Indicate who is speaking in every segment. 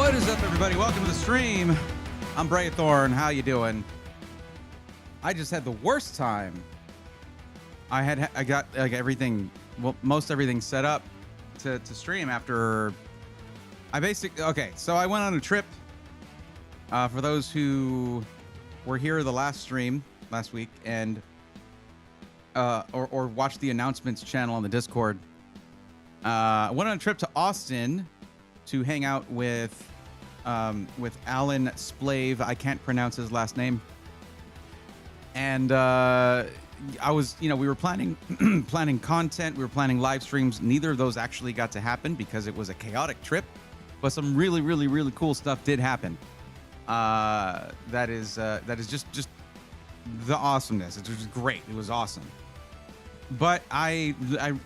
Speaker 1: What is up, everybody? Welcome to the stream. I'm Bray Thorne. How you doing? I just had the worst time. I got like everything, well, most everything set up to stream after okay, so I went on a trip. For those who were here the last stream last week and or watched the announcements channel on the Discord, I went on a trip to Austin to hang out with Alan Splave. I can't pronounce his last name. And I was, we were planning planning content. We were planning live streams. Neither of those actually got to happen because it was a chaotic trip. But some really, really, really cool stuff did happen. That is just the awesomeness. It was great. It was awesome. But I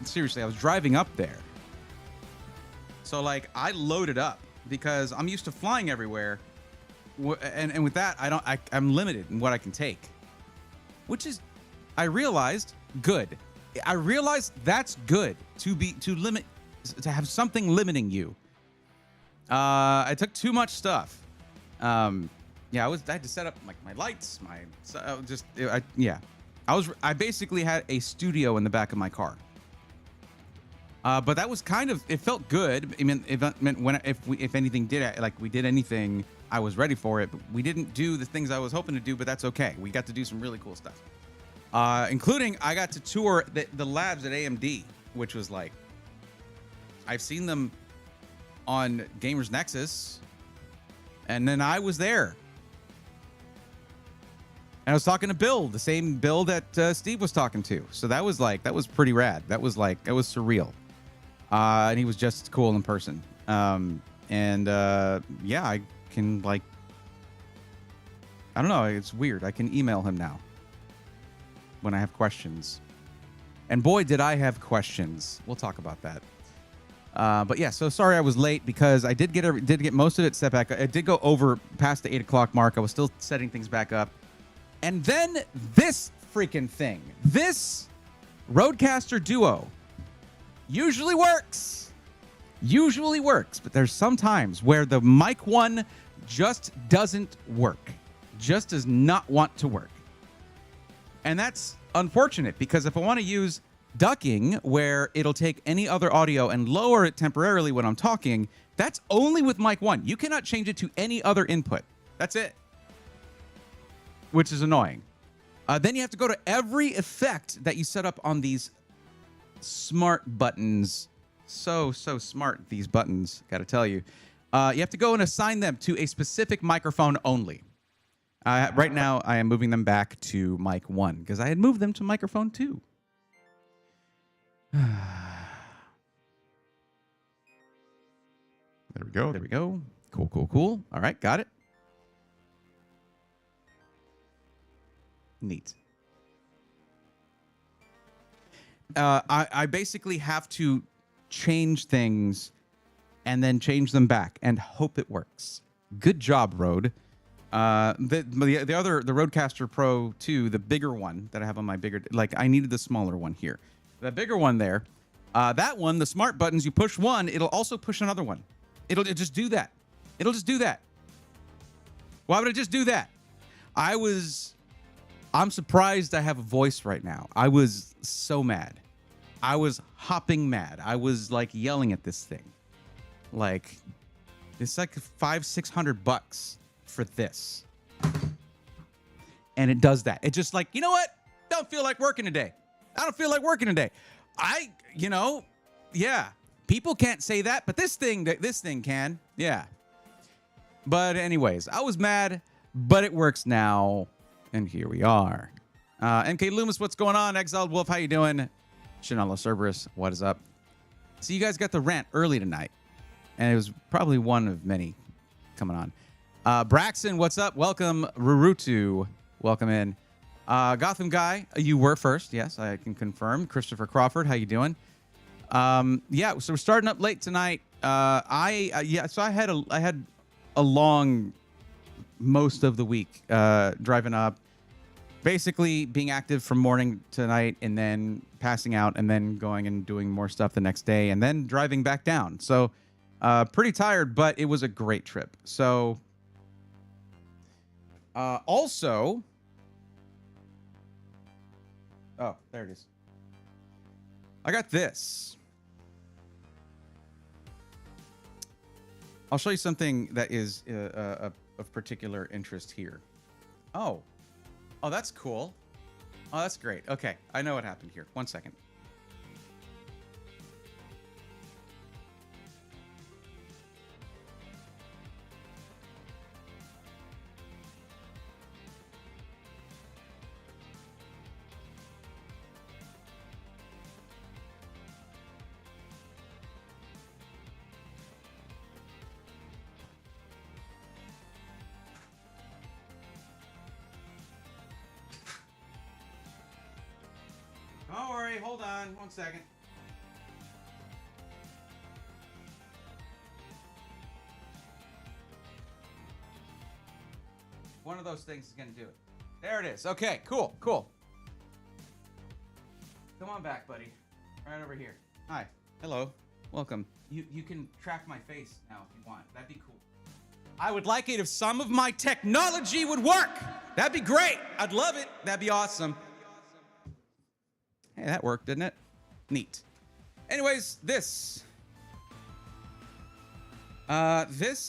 Speaker 1: seriously, I was driving up there. So like I loaded up because I'm used to flying everywhere, and with that I'm limited in what I can take, which is, I realized, good. I realized that's good to have something limiting you. I took too much stuff. I had to set up like my lights, I basically had a studio in the back of my car. But that was kind of, it felt good. I mean, if anything we did anything, I was ready for it. But we didn't do the things I was hoping to do, but that's okay. We got to do some really cool stuff. Including, I got to tour the labs at AMD, which was like, I've seen them on Gamers Nexus, and then I was there. And I was talking to Bill, the same Bill that Steve was talking to. So that was pretty rad. That was surreal. And he was just as cool in person. I can I don't know. It's weird. I can email him now when I have questions. And boy, did I have questions. We'll talk about that. But yeah, so sorry I was late because I did get most of it set back. I did go over past the 8 o'clock mark. I was still setting things back up. And then this freaking thing, this Rodecaster Duo usually works, but there's some times where the mic one just doesn't work, just does not want to work. And that's unfortunate because if I want to use ducking where it'll take any other audio and lower it temporarily when I'm talking, that's only with mic one. You cannot change it to any other input. That's it. Which is annoying. Then you have to go to every effect that you set up on these smart buttons. So smart, these buttons, gotta tell you. You have to go and assign them to a specific microphone only. Right now, I am moving them back to mic 1 because I had moved them to microphone 2. There we go. Cool. All right, got it. Neat. I basically have to change things and then change them back and hope it works. Good job, Rode. The Rodecaster Pro 2, the bigger one that I have on my bigger, like I needed the smaller one here. The bigger one there, that one, the smart buttons, you push one, it'll also push another one. It'll just do that. Why would it just do that? I'm surprised I have a voice right now. I was so mad. I was hopping mad. I was like yelling at this thing. Like, it's like $500-600 for this. And it does that. It just like, you know what? Don't feel like working today. I don't feel like working today. Yeah. People can't say that, but this thing can. Yeah. But anyways, I was mad, but it works now. And here we are. MK Loomis, what's going on? Exiled Wolf, how you doing? Shinalo Cerberus, what is up? So you guys got the rant early tonight. And it was probably one of many coming on. Braxton, what's up? Welcome. Rurutu, welcome in. Gotham Guy, you were first. Yes, I can confirm. Christopher Crawford, how you doing? Yeah, so we're starting up late tonight. So I had a long most of the week driving up, basically being active from morning to night and then passing out and then going and doing more stuff the next day and then driving back down. So Pretty tired, but it was a great trip. So, also, oh, there it is. I got this. I'll show you something that is of particular interest here. Oh, that's cool. Oh, that's great. Okay, I know what happened here. 1 second. Don't worry, hold on 1 second. One of those things is gonna do it. There it is. Okay, cool. Come on back, buddy. Right over here. Hi. Hello. Welcome. You can track my face now if you want. That'd be cool. I would like it if some of my technology would work. That'd be great. I'd love it. That'd be awesome. Hey, that worked, didn't it? Neat. Anyways, this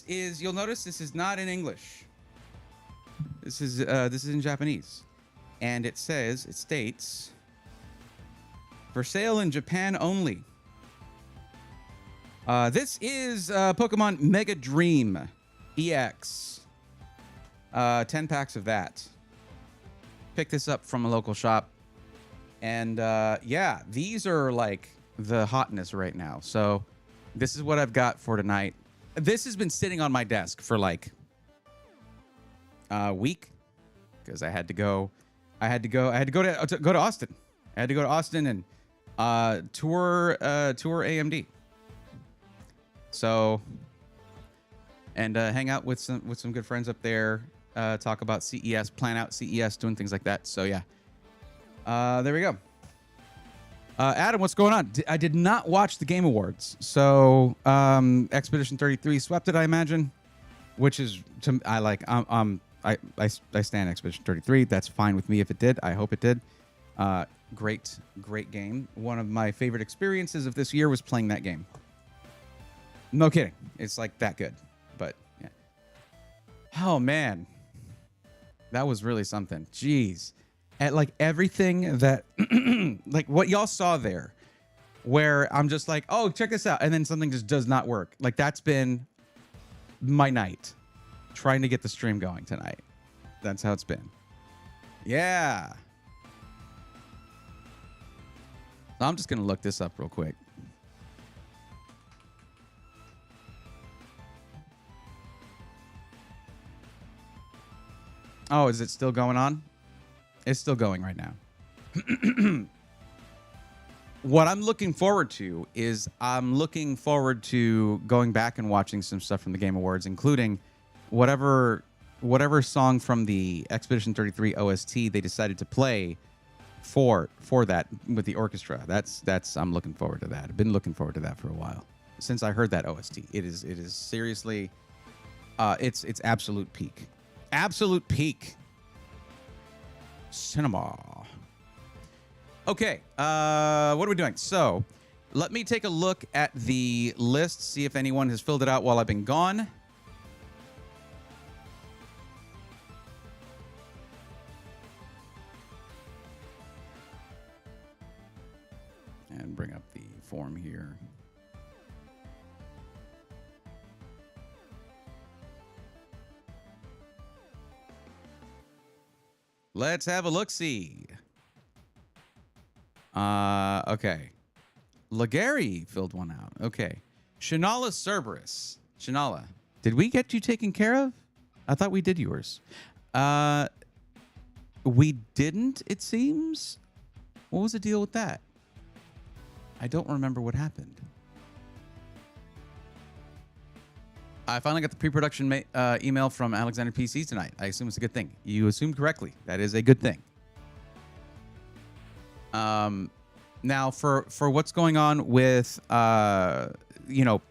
Speaker 1: is, you'll notice this is not in English. This is in Japanese. And it states, for sale in Japan only. This is Pokemon Mega Dream EX. 10 packs of that. Pick this up from a local shop. And yeah, these are like the hotness right now. So this is what I've got for tonight. This has been sitting on my desk for like a week because I had to go to Austin. I had to go to Austin and tour AMD. So and hang out with some good friends up there. Talk about CES, plan out CES, doing things like that. So yeah. There we go. Adam, what's going on? I did not watch the Game Awards, so Expedition 33 swept it, I imagine. Which is, I stand Expedition 33. That's fine with me if it did. I hope it did. Great game. One of my favorite experiences of this year was playing that game. No kidding. It's like that good. But yeah. Oh man, that was really something. Jeez. At like everything that like what y'all saw there, where I'm just like, oh, check this out, and then something just does not work. Like that's been my night trying to get the stream going tonight. That's how it's been. Yeah. So I'm just gonna look this up real quick. Oh, is it still going on? It's still going right now. What I'm looking forward to is I'm looking forward to going back and watching some stuff from the Game Awards, including whatever song from the Expedition 33 OST they decided to play for that with the orchestra. That's I'm looking forward to that. I've been looking forward to that for a while since I heard that OST. It is seriously it's absolute peak. Absolute peak. Cinema. Okay, what are we doing? So, let me take a look at the list, see if anyone has filled it out while I've been gone. And bring up the form here. Let's have a look-see. Okay. Legary filled one out. Okay. Shanala Cerberus. Shanala, did we get you taken care of? I thought we did yours. We didn't, it seems. What was the deal with that? I don't remember what happened. I finally got the pre-production email from Alexander PC tonight. I assume it's a good thing. You assumed correctly. That is a good thing. Now, for what's going on with,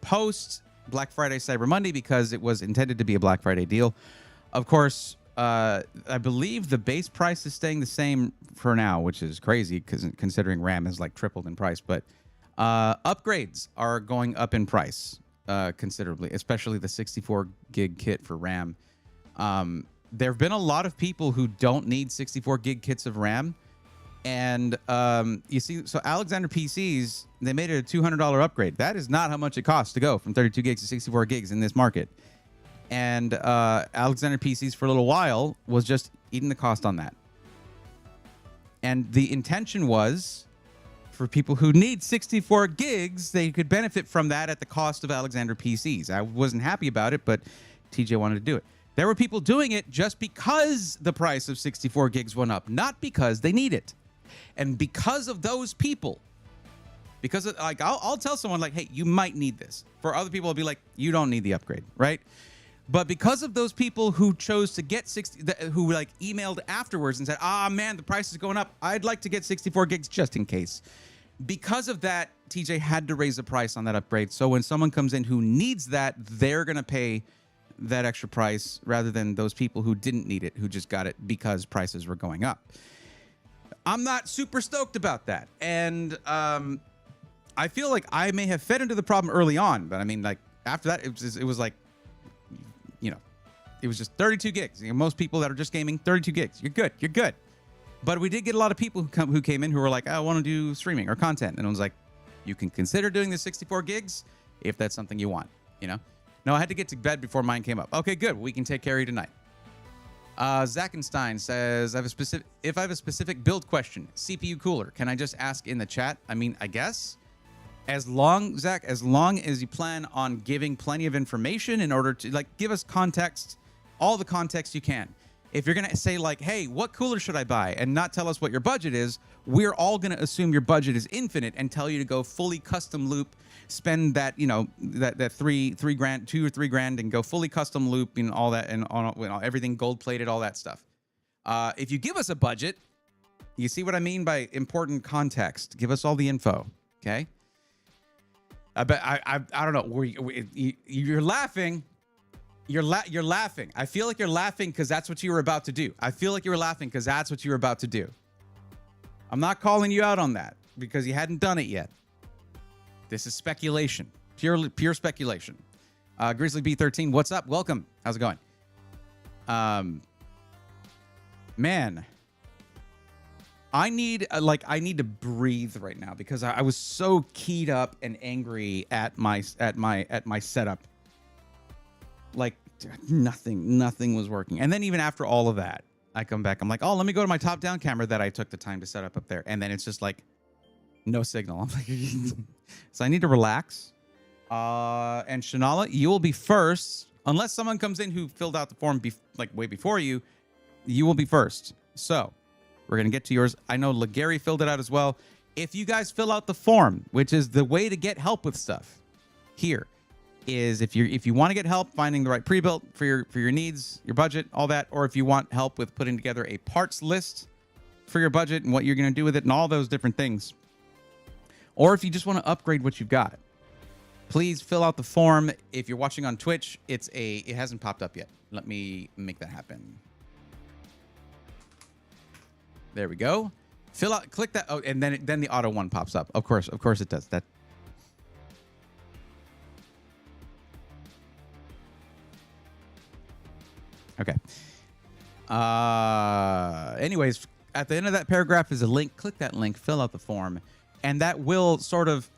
Speaker 1: post Black Friday, Cyber Monday, because it was intended to be a Black Friday deal. Of course, I believe the base price is staying the same for now, which is crazy because considering RAM has like tripled in price. But upgrades are going up in price considerably, especially the 64 gig kit for RAM. There have been a lot of people who don't need 64 gig kits of RAM. And you see, so Alexander PCs, they made it a $200 upgrade. That is not how much it costs to go from 32 gigs to 64 gigs in this market. And Alexander PCs for a little while was just eating the cost on that. And the intention was for people who need 64 gigs, they could benefit from that at the cost of Alexander PCs. I wasn't happy about it, but TJ wanted to do it. There were people doing it just because the price of 64 gigs went up, not because they need it. And because of those people, because of, like I'll tell someone like, hey, you might need this. For other people, I'll be like, you don't need the upgrade, right? But because of those people who chose to get 60, who like emailed afterwards and said, man, the price is going up, I'd like to get 64 gigs just in case. Because of that, TJ had to raise the price on that upgrade. So when someone comes in who needs that, they're going to pay that extra price rather than those people who didn't need it, who just got it because prices were going up. I'm not super stoked about that. And I feel like I may have fed into the problem early on. But I mean, like after that, it was like, you know, it was just 32 gigs. You know, most people that are just gaming, 32 gigs. You're good. You're good. But we did get a lot of people who came in who were like, I want to do streaming or content. And I was like, you can consider doing the 64 gigs if that's something you want, you know? No, I had to get to bed before mine came up. Okay, good. We can take care of you tonight. Zachenstein says, if I have a specific build question, CPU cooler, can I just ask in the chat? I mean, I guess. Zach, as long as you plan on giving plenty of information in order to, like, give us context, all the context you can. If you're going to say, like, hey, what cooler should I buy, and not tell us what your budget is, we're all going to assume your budget is infinite and tell you to go fully custom loop, spend that, you know, that $2 or $3 grand and go fully custom loop and all that, and on, you know, everything gold plated, all that stuff. If you give us a budget, you see what I mean by important context. Give us all the info, okay? I don't know. You're laughing. You're laughing. I feel like you're laughing because that's what you were about to do. I feel like you were laughing because that's what you were about to do. I'm not calling you out on that because you hadn't done it yet. This is speculation. Pure speculation. Grizzly B13, what's up? Welcome. How's it going? Man, I need to breathe right now because I was so keyed up and angry at my setup. Like nothing was working. And then even after all of that, I come back. I'm like, oh, let me go to my top-down camera that I took the time to set up there. And then it's just like no signal. I'm like, so I need to relax. And Shanala, you will be first. Unless someone comes in who filled out the form way before you, you will be first. So we're going to get to yours. I know Legary filled it out as well. If you guys fill out the form, which is the way to get help with stuff here, is if you want to get help finding the right pre-built for your needs, your budget, all that, or if you want help with putting together a parts list for your budget and what you're going to do with it and all those different things, or if you just want to upgrade what you've got, please fill out the form. If you're watching on Twitch, it hasn't popped up yet. Let me make that happen. There we go. Fill out, click that. Oh, and then the auto one pops up. Of course it does that. Okay. Anyways, at the end of that paragraph is a link. Click that link, fill out the form, and that will sort of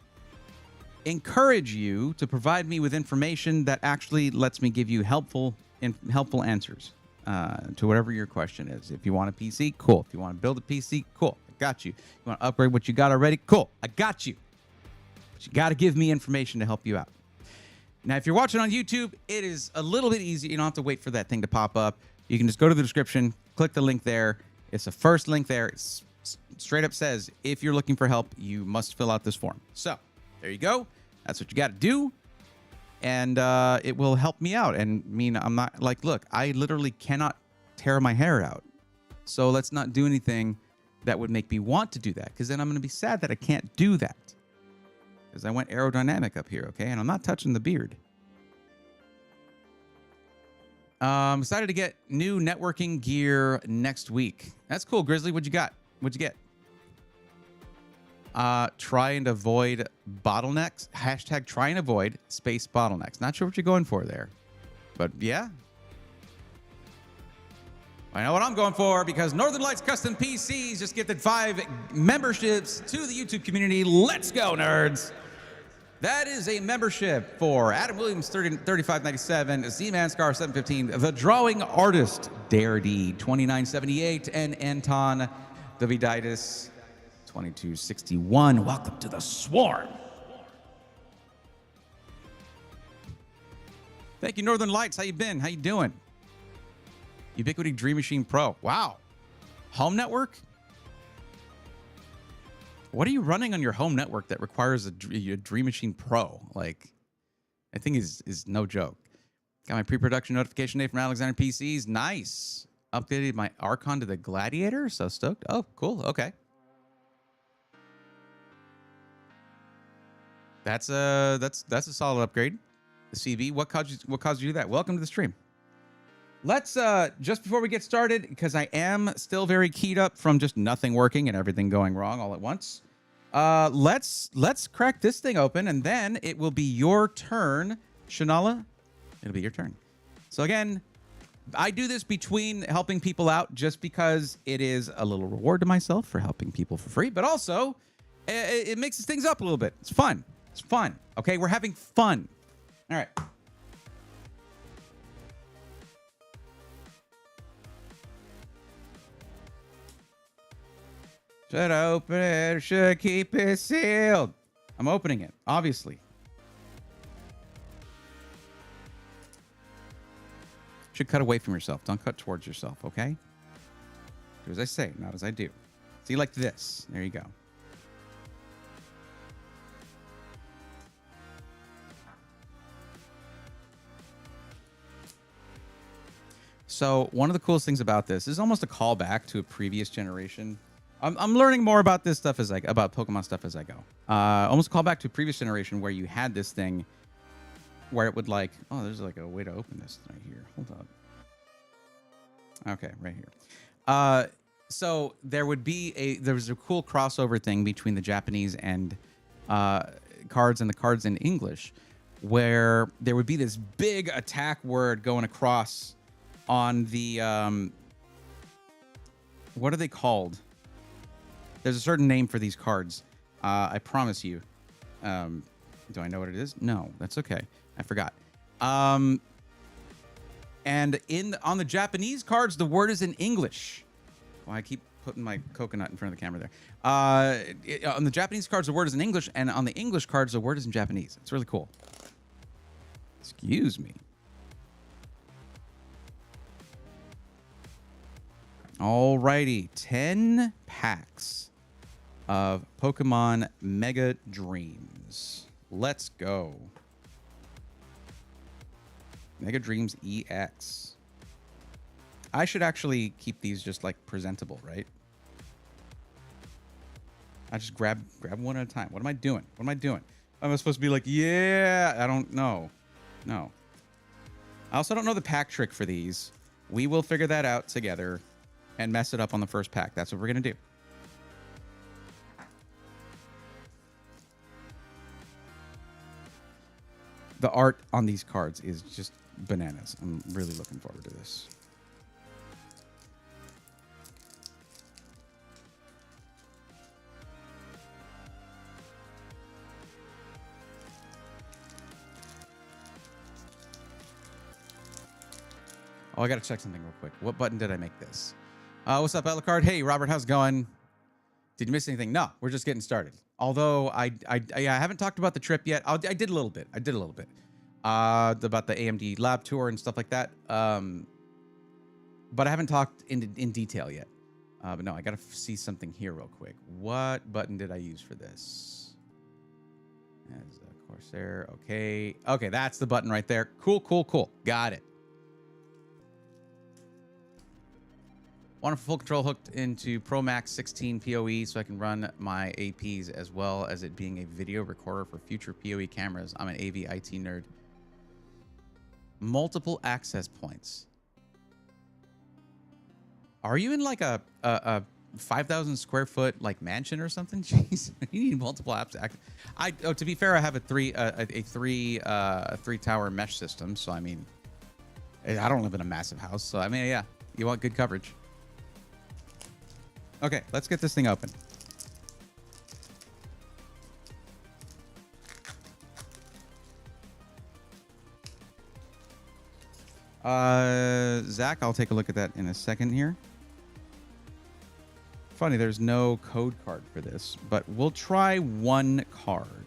Speaker 1: encourage you to provide me with information that actually lets me give you helpful answers to whatever your question is. If you want a PC, cool. If you want to build a PC, cool. I got you. You want to upgrade what you got already? Cool. I got you. But you got to give me information to help you out. Now, if you're watching on YouTube, it is a little bit easy. You don't have to wait for that thing to pop up. You can just go to the description, click the link there. It's the first link there. It straight up says, if you're looking for help, you must fill out this form. So there you go. That's what you got to do. And it will help me out. And I'm not like, look, I literally cannot tear my hair out. So let's not do anything that would make me want to do that, because then I'm going to be sad that I can't do that. Because I went aerodynamic up here, okay? And I'm not touching the beard. Excited to get new networking gear next week. That's cool, Grizzly. What'd you got? What'd you get? Try and avoid bottlenecks. Hashtag try and avoid space bottlenecks. Not sure what you're going for there, but yeah. I know what I'm going for because Northern Lights Custom PCs just gifted 5 memberships to the YouTube community. Let's go, nerds. That is a membership for Adam Williams, 3597, Z-Man Scar, 715, The Drawing Artist, Dare D, 2978, and Anton Daviditis, 2261. Welcome to the Swarm. Thank you, Northern Lights. How you been? How you doing? Ubiquity Dream Machine Pro. Wow. Home network? What are you running on your home network that requires a Dream Machine Pro? Like, I think is no joke. Got my pre-production notification today from Alexander PCs. Nice. Updated my Archon to the Gladiator. So stoked. Oh, cool. Okay. That's a solid upgrade. The CB. What caused you to do that? Welcome to the stream. Let's just before we get started, because I am still very keyed up from just nothing working and everything going wrong all at once. Let's crack this thing open, and then it will be your turn, Shanala. It'll be your turn. So again, I do this between helping people out just because it is a little reward to myself for helping people for free, but also it mixes things up a little bit. It's fun. It's fun. Okay, we're having fun. All right. Should I open it or should I keep it sealed? I'm opening it, obviously. Should cut away from yourself. Don't cut towards yourself, okay? Do as I say, not as I do. See, like this. There you go. So one of the coolest things about this is almost a callback to a previous generation. I'm learning more about this stuff about Pokemon stuff as I go. Almost a callback to a previous generation where you had this thing where it would like, oh, there's like a way to open this right here. Hold on. Okay, right here. So there was a cool crossover thing between the Japanese and cards and the cards in English, where there would be this big attack word going across on the what are they called? There's a certain name for these cards. I promise you. Do I know what it is? No, that's okay. I forgot. And on the Japanese cards, the word is in English. Well, I keep putting my coconut in front of the camera there. On the Japanese cards, the word is in English, and on the English cards, the word is in Japanese. It's really cool. Excuse me. Alrighty, 10 packs of Pokemon Mega Dreams. Let's go. Mega Dreams EX. I should actually keep these just like presentable, right? I just grab one at a time. What am I doing? What am I doing? Am I supposed to be like, yeah? I don't know. No. I also don't know the pack trick for these. We will figure that out together and mess it up on the first pack. That's what we're going to do. The art on these cards is just bananas. I'm really looking forward to this. Oh, I got to check something real quick. What button did I make this? What's up, Alucard? Hey, Robert, how's it going? Did you miss anything? No, we're just getting started. Although I haven't talked about the trip yet. I did a little bit. About the AMD lab tour and stuff like that. But I haven't talked in detail yet. But no, I got to see something here real quick. What button did I use for this? As a Corsair. Okay. Okay, that's the button right there. Cool. Got it. Want a full control hooked into Pro Max 16 PoE so I can run my APs as well as it being a video recorder for future PoE cameras. I'm an AV IT nerd. Multiple access points. Are you in like a 5,000 square foot like mansion or something? Jeez, you need multiple apps. To be fair, I have a three tower mesh system. So I mean, I don't live in a massive house. So I mean, yeah, you want good coverage. Okay, let's get this thing open. Zach, I'll take a look at that in a second here. Funny, there's no code card for this, but we'll try one card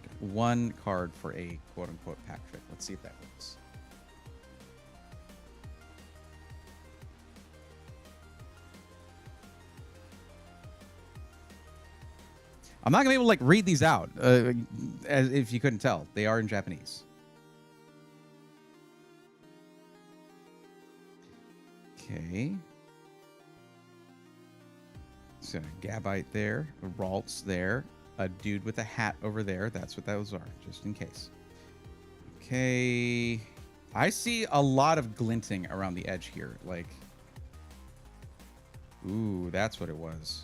Speaker 1: for a quote-unquote pack trick. Let's see if that works. I'm not gonna be able to like read these out, as if you couldn't tell. They are in Japanese. Okay. So Gabite there, a Ralts there, a dude with a hat over there. That's what those are, just in case. Okay. I see a lot of glinting around the edge here. Like, ooh, that's what it was.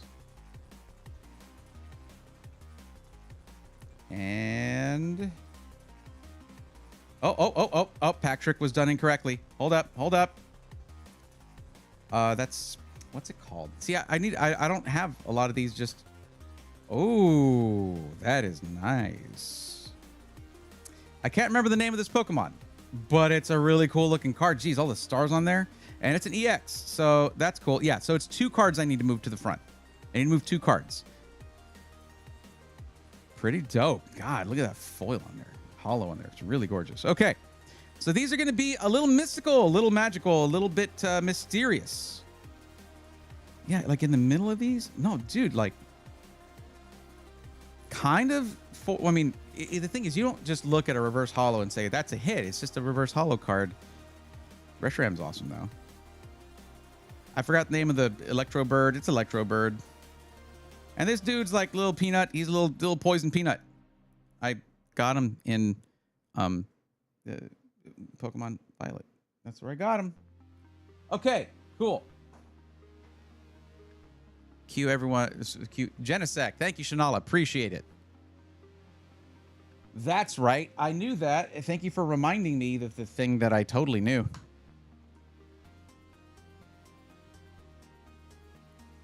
Speaker 1: And oh, pack trick was done incorrectly. Hold up. That's, what's it called? See, I don't have a lot of these. Just, oh, that is nice. I can't remember the name of this Pokemon, but it's a really cool looking card. Geez, all the stars on there, and it's an EX, so that's cool. Yeah, so it's 2 cards I need to move to the front. I need to move 2 cards. Pretty dope. God, look at that foil on there, hollow on there. It's really gorgeous. Okay. So these are going to be a little mystical, a little magical, a little bit mysterious. Yeah, like in the middle of these? No, dude, like kind of. I mean, the thing is, you don't just look at a reverse hollow and say, that's a hit. It's just a reverse hollow card. Reshiram's awesome, though. I forgot the name of the Electro Bird. It's Electro Bird. And this dude's like little peanut. He's a little poison peanut. I got him in Pokemon Violet. That's where I got him. Okay, cool. Q everyone. Q Genesec. Thank you, Shanala. Appreciate it. That's right. I knew that. Thank you for reminding me that the thing that I totally knew.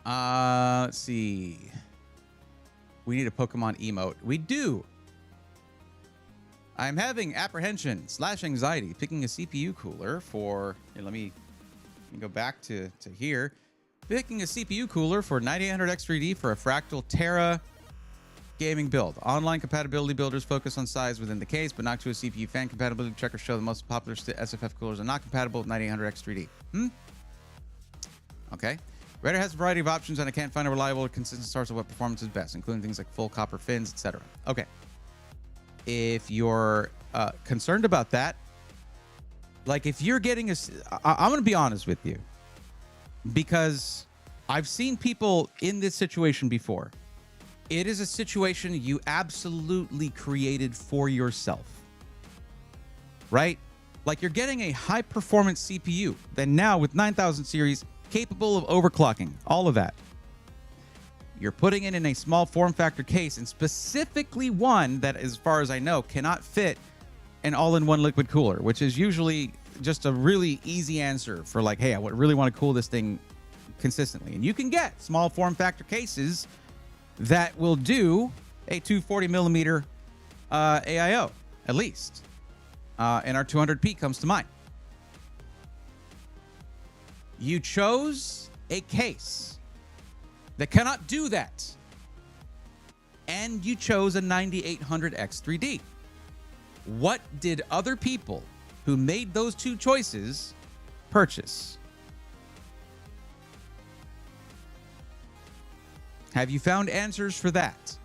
Speaker 1: Let's see. We need a Pokemon emote. We do. I'm having apprehension/anxiety picking a CPU cooler for. Here, let me go back to here. Picking a CPU cooler for 9800X3D for a Fractal Terra gaming build. Online compatibility builders focus on size within the case, but not to a CPU fan. Compatibility checkers show the most popular SFF coolers are not compatible with 9800X3D. Okay. Radar has a variety of options, and I can't find a reliable or consistent source of what performance is best, including things like full copper fins, etc. Okay. If you're concerned about that, like if you're getting I'm going to be honest with you, because I've seen people in this situation before. It is a situation you absolutely created for yourself, right? Like you're getting a high performance CPU, then now with 9000 series, capable of overclocking, all of that. You're putting it in a small form factor case, and specifically one that, as far as I know, cannot fit an all-in-one liquid cooler, which is usually just a really easy answer for like, hey, I would really want to cool this thing consistently. And you can get small form factor cases that will do a 240 millimeter AIO, at least. And our 200p comes to mind. You chose a case that cannot do that. And you chose a 9800X3D. What did other people who made those 2 choices purchase? Have you found answers for that?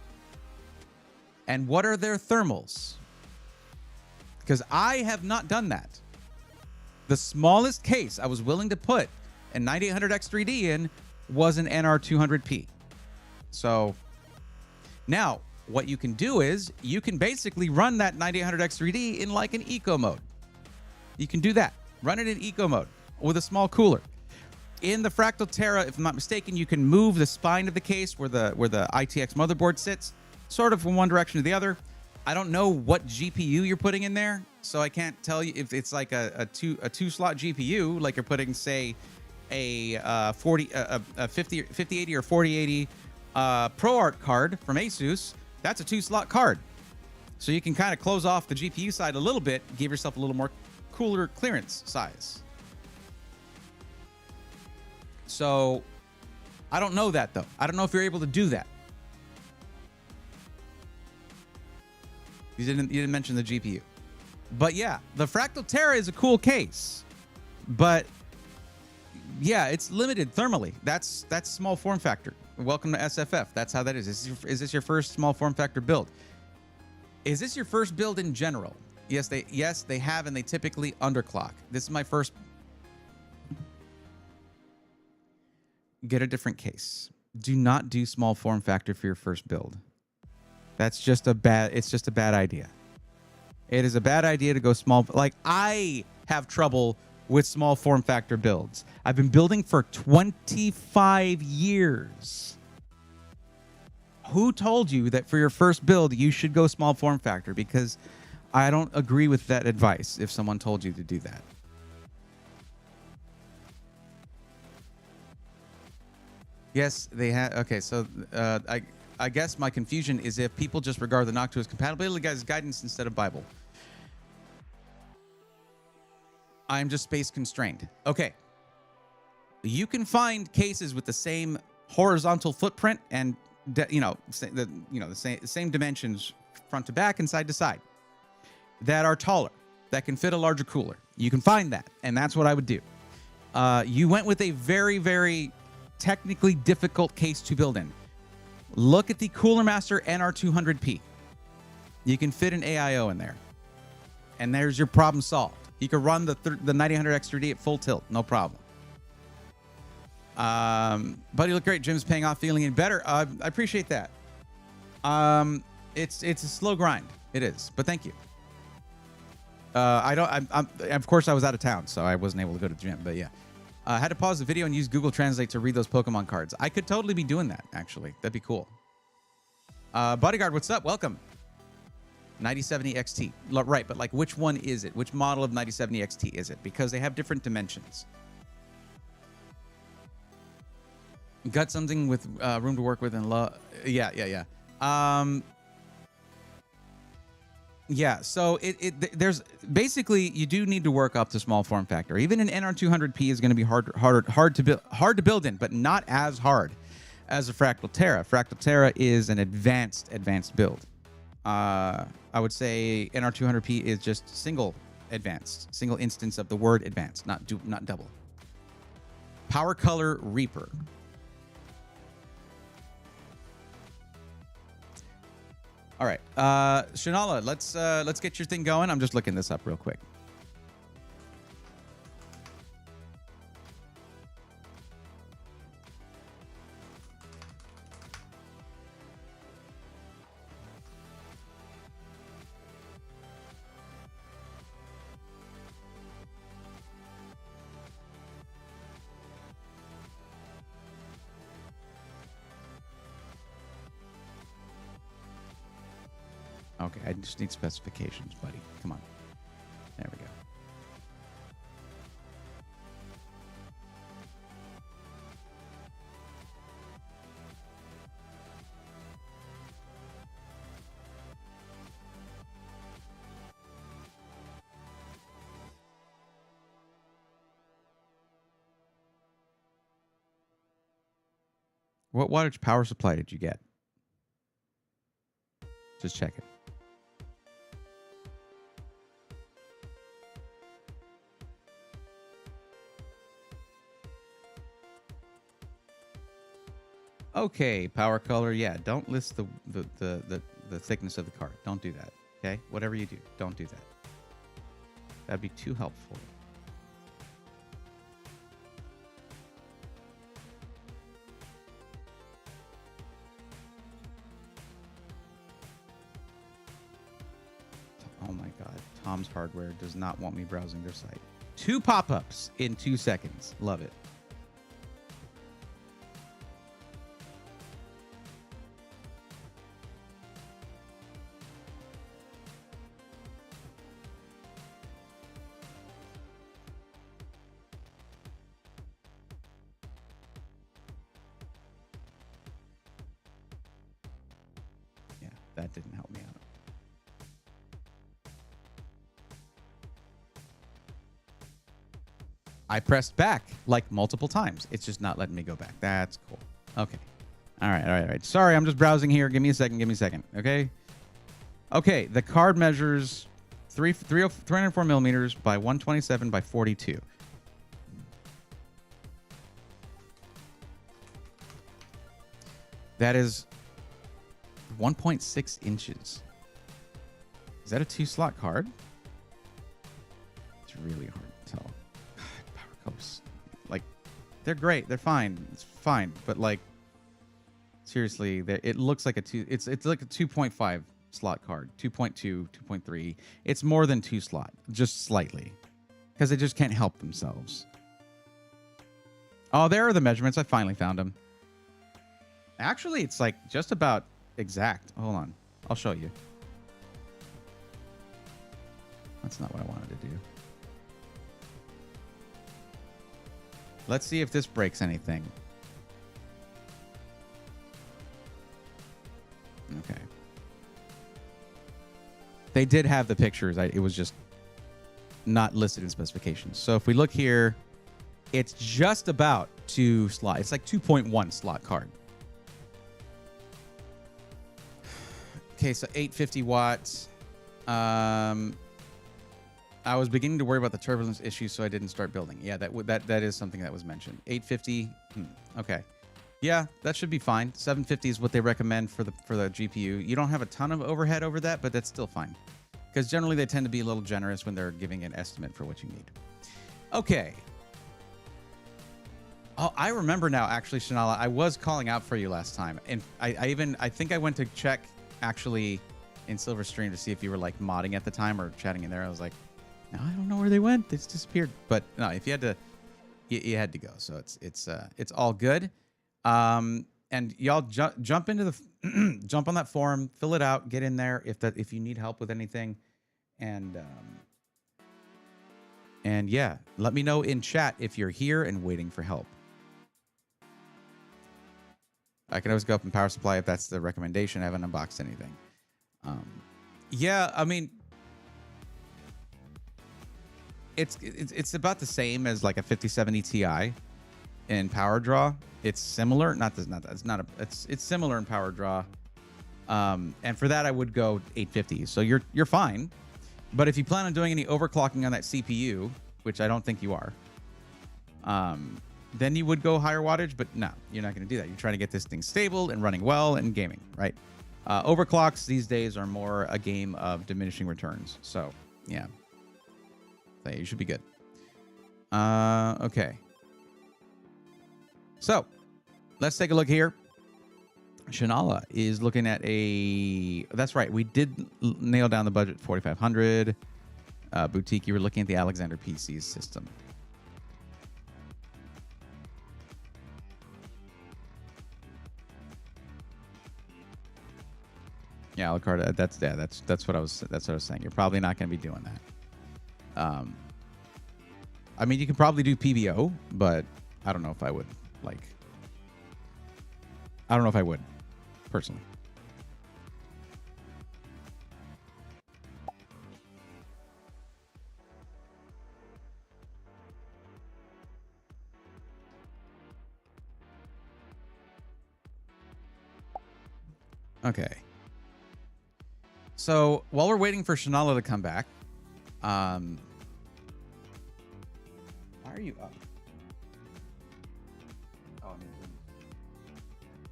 Speaker 1: And what are their thermals? Because I have not done that. The smallest case I was willing to put a 9800X3D in was an NR200P. So now what you can do is you can basically run that 9800X3D in like an eco mode. You can do that. Run it in eco mode with a small cooler. In the Fractal Terra, if I'm not mistaken, you can move the spine of the case where the ITX motherboard sits, sort of from one direction to the other. I don't know what GPU you're putting in there, so I can't tell you if it's like a two slot GPU, like you're putting, say, a 5080 or 4080 ProArt card from Asus. That's a 2-slot card, so you can kind of close off the GPU side a little bit, give yourself a little more cooler clearance size. So I don't know that, though. I don't know if you're able to do that. You didn't mention the GPU. But yeah, the Fractal Terra is a cool case. But yeah, it's limited thermally. That's small form factor. Welcome to SFF. That's how that is. Is this your first small form factor build? Is this your first build in general? Yes, they have, and they typically underclock. This is my first. Get a different case. Do not do small form factor for your first build. It's just a bad idea. It is a bad idea to go small. Like, I have trouble with small form factor builds. I've been building for 25 years. Who told you that for your first build, you should go small form factor? Because I don't agree with that advice if someone told you to do that. Yes, they have. Okay, so I guess my confusion is if people just regard the Noctua as compatibility as guidance instead of Bible. I'm just space constrained. Okay. You can find cases with the same horizontal footprint and the same dimensions front to back and side to side that are taller, that can fit a larger cooler. You can find that, and that's what I would do. You went with a very, very technically difficult case to build in. Look at the Cooler Master NR200P. You can fit an AIO in there, and there's your problem solved. You can run the 9000X3D at full tilt, no problem. Buddy, look great. Jim's paying off, feeling even better. I appreciate that. It's a slow grind. It is, but thank you. Of course, I was out of town, so I wasn't able to go to the gym. But yeah, I had to pause the video and use Google Translate to read those Pokemon cards. I could totally be doing that, actually. That'd be cool. Bodyguard, what's up? Welcome. 9070 XT. Right, but like, which one is it? Which model of 9070 XT is it? Because they have different dimensions. Got something with room to work with and love. Yeah. Yeah, so there's basically, you do need to work up to small form factor. Even an NR200P is going to be hard to build in, but not as hard as a Fractal Terra. Fractal Terra is an advanced build. I would say NR200P is just single instance of the word advanced, not double. Power Color Reaper. All right, Shanala, let's get your thing going. I'm just looking this up real quick. Okay, I just need specifications, buddy. Come on. There we go. What wattage power supply did you get? Just check it. Okay, power color. Yeah, don't list the thickness of the card. Don't do that. Okay, whatever you do, don't do that. That'd be too helpful. Oh my God, Tom's Hardware does not want me browsing their site. 2 pop-ups in 2 seconds. Love it. That didn't help me out. I pressed back like multiple times. It's just not letting me go back. That's cool. Okay. All right. Sorry, I'm just browsing here. Give me a second. Okay. Okay. The card measures 304 millimeters by 127 by 42. That is 1.6 inches. Is that a 2-slot card? It's really hard to tell. God, power colors. Like, they're great. They're fine. It's fine. But, like, seriously, it looks like a 2. It's like a 2.5 slot card. 2.2, 2.3. It's more than 2 slot. Just slightly. Because they just can't help themselves. Oh, there are the measurements. I finally found them. Actually, it's like just about exact. Hold on. I'll show you. That's not what I wanted to do. Let's see if this breaks anything. Okay. They did have the pictures. It was just not listed in specifications. So if we look here, it's just about 2 slot. It's like 2.1 slot card. Okay, so 850 watts. I was beginning to worry about the turbulence issue, so I didn't start building. Yeah, that is something that was mentioned. 850. Okay. Yeah, that should be fine. 750 is what they recommend for the GPU. You don't have a ton of overhead over that, but that's still fine. Because generally they tend to be a little generous when they're giving an estimate for what you need. Okay. Oh, I remember now, actually, Shanala. I was calling out for you last time. And I think I went to check, actually, in Silverstream to see if you were, like, modding at the time or chatting in there. I was like, no, I don't know where they went. They just disappeared. But, no, if you had to, you had to go. So it's all good. And y'all jump into the jump on that forum, fill it out, get in there if you need help with anything, and yeah, let me know in chat if you're here and waiting for help. I can always go up in power supply if that's the recommendation. I haven't unboxed anything. Yeah, I mean, it's about the same as like a 5070 Ti in power draw. It's similar, it's similar in power draw. And for that I would go 850. So you're fine. But if you plan on doing any overclocking on that CPU, which I don't think you are, then you would go higher wattage, but no, you're not going to do that. You're trying to get this thing stable and running well and gaming, right? Overclocks these days are more a game of diminishing returns. So, yeah. So you should be good. Okay. So, let's take a look here. Shanala is looking at a... That's right. We did nail down the budget, 4,500. Boutique, you were looking at the Alexander PC system. Yeah, a la carte. That's what I was saying. You're probably not going to be doing that. I mean, you can probably do PBO, but I don't know if I would. I don't know if I would, personally. Okay. So while we're waiting for Shanala to come back, why are you up?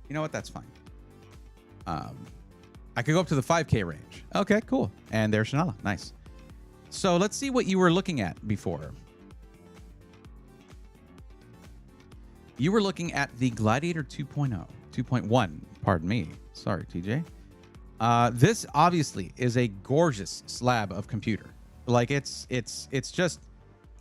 Speaker 1: You know what? That's fine. I could go up to the 5K range. Okay, cool. And there's Shanala. Nice. So let's see what you were looking at before. You were looking at the Gladiator 2.0, 2.1. Pardon me. Sorry, TJ. This obviously is a gorgeous slab of computer. Like it's just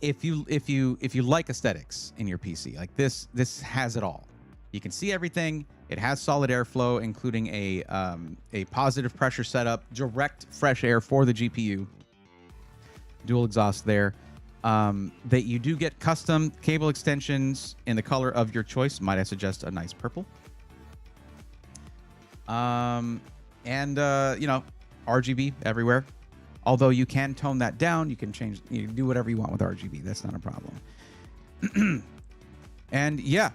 Speaker 1: if you like aesthetics in your PC, like this has it all. You can see everything. It has solid airflow, including a positive pressure setup, direct fresh air for the GPU, dual exhaust there. That you do get custom cable extensions in the color of your choice. Might I suggest a nice purple? And, RGB everywhere. Although you can tone that down. You can do whatever you want with RGB. That's not a problem. And yeah,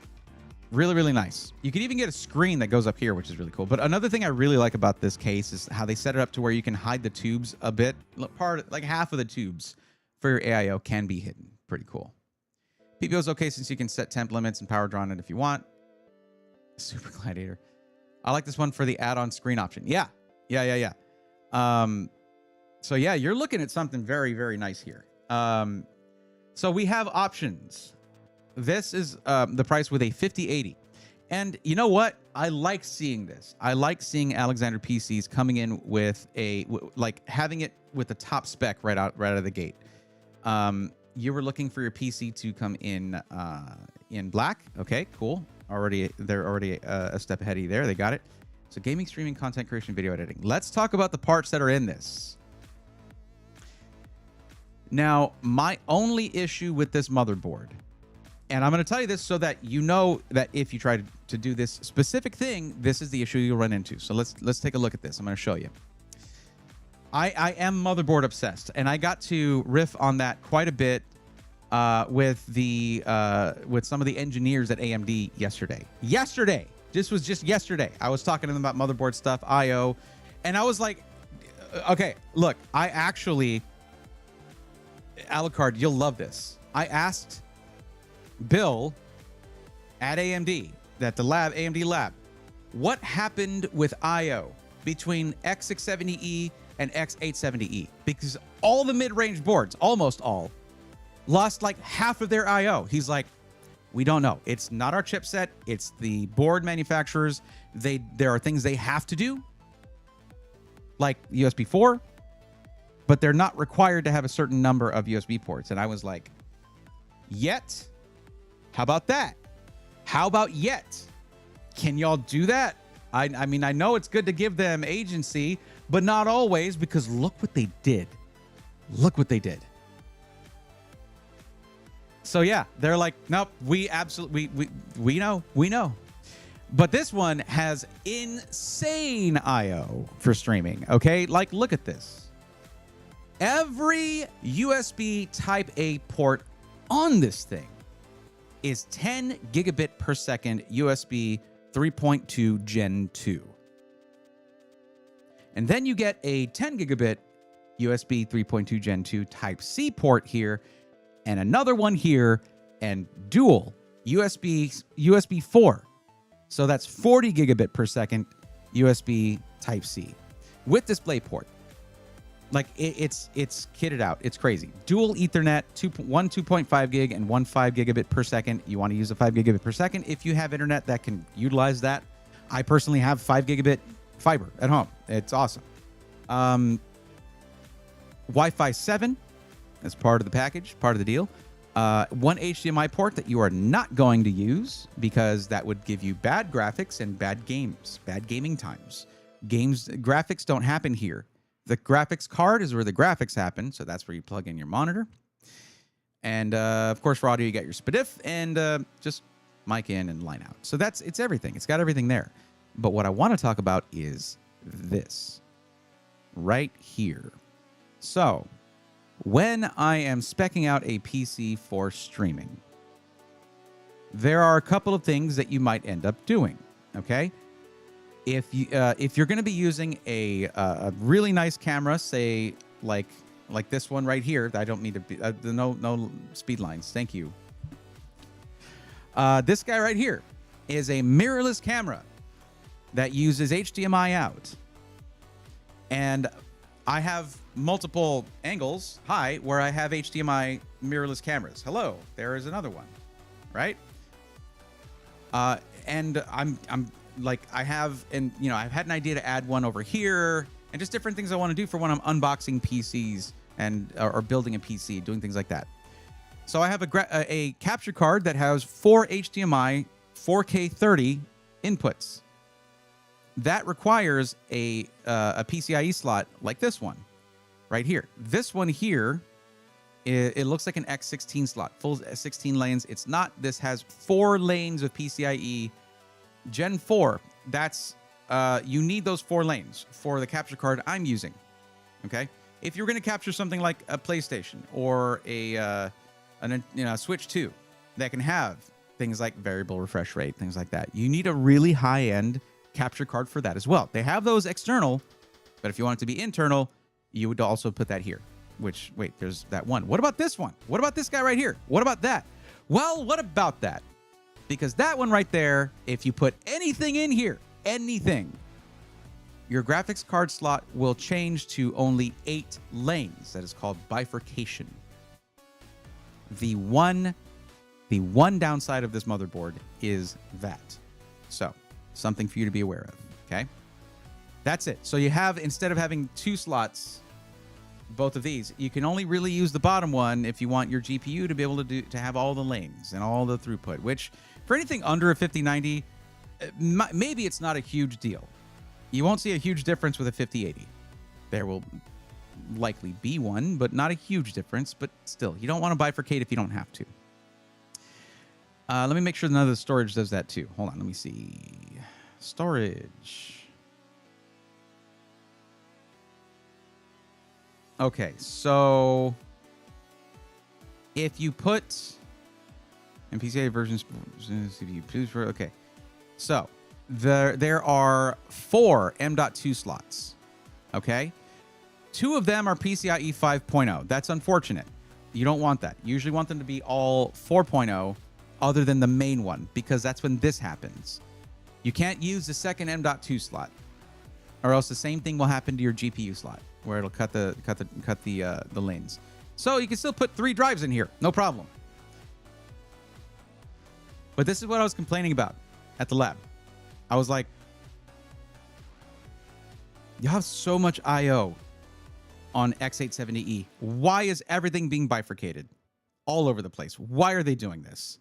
Speaker 1: really, really nice. You can even get a screen that goes up here, which is really cool. But another thing I really like about this case is how they set it up to where you can hide the tubes a bit. Like half of the tubes for your AIO can be hidden. Pretty cool. PPO is okay since you can set temp limits and power draw on it if you want. Super Gladiator. I like this one for the add-on screen option. Yeah. So yeah, you're looking at something very, very nice here. So we have options. This is the price with a 5080. And you know what? I like seeing this. I like seeing Alexander PCs coming in with having it with the top spec right out of the gate. You were looking for your PC to come in black. Okay, cool. They're already a step ahead of you there. They got it. So gaming, streaming, content creation, video editing. Let's talk about the parts that are in this. Now, my only issue with this motherboard, and I'm going to tell you this so that you know that if you try to do this specific thing, this is the issue you'll run into. So let's take a look at this. I'm going to show you. I am motherboard obsessed, and I got to riff on that quite a bit with some of the engineers at AMD yesterday. This was just yesterday. I was talking to them about motherboard stuff, IO, and I was like, okay, look, I actually, Alucard, you'll love this. I asked Bill at AMD, at the lab, AMD lab, what happened with IO between X670E and X870E? Because all the mid-range boards, almost all, lost like half of their IO. He's like, we don't know. It's not our chipset. It's the board manufacturers. There are things they have to do, like USB 4, but they're not required to have a certain number of USB ports. And I was like, yet? How about that? How about yet? Can y'all do that? I mean, I know it's good to give them agency, but not always, because look what they did. Look what they did. So yeah, they're like, nope, we know. But this one has insane IO for streaming, okay? Like, look at this. Every USB Type A port on this thing is 10 gigabit per second USB 3.2 Gen 2. And then you get a 10 gigabit USB 3.2 Gen 2 Type C port here, and another one here, and dual USB 4. So that's 40 gigabit per second USB Type C with display port. Like it's kitted out. It's crazy. Dual Ethernet, one 2.5 gig and one 5 gigabit per second. You want to use a 5 gigabit per second if you have internet that can utilize that. I personally have 5 gigabit fiber at home. It's awesome. Wi-Fi 7 as part of the package, part of the deal. One HDMI port that you are not going to use because that would give you bad graphics and bad games, bad gaming times. Graphics don't happen here. The graphics card is where the graphics happen, so that's where you plug in your monitor. And of course, for audio, you got your SPDIF and just mic in and line out. So it's everything. It's got everything there. But what I want to talk about is this right here. So when I am speccing out a PC for streaming, there are a couple of things that you might end up doing, okay? If you're going to be using a really nice camera, say like this one right here, I don't need to be no speed lines. Thank you. This guy right here is a mirrorless camera that uses HDMI out, and I have multiple angles, where I have HDMI mirrorless cameras. Hello, there is another one, right? And I'm like, I've had an idea to add one over here, and just different things I want to do for when I'm unboxing PCs or building a PC, doing things like that. So I have a capture card that has 4 HDMI 4K 30 inputs. That requires a PCIe slot like this one right here. This one here, it looks like an X16 slot, full 16 lanes. It's not. This has 4 lanes of PCIe Gen 4. That's you need those 4 lanes for the capture card I'm using. Okay, if you're going to capture something like a PlayStation or a Switch 2 that can have things like variable refresh rate, things like that, you need a really high-end capture card for that as well. They have those external, but if you want it to be internal, you would also put that here. Which, wait, there's that one. What about this one? What about this guy right here? What about that? Well, what about that? Because that one right there, if you put anything in here, anything, your graphics card slot will change to only 8 lanes. That is called bifurcation. The one downside of this motherboard is that. So, something for you to be aware of, okay? That's it. So you have, instead of having 2 slots, both of these, you can only really use the bottom one if you want your GPU to be able to have all the lanes and all the throughput, which for anything under a 5090, maybe it's not a huge deal. You won't see a huge difference with a 5080. There will likely be one, but not a huge difference. But still, you don't want to bifurcate if you don't have to. Let me make sure none of the storage does that too. Hold on, let me see. Storage. Okay, so if you put in PCIe versions CPU, okay, so there are 4 M.2 slots. Okay, 2 of them are PCIe 5.0. That's unfortunate. You don't want that. You usually want them to be all 4.0, other than the main one, because that's when this happens. You can't use the second M.2 slot, or else the same thing will happen to your GPU slot, where it'll cut the lanes. So you can still put 3 drives in here, no problem. But this is what I was complaining about at the lab. I was like, you have so much I/O on X870E. Why is everything being bifurcated all over the place? Why are they doing this?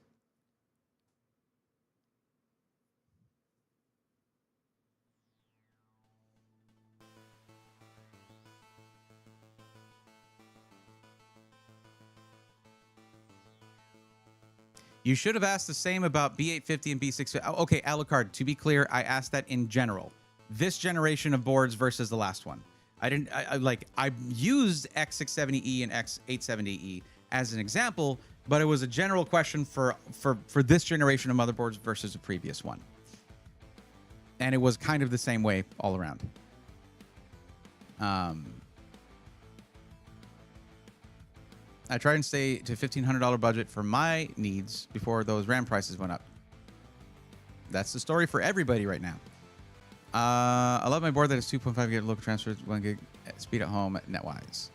Speaker 1: You should have asked the same about B850 and B650. Okay, Alucard, to be clear, I asked that in general. This generation of boards versus the last one. I used X670E and X870E as an example, but it was a general question for this generation of motherboards versus the previous one. And it was kind of the same way all around. I tried and stay to $1,500 budget for my needs before those RAM prices went up. That's the story for everybody right now. I love my board that is 2.5 gig local transfer, 1 gig speed at home netwise.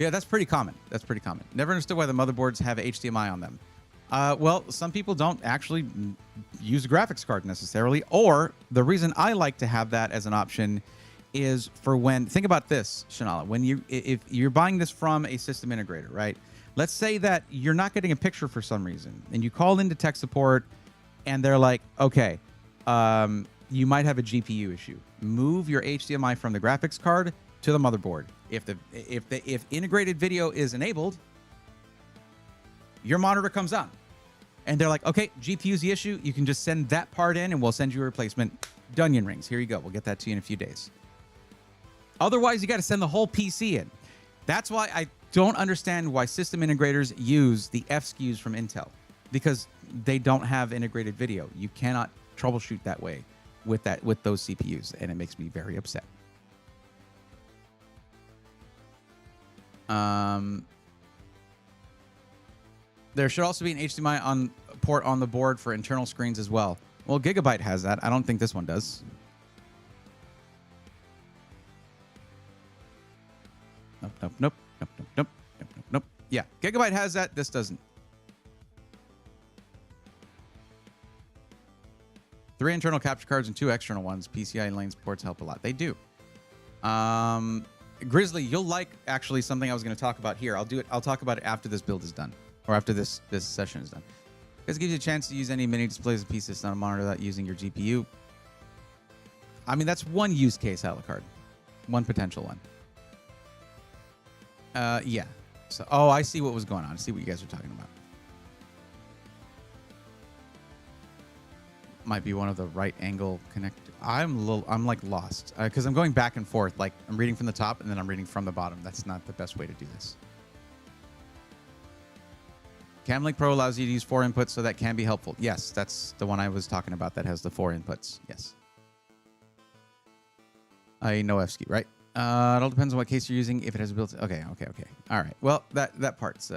Speaker 1: Yeah, that's pretty common. That's pretty common. Never understood why the motherboards have HDMI on them. Well, some people don't actually use a graphics card necessarily, or the reason I like to have that as an option is for when, think about this, Shanala, if you're buying this from a system integrator, right? Let's say that you're not getting a picture for some reason, and you call into tech support, and they're like, okay, you might have a GPU issue. Move your HDMI from the graphics card to the motherboard. If integrated video is enabled, your monitor comes on, and they're like, okay, GPU's the issue. You can just send that part in, and we'll send you a replacement. Dunion rings. Here you go. We'll get that to you in a few days. Otherwise, you got to send the whole PC in. That's why I don't understand why system integrators use the F SKUs from Intel, because they don't have integrated video. You cannot troubleshoot that way with those CPUs, and it makes me very upset. There should also be an HDMI port on the board for internal screens as well. Well, Gigabyte has that. I don't think this one does. Nope. Yeah, Gigabyte has that. This doesn't. 3 internal capture cards and 2 external ones. PCI lanes ports help a lot. They do. Grizzly, you'll like actually something I was going to talk about here. I'll talk about it after this build is done, or after this session is done. This gives you a chance to use any mini displays and pieces on a monitor without using your GPU. I mean, that's one use case, Alucard. One potential one. Yeah. So, oh, I see what was going on. I see what you guys are talking about. Might be one of the right angle connect. I'm like lost because I'm going back and forth. Like I'm reading from the top and then I'm reading from the bottom. That's not the best way to do this. CamLink Pro allows you to use 4 inputs, so that can be helpful. Yes, that's the one I was talking about that has the 4 inputs. Yes. I know FSKU, right? It all depends on what case you're using. If it has built, okay. All right. Well, that part's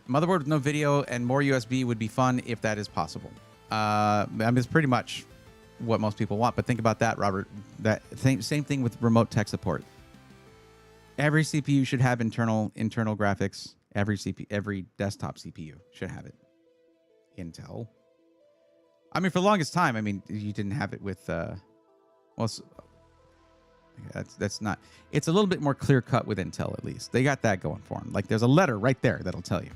Speaker 1: motherboard with no video and more USB would be fun if that is possible. I mean, it's pretty much what most people want. But think about that, Robert. That same thing with remote tech support. Every CPU should have internal graphics. Every desktop CPU should have it. Intel. I mean, for the longest time, I mean, you didn't have it with. Well, that's not. It's a little bit more clear cut with Intel, at least. They got that going for them. Like, there's a letter right there that'll tell you.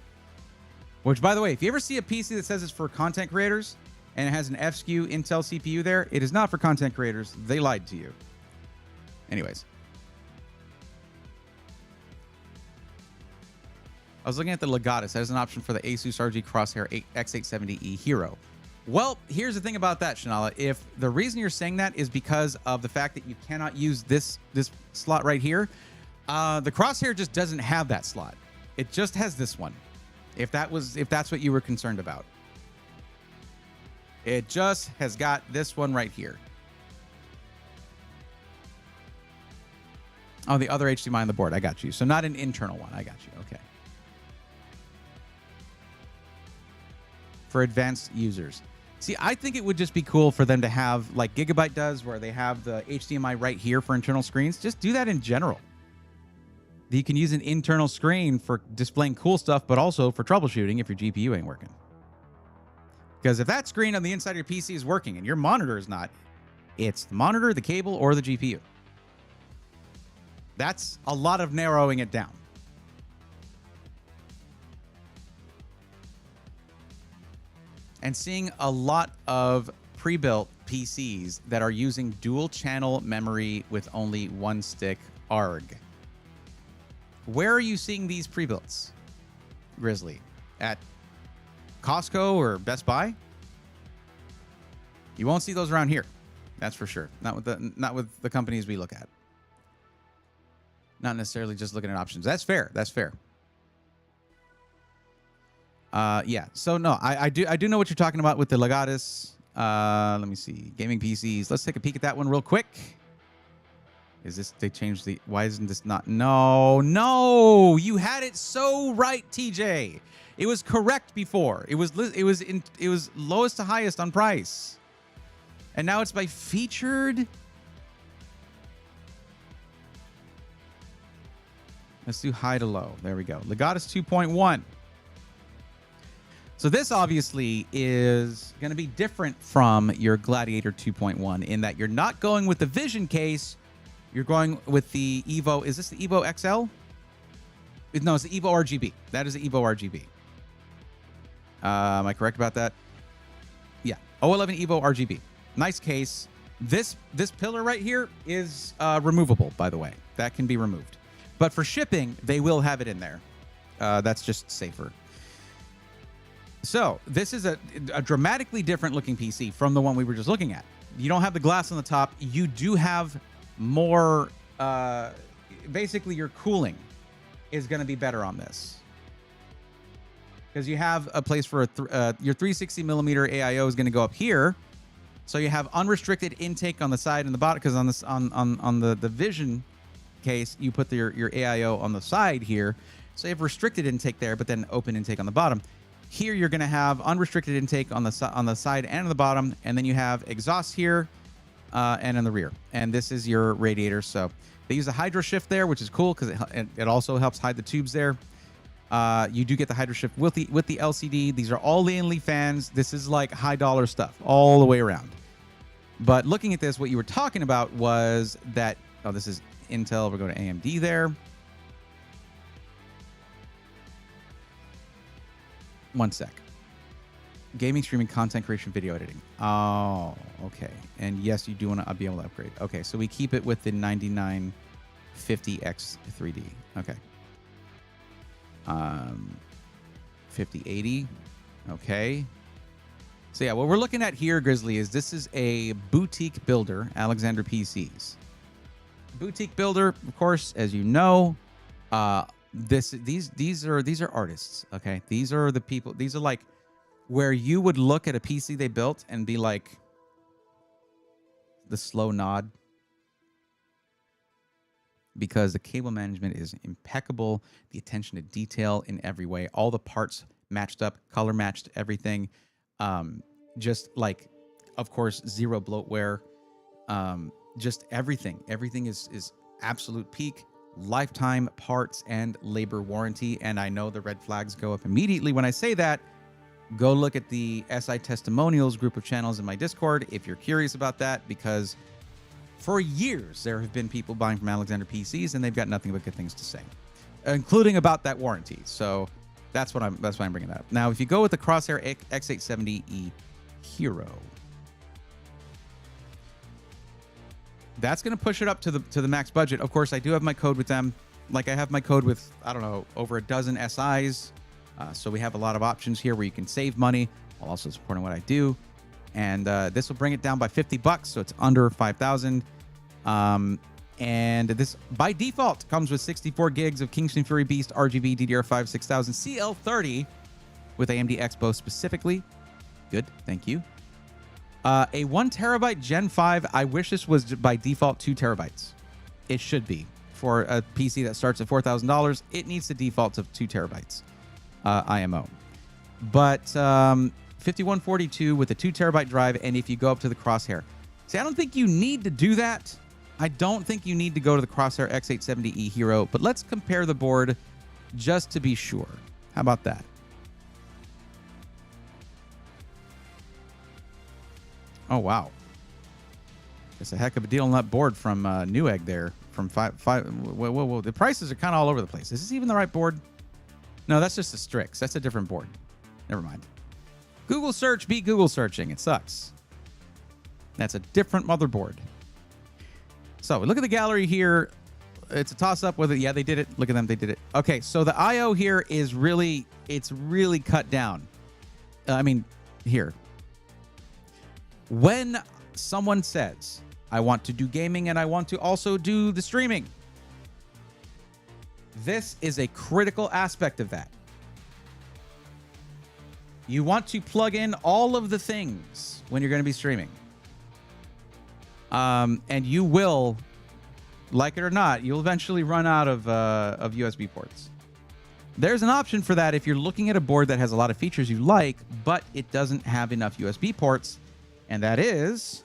Speaker 1: Which, by the way, if you ever see a PC that says it's for content creators and it has an FSKU Intel CPU there, it is not for content creators. They lied to you. Anyways. I was looking at the Legatus. That is an option for the Asus RG Crosshair X870E Hero. Well, here's the thing about that, Shanala. If the reason you're saying that is because of the fact that you cannot use this slot right here, the Crosshair just doesn't have that slot. It just has this one. If that's what you were concerned about. It just has got this one right here. Oh, the other HDMI on the board. I got you. So not an internal one. I got you. Okay. For advanced users. See, I think it would just be cool for them to have, like Gigabyte does, where they have the HDMI right here for internal screens. Just do that in general. You can use an internal screen for displaying cool stuff, but also for troubleshooting if your GPU ain't working. Because if that screen on the inside of your PC is working and your monitor is not, it's the monitor, the cable, or the GPU. That's a lot of narrowing it down. And seeing a lot of pre-built PCs that are using dual channel memory with only one stick ARG. Where are you seeing these pre-builts, Grizzly? At Costco or Best Buy? You won't see those around here. That's for sure. Not with the companies we look at. Not necessarily just looking at options. That's fair. That's fair. Yeah. So no, I do know what you're talking about with the Legatus. Let me see. Gaming PCs. Let's take a peek at that one real quick. Is this, they changed the, why isn't this not? No, you had it so right, TJ. It was correct before. It was lowest to highest on price. And now it's by featured. Let's do high to low. There we go. Legatus 2.1. So this obviously is going to be different from your Gladiator 2.1 in that you're not going with the Vision case. You're going with the Evo. Is this the Evo XL? No, it's the Evo RGB. That is the Evo RGB. Am I correct about that? Yeah. 011 Evo RGB. Nice case. This pillar right here is removable, by the way. That can be removed. But for shipping, they will have it in there. That's just safer. So this is a dramatically different looking PC from the one we were just looking at. You don't have the glass on the top. You do have more, basically your cooling is going to be better on this. Because you have a place for your 360 millimeter AIO is going to go up here. So you have unrestricted intake on the side and the bottom, because on this on the Vision case, you put your AIO on the side here. So you have restricted intake there, but then open intake on the bottom. Here you're going to have unrestricted intake on the side and on the bottom, and then you have exhaust here and in the rear. And this is your radiator. So they use a hydro shift there, which is cool because it also helps hide the tubes there. You do get the hydro shift with the LCD. These are all lean fans. This is like high dollar stuff all the way around. But looking at this, what you were talking about was that, oh, this is Intel. We're going to AMD there. One sec. Gaming, streaming, content creation, video editing. Oh, okay. And yes, you do want to be able to upgrade. Okay, so we keep it with the 9950X 3D. Okay. 5080. Okay. So yeah, what we're looking at here, Grizzly, is this is a boutique builder, Alexander PCs. Boutique builder, of course, as you know, these are artists. Okay, these are the people. These are like where you would look at a PC they built and be like, the slow nod, because the cable management is impeccable, the attention to detail in every way, all the parts matched up, color matched, everything. Just like, of course, zero bloatware. Just everything. Everything is absolute peak, lifetime parts and labor warranty. And I know the red flags go up immediately when I say that. Go look at the SI Testimonials group of channels in my Discord if you're curious about that, because for years there have been people buying from Alexander PCs and they've got nothing but good things to say, including about that warranty. So that's why I'm bringing that up. Now, if you go with the Crosshair X870E Hero, that's going to push it up to the max budget. Of course, I do have my code with them. Like I have my code with, I don't know, over a dozen SIs. So we have a lot of options here where you can save money while also supporting what I do. And this will bring it down by $50, so it's under 5,000. And this, by default, comes with 64 gigs of Kingston Fury Beast RGB DDR5 6000 CL30 with AMD Expo specifically. Good, thank you. A 1 terabyte Gen 5. I wish this was by default 2 terabytes. It should be. For a PC that starts at $4,000, it needs to default to 2 terabytes. IMO. But 5142 with a 2 terabyte drive, and if you go up to the Crosshair. See, I don't think you need to do that. I don't think you need to go to the Crosshair X870E Hero, but let's compare the board just to be sure. How about that? Oh, wow. It's a heck of a deal on that board from Newegg there. From whoa. The prices are kind of all over the place. Is this even the right board? No, that's just a Strix. That's a different board. Never mind. Google search beat Google searching. It sucks. That's a different motherboard. So we look at the gallery here. It's a toss-up with it. Yeah, they did it. Look at them. They did it. Okay, so the I/O here is really, it's really cut down. I mean, here. When someone says, I want to do gaming and I want to also do the streaming, this is a critical aspect of that. You want to plug in all of the things when you're going to be streaming. And you will, like it or not, you'll eventually run out of USB ports. There's an option for that if you're looking at a board that has a lot of features you like, but it doesn't have enough USB ports. And that is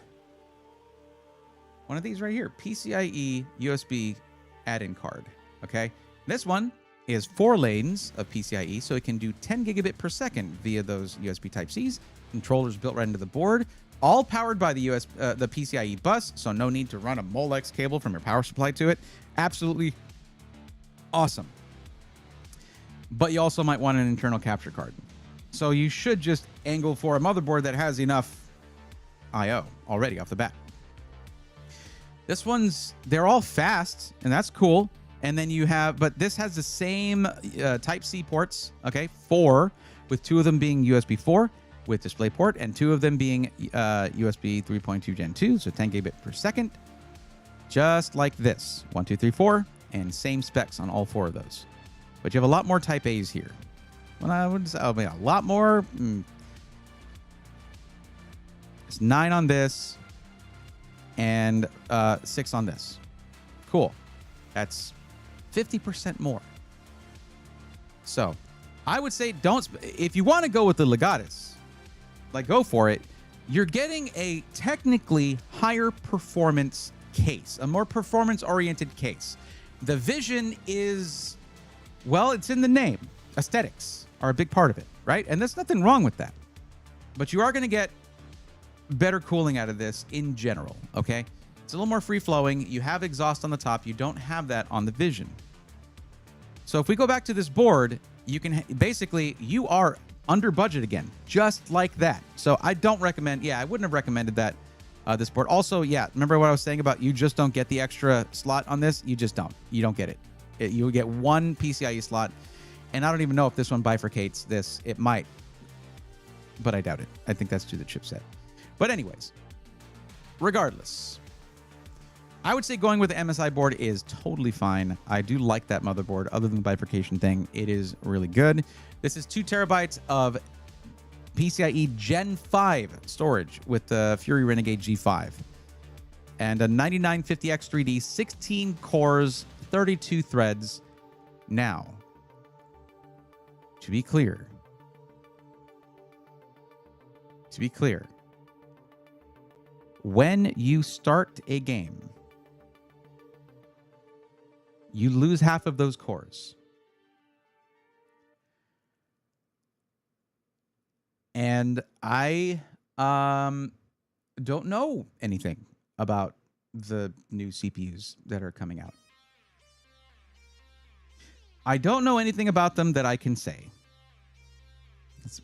Speaker 1: one of these right here, PCIe USB add-in card. Okay. This one is 4 lanes of PCIe, so it can do 10 gigabit per second via those USB Type-Cs. Controllers built right into the board, all powered by the PCIe bus, so no need to run a Molex cable from your power supply to it. Absolutely awesome. But you also might want an internal capture card. So you should just angle for a motherboard that has enough I/O already off the bat. This one's, they're all fast, and that's cool. And then you have, but this has the same Type-C ports, okay, 4, with 2 of them being USB 4 with DisplayPort, and 2 of them being USB 3.2 Gen 2, so 10 gigabit per second, just like this, 1, 2, 3, 4, and same specs on all 4 of those. But you have a lot more Type A's here. Well, I would say, a lot more. It's 9 on this, and 6 on this. Cool. That's 50% more. So I would say if you want to go with the Legatus, like go for it. You're getting a technically higher performance case, a more performance oriented case. The vision is, well, it's in the name. Aesthetics are a big part of it, right? And there's nothing wrong with that. But you are going to get better cooling out of this in general, okay? It's a little more free-flowing. You have exhaust on the top. You don't have that on the Vision. So if we go back to this board, you can basically, you are under budget again, just like that. So I don't recommend, I wouldn't have recommended that, this board. Also, remember what I was saying about you just don't get the extra slot on this? You just don't. You don't get it. You'll get 1 PCIe slot, and I don't even know if this one bifurcates this. It might. but I doubt it. I think that's due to the chipset. But anyways, regardless, I would say going with the MSI board is totally fine. I do like that motherboard. Other than the bifurcation thing, it is really good. This is 2 terabytes of PCIe Gen 5 storage with the Fury Renegade G5. And a 9950X3D, 16 cores, 32 threads. Now, to be clear, when you start a game, you lose half of those cores. And I don't know anything about the new CPUs that are coming out. I don't know anything about them that I can say.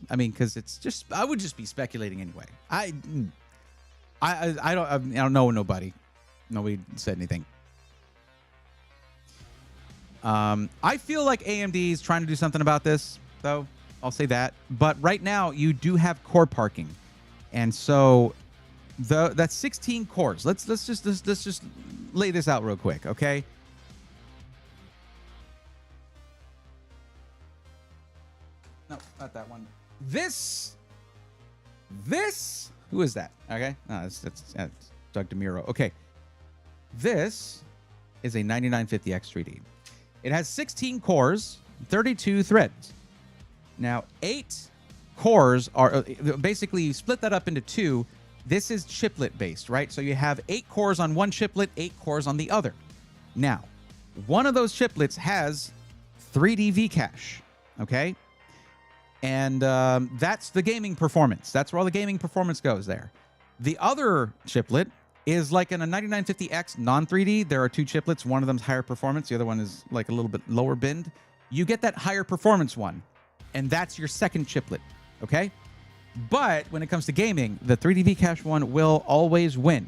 Speaker 1: I mean, because it's just, I would just be speculating anyway. I don't know nobody. Nobody said anything. I feel like AMD is trying to do something about this, though. I'll say that. But right now, you do have core parking, and so that's 16 cores. Let's just lay this out real quick, okay? No, not that one. This. Who is that? Okay, no, that's Doug DeMuro. Okay, this is a 9950X3D. It has 16 cores, 32 threads. Now, 8 cores are basically, you split that up into 2. This is chiplet based, right? So you have 8 cores on one chiplet, 8 cores on the other. Now, one of those chiplets has 3D V-cache, okay? And that's the gaming performance. That's where all the gaming performance goes there. The other chiplet is like in a 9950X non-3D. There are 2 chiplets. One of them's higher performance. The other one is like a little bit lower binned. You get that higher performance one, and that's your second chiplet, okay? But when it comes to gaming, the 3D V-cache one will always win.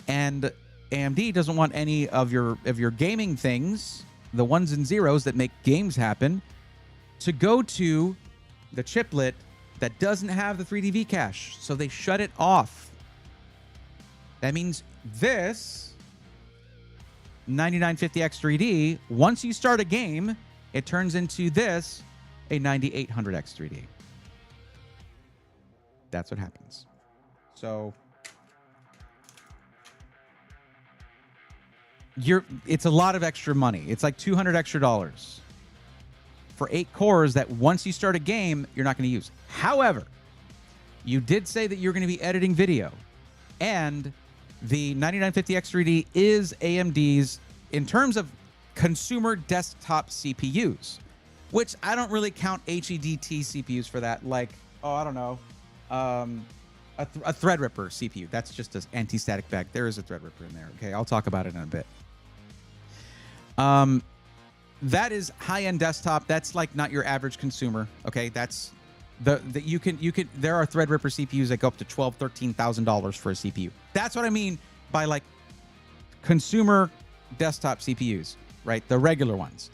Speaker 1: And AMD doesn't want any of your gaming things, the ones and zeros that make games happen, to go to the chiplet that doesn't have the 3D V-cache. So they shut it off. That means this 9950X3D, once you start a game, it turns into this, a 9800X3D. That's what happens. So it's a lot of extra money. It's like $200 extra for 8 cores that once you start a game, you're not going to use. However, you did say that you're going to be editing video, and the 9950X3D is AMD's, in terms of consumer desktop CPUs, which I don't really count HEDT CPUs for that. Like, oh, I don't know, a Threadripper CPU. That's just an anti-static bag. There is a Threadripper in there. Okay, I'll talk about it in a bit. That is high-end desktop. That's like not your average consumer. Okay, that's you can there are Threadripper CPUs that go up to $12,000-$13,000 for a CPU. That's what I mean by like consumer desktop CPUs, right? The regular ones.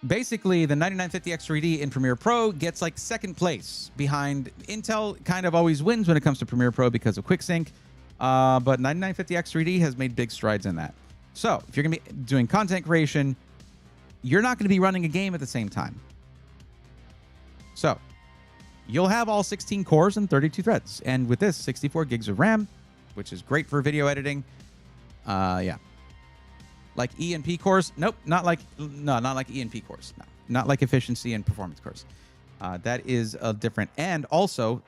Speaker 1: Basically, the 9950X3D in Premiere Pro gets like second place behind Intel. Kind of always wins when it comes to Premiere Pro because of QuickSync, but 9950X3D has made big strides in that. So if you're going to be doing content creation, you're not going to be running a game at the same time. So you'll have all 16 cores and 32 threads. And with this, 64 gigs of RAM, which is great for video editing. Yeah. Like E&P cores? Nope, not like E&P cores. No, not like efficiency and performance cores. That is different. And also,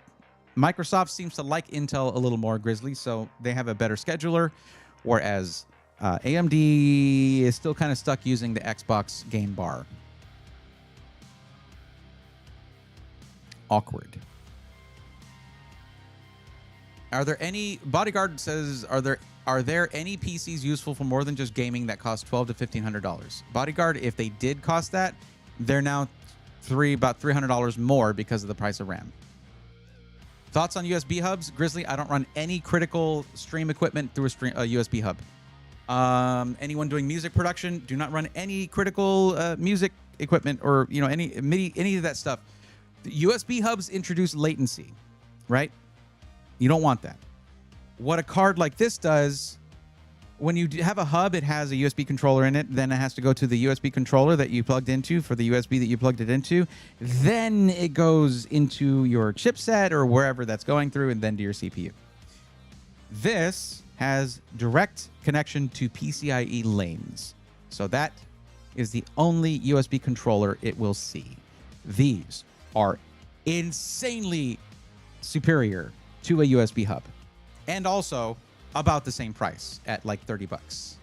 Speaker 1: Microsoft seems to like Intel a little more, Grizzly, so they have a better scheduler, whereas AMD is still kind of stuck using the Xbox game bar. Awkward. Are there any, Bodyguard says, are there any PCs useful for more than just gaming that cost $1,200 to $1,500? Bodyguard, if they did cost that, they're now about $300 more because of the price of RAM. Thoughts on USB hubs? Grizzly, I don't run any critical stream equipment through a USB hub. Anyone doing music production, do not run any critical music equipment or any MIDI, any of that stuff The USB hubs introduce latency, right? You don't want that. What a card like this does, when you have a hub, it has a USB controller in it. Then it has to go to the USB controller that you plugged into for the USB that you plugged it into. Then it goes into your chipset or wherever that's going through, and then to your CPU. This has direct connection to PCIe lanes. So that is the only USB controller it will see. These are insanely superior to a USB hub, and also about the same price at like 30 bucks.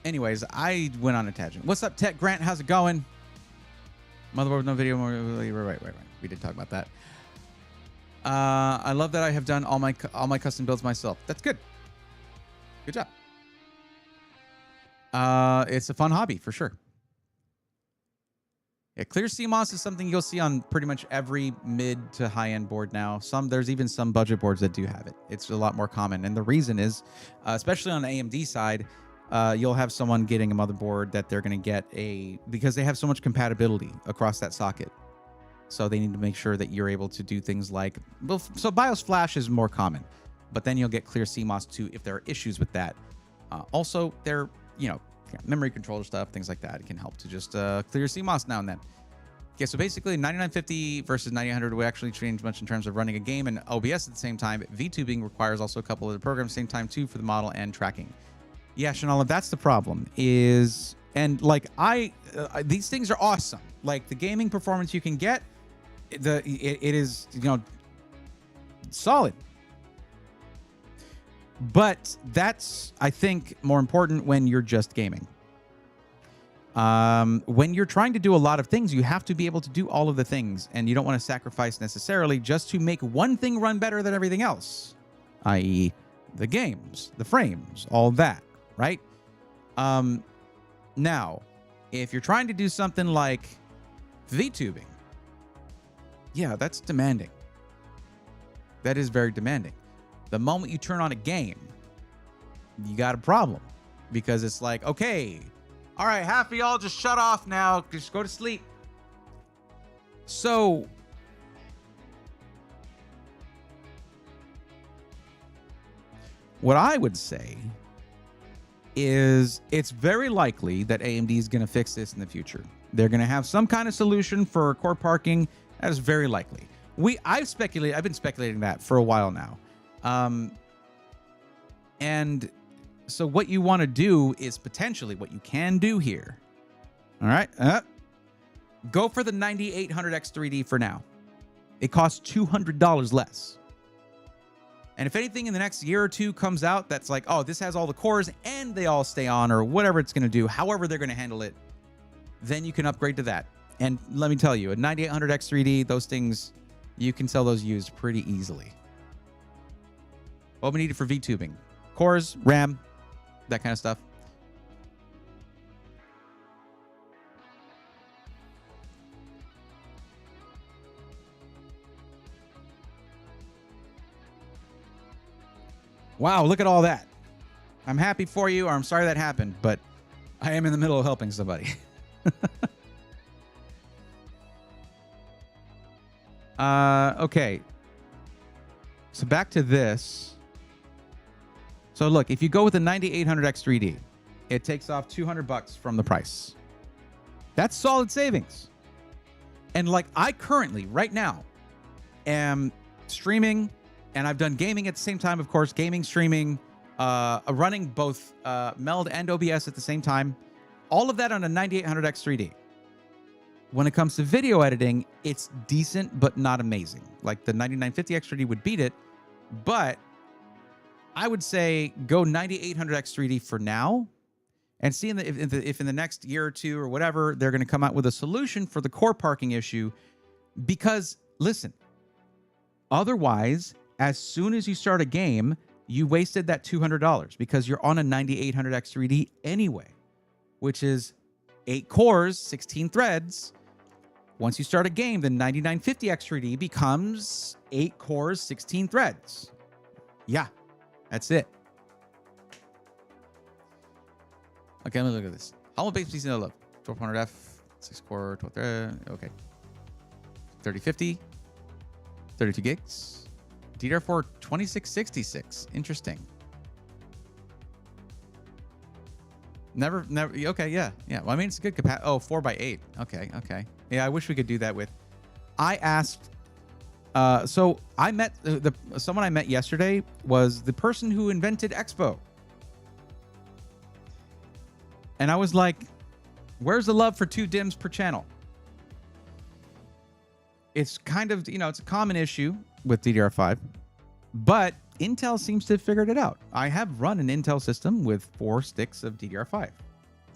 Speaker 1: Anyways, I went on a tangent. What's up, Tech Grant? How's it going? Motherboard with no video. Right. We did talk about that. I love that I have done all my custom builds myself. That's good. Good job. It's a fun hobby for sure. Yeah, clear CMOS is something you'll see on pretty much every mid to high end board now. There's even some budget boards that do have it. It's a lot more common, and the reason is, especially on the AMD side, you'll have someone getting a motherboard that they're going to get because they have so much compatibility across that socket. So they need to make sure that you're able to do things like, well, so BIOS flash is more common, but then you'll get clear CMOS too if there are issues with that. Also, they're, memory controller stuff, things like that. It can help to just clear CMOS now and then. Okay, so basically 9950 versus 9800 would actually change much in terms of running a game and OBS at the same time. VTubing requires also a couple of the programs at the same time too for the model and tracking. Yeah, Shanala, that's the problem is, and like these things are awesome. Like the gaming performance you can get, it is, solid. But that's, I think, more important when you're just gaming. When you're trying to do a lot of things, you have to be able to do all of the things, and you don't want to sacrifice necessarily just to make one thing run better than everything else, i.e. the games, the frames, all that, right? Now, if you're trying to do something like VTubing, yeah, that's demanding. That is very demanding. The moment you turn on a game, you got a problem because it's like, okay, all right, half of y'all just shut off now. Just go to sleep. So what I would say is it's very likely that AMD is going to fix this in the future. They're going to have some kind of solution for core parking. That is very likely. I've been speculating that for a while now. And so what you want to do is potentially what you can do here. All right. Go for the 9800X3D for now. It costs $200 less. And if anything in the next year or two comes out that's like, oh, this has all the cores and they all stay on or whatever it's going to do, however they're going to handle it, then you can upgrade to that. And let me tell you, a 9800X3D, those things, you can sell those used pretty easily. What we needed for VTubing: cores, RAM, that kind of stuff. Wow, look at all that. I'm happy for you, or I'm sorry that happened, but I am in the middle of helping somebody. Okay. So back to this. So look, if you go with the 9800X3D, it takes off $200 from the price. That's solid savings. And like I currently, right now, am streaming, and I've done gaming at the same time, of course, gaming, streaming, running both Meld and OBS at the same time. All of that on a 9800X3D. When it comes to video editing, it's decent, but not amazing. Like the 9950X3D would beat it, but I would say go 9800X3D for now and see if in the next year or two or whatever, they're going to come out with a solution for the core parking issue. Because listen, otherwise, as soon as you start a game, you wasted that $200 because you're on a 9800X3D anyway, which is 8 cores, 16 threads. Once you start a game, the 9950X3D becomes 8 cores, 16 threads. Yeah, that's it. Okay, let me look at this. How long base PC I love? 1200F, 6 core, 12 thread. Okay. 3050, 32 gigs. DDR4 2666. Interesting. Never. Okay, yeah. Well, I mean, it's a good capacity. Oh, 4x8. Okay. Yeah, I wish we could do that with. I asked. So I met someone I met yesterday was the person who invented Expo. And I was like, where's the love for 2 DIMMs per channel? It's kind of, it's a common issue with DDR5, but Intel seems to have figured it out. I have run an Intel system with 4 sticks of DDR5,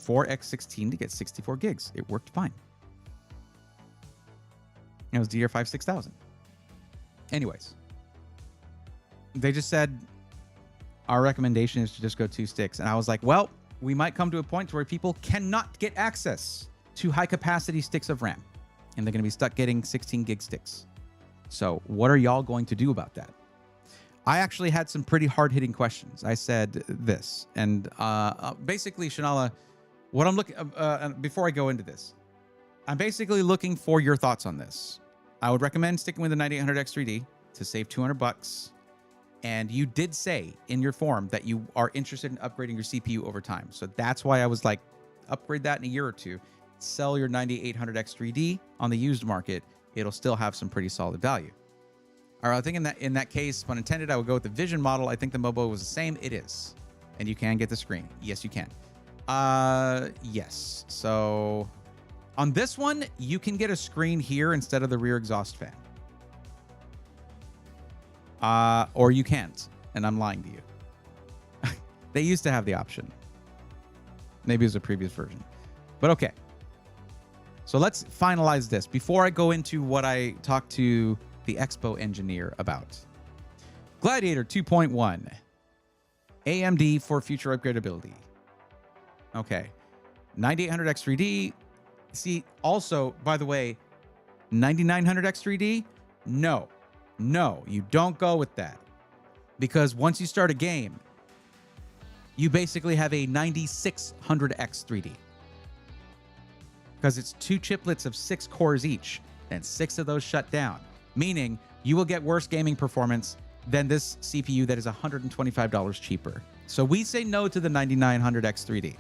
Speaker 1: 4x16 to get 64 gigs. It worked fine. It was DDR5 6000. Anyways, they just said our recommendation is to just go 2 sticks. And I was like, well, we might come to a point where people cannot get access to high capacity sticks of RAM, and they're going to be stuck getting 16 gig sticks. So what are y'all going to do about that? I actually had some pretty hard hitting questions. I said this, and basically, Shanala, what I'm looking, before I go into this, I'm basically looking for your thoughts on this. I would recommend sticking with the 9800X3D to save $200. And you did say in your form that you are interested in upgrading your CPU over time. So that's why I was like, upgrade that in a year or 2. Sell your 9800X3D on the used market. It'll still have some pretty solid value. All right, I think in that case, pun intended, I would go with the Vision model. I think the Mobo was the same. It is. And you can get the screen. Yes, you can. Yes. So on this one, you can get a screen here instead of the rear exhaust fan. Or you can't, and I'm lying to you. They used to have the option. Maybe it was a previous version. But okay. So let's finalize this before I go into what I talked to the Expo engineer about. Gladiator 2.1. AMD for future upgradability. Okay. 9800X3D. See, also, by the way, 9900X3D? No, you don't go with that. Because once you start a game, you basically have a 9600X3D. Because it's 2 chiplets of 6 cores each, and 6 of those shut down. Meaning, you will get worse gaming performance than this CPU that is $125 cheaper. So we say no to the 9900X3D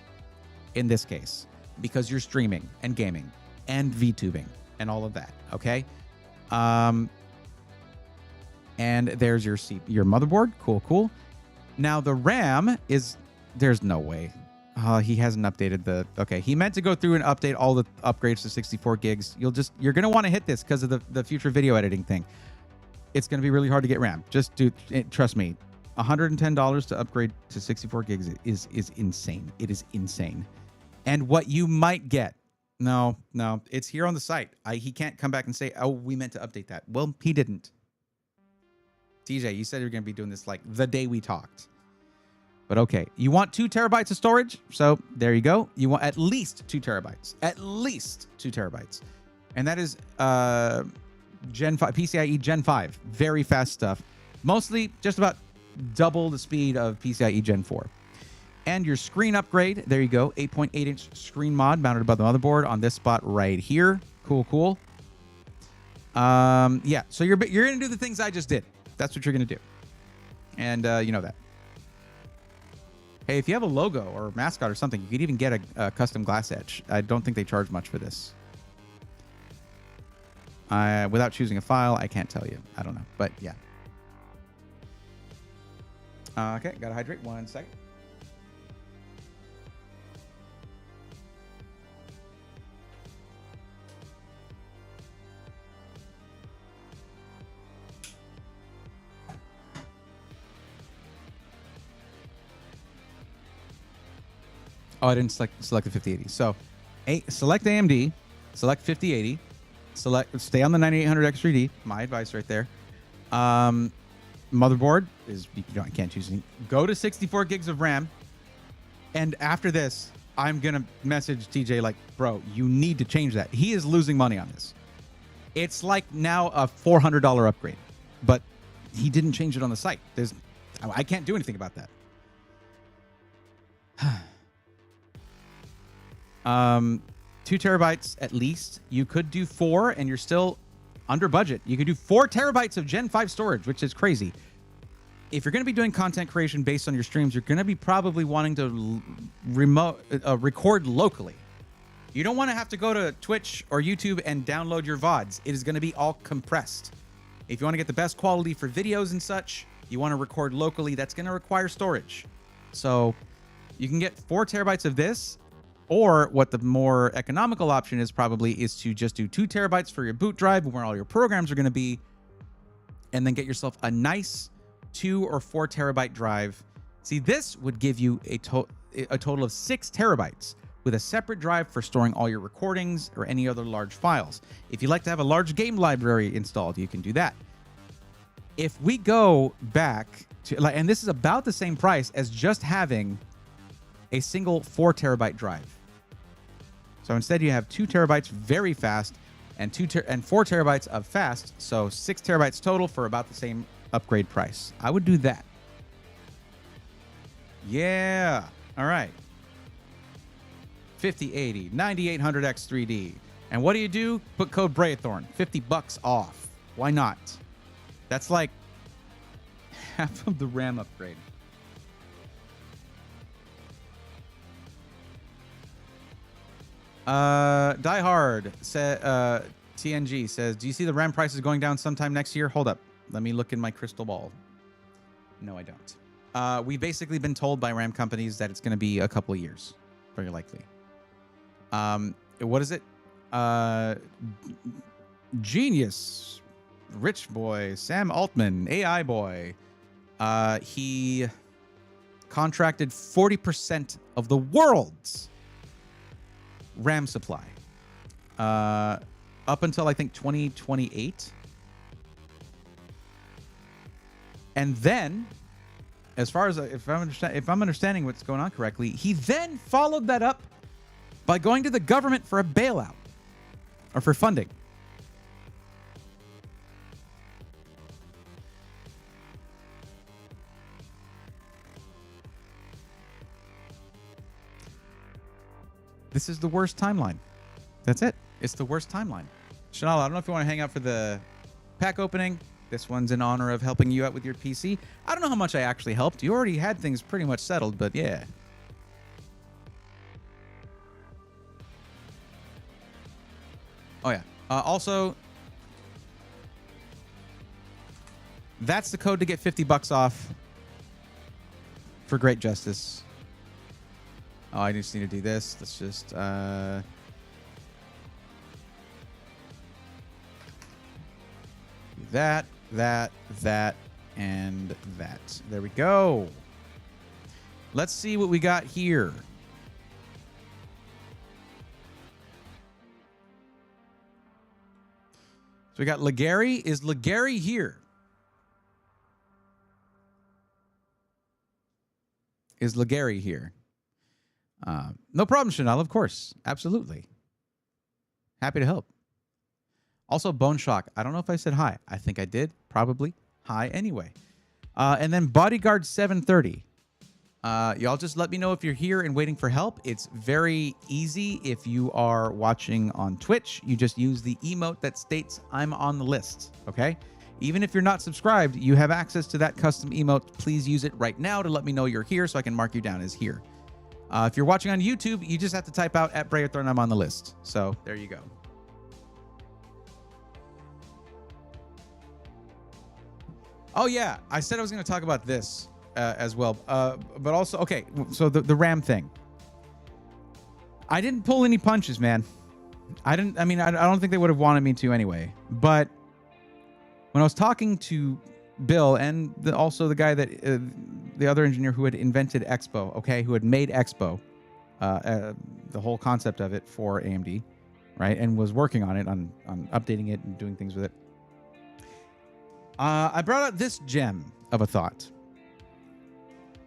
Speaker 1: in this case, because you're streaming and gaming and VTubing and all of that, okay? And there's your motherboard. Cool. Now the RAM is, there's no way. He hasn't updated the, okay. He meant to go through and update all the upgrades to 64 gigs. You're going to want to hit this because of the future video editing thing. It's going to be really hard to get RAM. Just trust me. $110 to upgrade to 64 gigs is insane. It is insane. And what you might get, no, it's here on the site. He can't come back and say, oh, we meant to update that. Well, he didn't. TJ, you said you were going to be doing this like the day we talked. But okay, you want 2 terabytes of storage? So there you go. You want at least 2 terabytes. At least 2 terabytes. And that is Gen 5, PCIe Gen 5. Very fast stuff. Mostly just about double the speed of PCIe Gen 4. And your screen upgrade, there you go. 8.8-inch screen mod mounted above the motherboard on this spot right here. Cool. Yeah, so you're going to do the things I just did. That's what you're going to do. And you know that. Hey, if you have a logo or mascot or something, you could even get a custom glass edge. I don't think they charge much for this. Without choosing a file, I can't tell you. I don't know, but yeah. Okay, gotta hydrate 1 second. Oh, I didn't select the 5080. So, select AMD, select 5080, stay on the 9800X3D. My advice right there. Motherboard is you can't choose any. Go to 64 gigs of RAM, and after this, I'm gonna message TJ like, bro, you need to change that. He is losing money on this. It's like now a $400 upgrade, but he didn't change it on the site. I can't do anything about that. 2 terabytes at least. You could do 4 and you're still under budget. You could do 4 terabytes of Gen 5 storage, which is crazy. If you're going to be doing content creation based on your streams, you're going to be probably wanting to record locally. You don't want to have to go to Twitch or YouTube and download your VODs. It is going to be all compressed. If you want to get the best quality for videos and such, you want to record locally, that's going to require storage. So you can get 4 terabytes of this, or what the more economical option is probably is to just do 2 terabytes for your boot drive where all your programs are going to be, and then get yourself a nice 2 or 4 terabyte drive. See, this would give you a total of 6 terabytes with a separate drive for storing all your recordings or any other large files. If you like to have a large game library installed, you can do that. If we go back to, and this is about the same price as just having a single 4 terabyte drive. So instead you have 2 terabytes very fast and 4 terabytes of fast. So 6 terabytes total for about the same upgrade price. I would do that. Yeah. All right. 5080, 9800X3D. And what do? Put code Braithorn, $50 off. Why not? That's like half of the RAM upgrade. Die Hard TNG says, do you see the RAM prices going down sometime next year? Hold up. Let me look in my crystal ball. No, I don't. We've basically been told by RAM companies that it's going to be a couple of years, very likely. What is it? Genius, Rich Boy, Sam Altman, AI Boy. He contracted 40% of the world's RAM supply up until I think 2028. And then, as far as if I'm understanding what's going on correctly, he then followed that up by going to the government for a bailout or for funding. This is the worst timeline. That's it. It's the worst timeline. Chanel, I don't know if you want to hang out for the pack opening. This one's in honor of helping you out with your PC. I don't know how much I actually helped. You already had things pretty much settled, but yeah. Oh, yeah. Also, that's the code to get $50 off for Great Justice. Oh, I just need to do this. Let's just... do that, and that. There we go. Let's see what we got here. So we got Legary. Is Legary here? Is Legary here? No problem, Chanel. Of course. Absolutely. Happy to help. Also, Bone Shock. I don't know if I said hi. I think I did. Probably. Hi anyway. And then Bodyguard 730. Y'all just let me know if you're here and waiting for help. It's very easy. If you are watching on Twitch, you just use the emote that states I'm on the list. Okay? Even if you're not subscribed, you have access to that custom emote. Please use it right now to let me know you're here so I can mark you down as here. If you're watching on YouTube, you just have to type out @Braithorn, I'm on the list. So there you go. Oh, yeah. I said I was going to talk about this as well. But also, okay, so the RAM thing. I didn't pull any punches, man. I don't think they would have wanted me to anyway. But when I was talking to Bill and also the guy that the other engineer who had invented Expo, okay, who had made Expo, the whole concept of it for AMD, right, and was working on it, on updating it and doing things with it. I brought out this gem of a thought.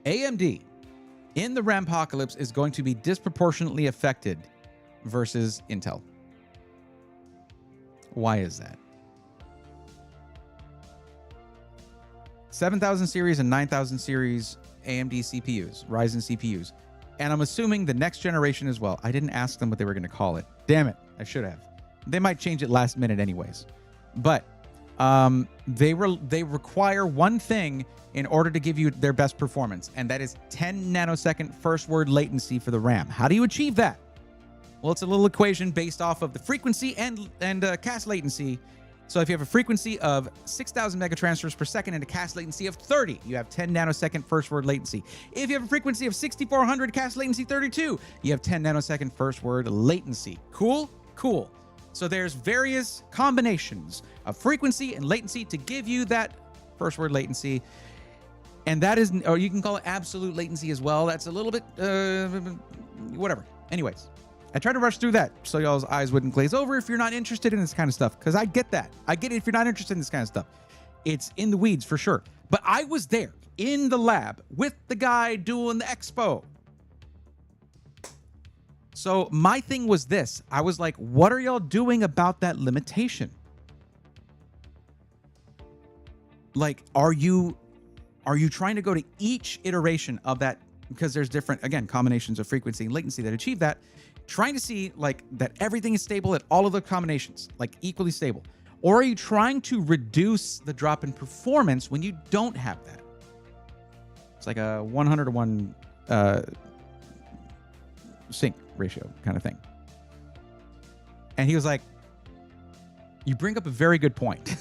Speaker 1: AMD in the Rampocalypse is going to be disproportionately affected versus Intel. Why is that? 7000 series and 9000 series AMD CPUs, Ryzen CPUs, And I'm assuming the next generation as well. I didn't ask them what they were going to call it. Damn it. I should have. They might change it last minute anyways. But they require one thing in order to give you their best performance, and that is 10 nanosecond first word latency for the RAM. How do you achieve that? Well, it's a little equation based off of the frequency and cast latency. So if you have a frequency of 6,000 megatransfers per second and a cast latency of 30, you have 10 nanosecond first word latency. If you have a frequency of 6,400, cast latency 32, you have 10 nanosecond first word latency. Cool? Cool. So there's various combinations of frequency and latency to give you that first word latency. And that is, or you can call it absolute latency as well. That's a little bit, whatever. Anyways, I tried to rush through that so y'all's eyes wouldn't glaze over if you're not interested in this kind of stuff, because I get that. I get it if you're not interested in this kind of stuff. It's in the weeds for sure. But I was there in the lab with the guy doing the expo. So my thing was this. I was like, what are y'all doing about that limitation? Like, are you trying to go to each iteration of that? Because there's different, again, combinations of frequency and latency that achieve that. Trying to see like that everything is stable at all of the combinations, like equally stable. Or are you trying to reduce the drop in performance when you don't have that? It's like a 100 to 1 sync ratio kind of thing. And he was like, you bring up a very good point.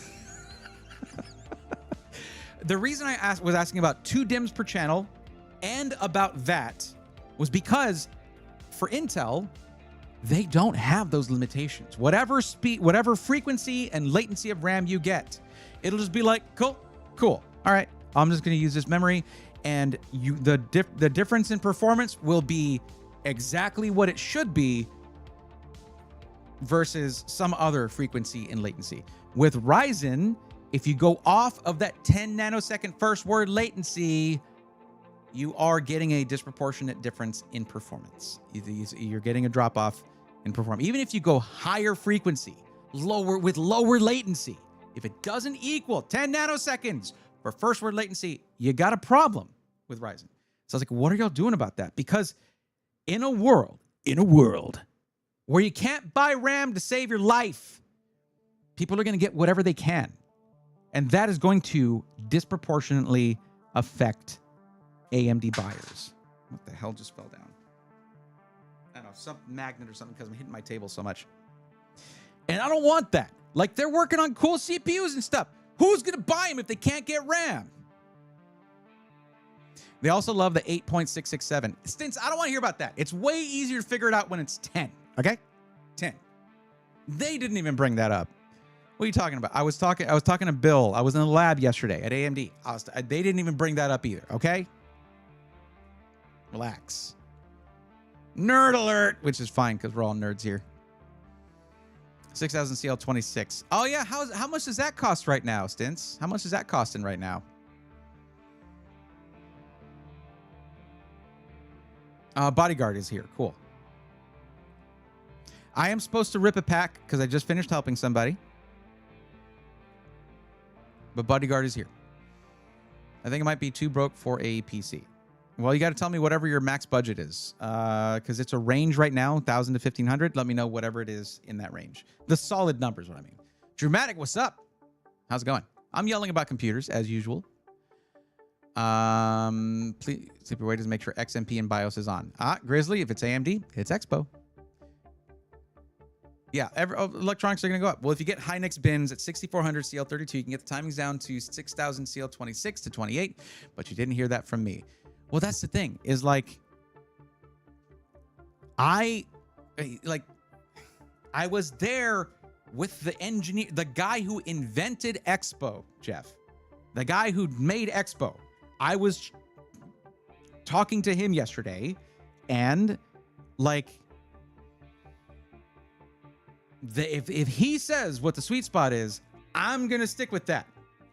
Speaker 1: The reason I was asking about 2 DIMMs per channel and about that was because for Intel, they don't have those limitations. Whatever speed, whatever frequency and latency of RAM you get, it'll just be like, cool. All right, I'm just going to use this memory, and the difference in performance will be exactly what it should be versus some other frequency and latency. With Ryzen, if you go off of that 10 nanosecond first word latency, you are getting a disproportionate difference in performance. You're getting a drop off in performance. Even if you go higher frequency, with lower latency, if it doesn't equal 10 nanoseconds for first word latency, you got a problem with Ryzen. So I was like, what are y'all doing about that? Because in a world where you can't buy RAM to save your life, people are going to get whatever they can. And that is going to disproportionately affect AMD buyers. What the hell just fell down? I don't know, some magnet or something, because I'm hitting my table so much. And I don't want that. Like, they're working on cool CPUs and stuff. Who's going to buy them if they can't get RAM? They also love the 8.667. Stints, I don't want to hear about that. It's way easier to figure it out when it's 10. Okay? 10. They didn't even bring that up. What are you talking about? I was talking to Bill. I was in the lab yesterday at AMD. They didn't even bring that up either. Okay? Relax. Nerd alert, which is fine because we're all nerds here. 6000 CL26. Oh yeah, how much does that cost right now, Stints? How much is that costing right now? Bodyguard is here. Cool. I am supposed to rip a pack because I just finished helping somebody. But Bodyguard is here. I think it might be too broke for a PC. Well, you got to tell me whatever your max budget is, because it's a range right now, 1,000 to 1,500. Let me know whatever it is in that range. The solid numbers, what I mean. Dramatic, what's up? How's it going? I'm yelling about computers as usual. Please, Sleepy Way, to make sure XMP and BIOS is on. Grizzly, if it's AMD, it's Expo. Yeah, electronics are going to go up. Well, if you get Hynix bins at 6400 CL32, you can get the timings down to 6000 CL26 to 28, but you didn't hear that from me. Well, that's the thing, is like, I was there with the engineer, the guy who invented Expo, Jeff, the guy who made Expo. I was talking to him yesterday, and like, if he says what the sweet spot is, I'm gonna stick with that.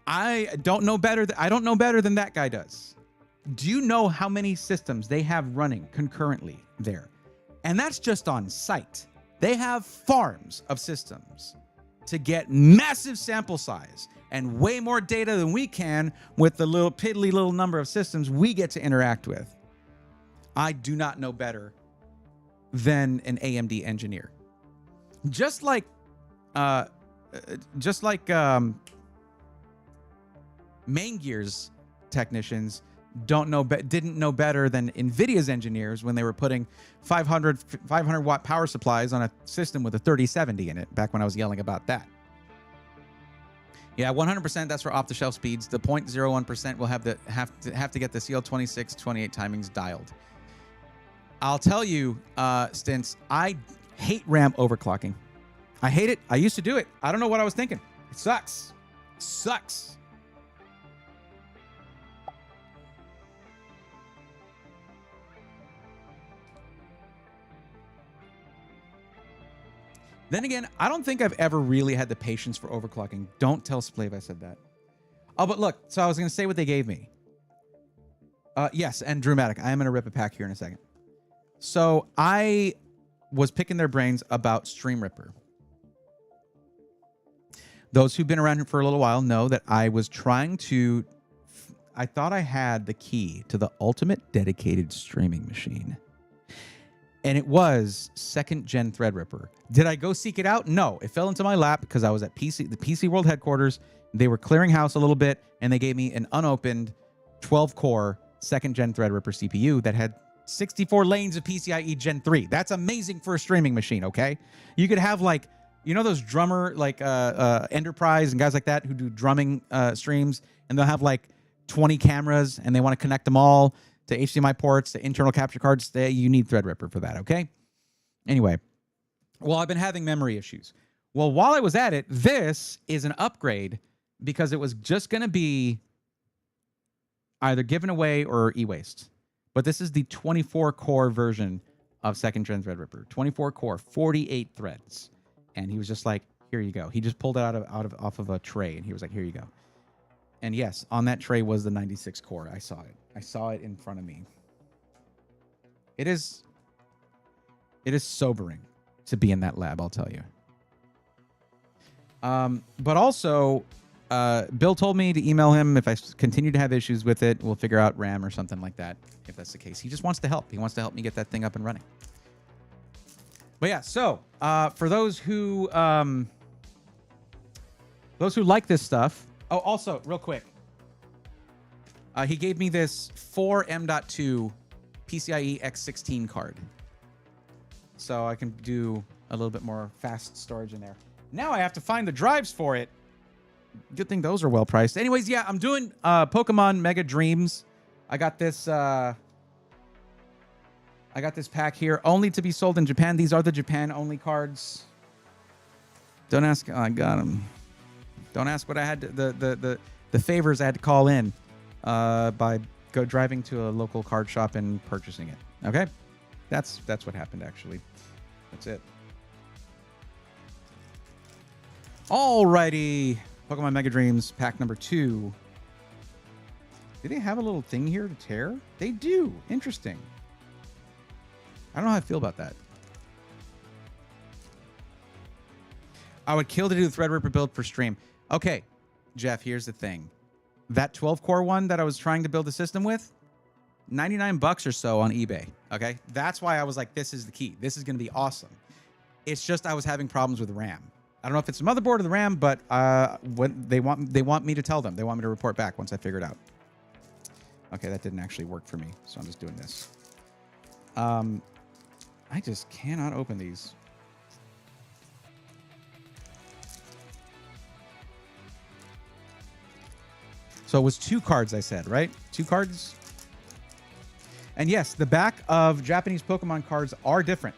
Speaker 1: I don't know better than that guy does. Do you know how many systems they have running concurrently there? And that's just on site. They have farms of systems to get massive sample size and way more data than we can with the little piddly little number of systems we get to interact with. I do not know better than an AMD engineer. Just like main gears technicians didn't know better than NVIDIA's engineers when they were putting 500 watt power supplies on a system with a 3070 in it, back when I was yelling about that. Yeah, 100%. That's for off-the-shelf speeds. The 0.01% will have to get the CL26, 28 timings dialed. I'll tell you, Stints, I hate RAM overclocking. I hate it. I used to do it. I don't know what I was thinking. It sucks. It sucks. Then again, I don't think I've ever really had the patience for overclocking. Don't tell Splave I said that. Oh, but look, so I was going to say what they gave me. Yes, and Dramatic. I am going to rip a pack here in a second. So I was picking their brains about Stream Ripper. Those who've been around here for a little while know that I was trying to... I thought I had the key to the ultimate dedicated streaming machine. And it was 2nd gen Threadripper. Did I go seek it out? No. It fell into my lap because I was at the PC World headquarters. They were clearing house a little bit, and they gave me an unopened 12-core 2nd gen Threadripper CPU that had 64 lanes of PCIe Gen 3. That's amazing for a streaming machine, okay? You could have, like, you know those drummer, like Enterprise and guys like that who do drumming streams, and they'll have, like, 20 cameras, and they want to connect them all to HDMI ports, to internal capture cards. You need Threadripper for that, okay? Anyway, well, I've been having memory issues. Well, while I was at it, this is an upgrade because it was just going to be either given away or e-waste. But this is the 24-core version of 2nd gen Threadripper. 24-core, 48 threads. And he was just like, here you go. He just pulled it off of a tray, and he was like, here you go. And yes, on that tray was the 96 core. I saw it. I saw it in front of me. It is sobering to be in that lab, I'll tell you. But also, Bill told me to email him if I continue to have issues with it. We'll figure out RAM or something like that, if that's the case. He just wants to help. He wants to help me get that thing up and running. But yeah, so for those who like this stuff. Oh, also, real quick. He gave me this 4 M.2 PCIe X16 card. So I can do a little bit more fast storage in there. Now I have to find the drives for it. Good thing those are well priced. Anyways, yeah, I'm doing Pokemon Mega Dreams. I got this pack here, only to be sold in Japan. These are the Japan-only cards. Don't ask. Oh, I got them. Don't ask what I had to, the favors I had to call in by driving to a local card shop and purchasing it. Okay, that's what happened actually. That's it. Alrighty, Pokemon Mega Dreams pack number 2. Do they have a little thing here to tear? They do. Interesting. I don't know how I feel about that. I would kill to do the Threadripper build for stream. Okay, Jeff, here's the thing. That 12-core one that I was trying to build a system with, $99 or so on eBay, okay? That's why I was like, this is the key. This is going to be awesome. It's just I was having problems with RAM. I don't know if it's the motherboard or the RAM, but when they want me to tell them. They want me to report back once I figure it out. Okay, that didn't actually work for me, so I'm just doing this. I just cannot open these. So it was 2 cards, I said, right? 2 cards? And yes, the back of Japanese Pokemon cards are different.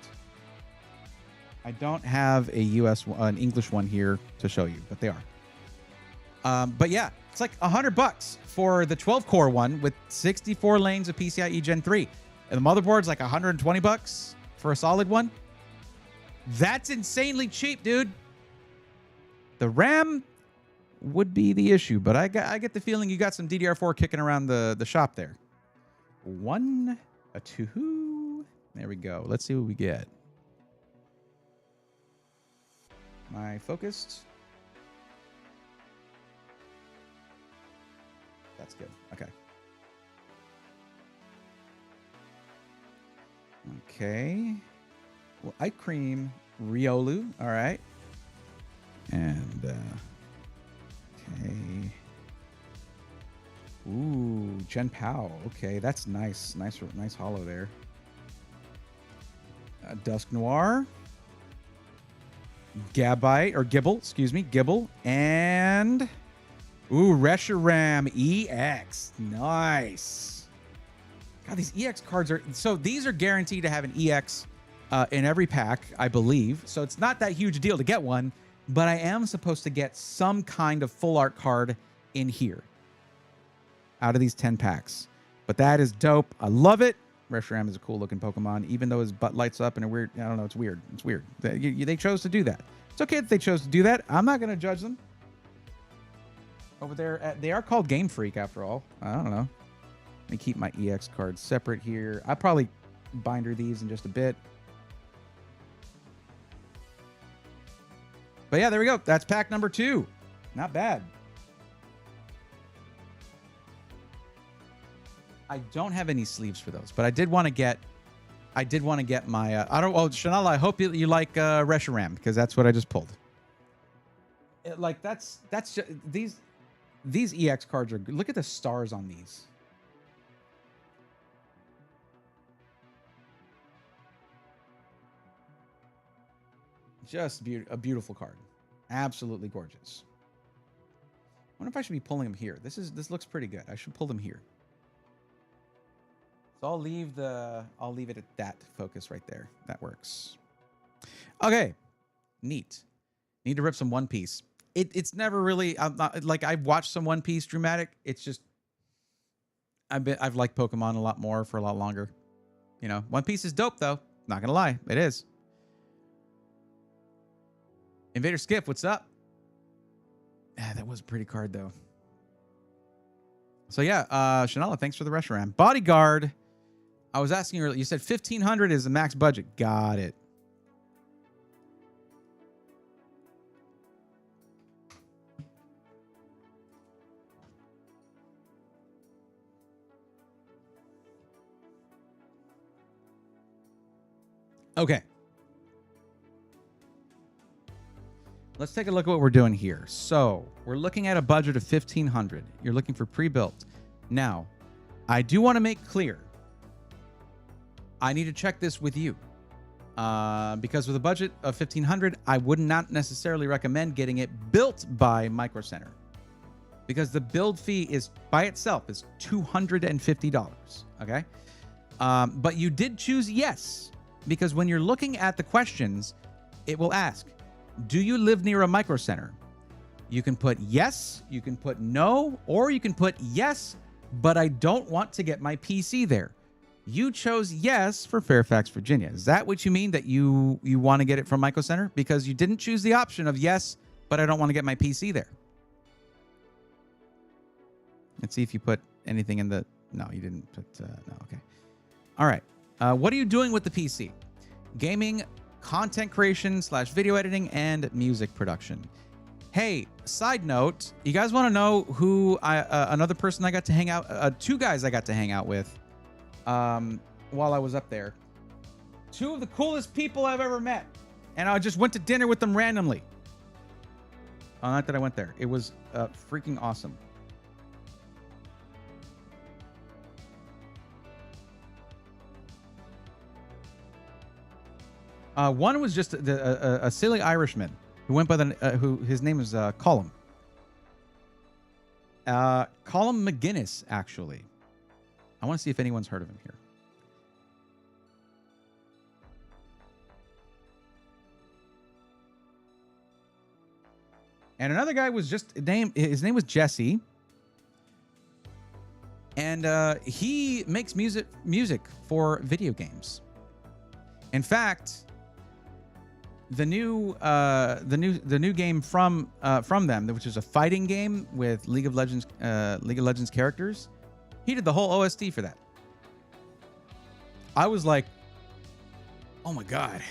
Speaker 1: I don't have an English one here to show you, but they are. But yeah, it's like $100 for the 12-core one with 64 lanes of PCIe Gen 3. And the motherboard's like $120 for a solid one. That's insanely cheap, dude. The RAM would be the issue, but I get the feeling you got some DDR4 kicking around the shop there. 1, a 2. There we go. Let's see what we get. Am I focused? That's good. Okay. Okay. Well, Ice Cream Riolu. All right. And okay. Ooh, Jen Pao. Okay, that's nice. Nice hollow there. Dusk Noir. Gabite, or Gibble, excuse me. Gibble. And ooh, Reshiram EX. Nice. God, these EX cards are... So these are guaranteed to have an EX in every pack, I believe. So it's not that huge a deal to get one, but I am supposed to get some kind of full art card in here out of these 10 packs. But that is dope. I love it. Reshiram is a cool looking Pokemon, even though his butt lights up in a weird... I don't know. It's weird. It's weird. They chose to do that. It's okay that they chose to do that. I'm not going to judge them. Over there, they are called Game Freak after all. I don't know. Let me keep my EX cards separate here. I'll probably binder these in just a bit. But yeah, there we go. That's pack number 2. Not bad. I don't have any sleeves for those, but I did want to get my I don't... Oh, Shanala, I hope you like Reshiram, because that's what I just pulled. That's just, these EX cards are... Look at the stars on these. Just a beautiful card. Absolutely gorgeous. I wonder if I should be pulling them here. This looks pretty good. I should pull them here. So I'll leave it at that focus right there. That works. Okay. Neat. Need to rip some One Piece. It's never really... I'm not, like, I've watched some One Piece dramatic. It's just... I've liked Pokemon a lot more for a lot longer. You know, One Piece is dope, though. Not gonna lie. It is. Invader Skip, what's up? That was a pretty card, though. So, yeah, Shanala, thanks for the Reshiram. Bodyguard. I was asking earlier. You said 1,500 is the max budget. Got it. Okay. Let's take a look at what we're doing here. So we're looking at a budget of 1,500. You're looking for pre-built. Now, I do want to make clear, I need to check this with you. Because with a budget of 1,500, I would not necessarily recommend getting it built by Micro Center. Because the build fee is, by itself, is $250. Okay? But you did choose yes. Because when you're looking at the questions, it will ask, do you live near a Micro Center? You can put yes, you can put no, or you can put yes, but I don't want to get my PC there. You chose yes for Fairfax, Virginia. Is that what you mean, that you want to get it from Micro Center? Because you didn't choose the option of yes, but I don't want to get my PC there. Let's see if you put anything in the... No, you didn't put... no, okay. All right. What are you doing with the PC? Gaming, content creation / video editing, and music production. Hey, side note, you guys want to know who another person I got to hang out... two guys I got to hang out with while I was up there. Two of the coolest people I've ever met. And I just went to dinner with them randomly. Not that I went there. It was freaking awesome. One was just a silly Irishman who went by the who his name was Colum. Colum McGinnis, actually. I want to see if anyone's heard of him here. And another guy was just his name was Jesse. And he makes music for video games. In fact, the new game from them, which is a fighting game with League of Legends characters, he did the whole OST for that. I was like, oh my god.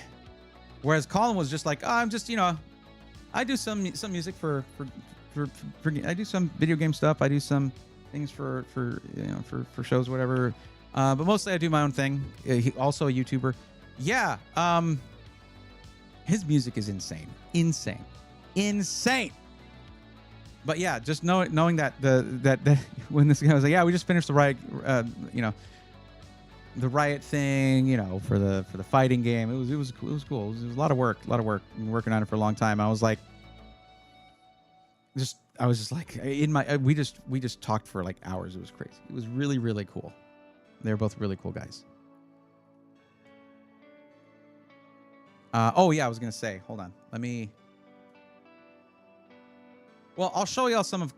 Speaker 1: Whereas Colin was just like, oh, I'm just, I do some music for I do some video game stuff. I do some things for shows, whatever. But mostly I do my own thing. He also a YouTuber. Yeah. His music is insane. Insane. But yeah, just knowing that that when this guy was like, yeah, we just finished the riot, the riot thing, for the fighting game. It was cool. It was a lot of work. Been working on it for a long time. I was just like we just talked for like hours. It was crazy. It was really, really cool. They're both really cool guys. Oh yeah, I was gonna say, hold on. Well, I'll show y'all some of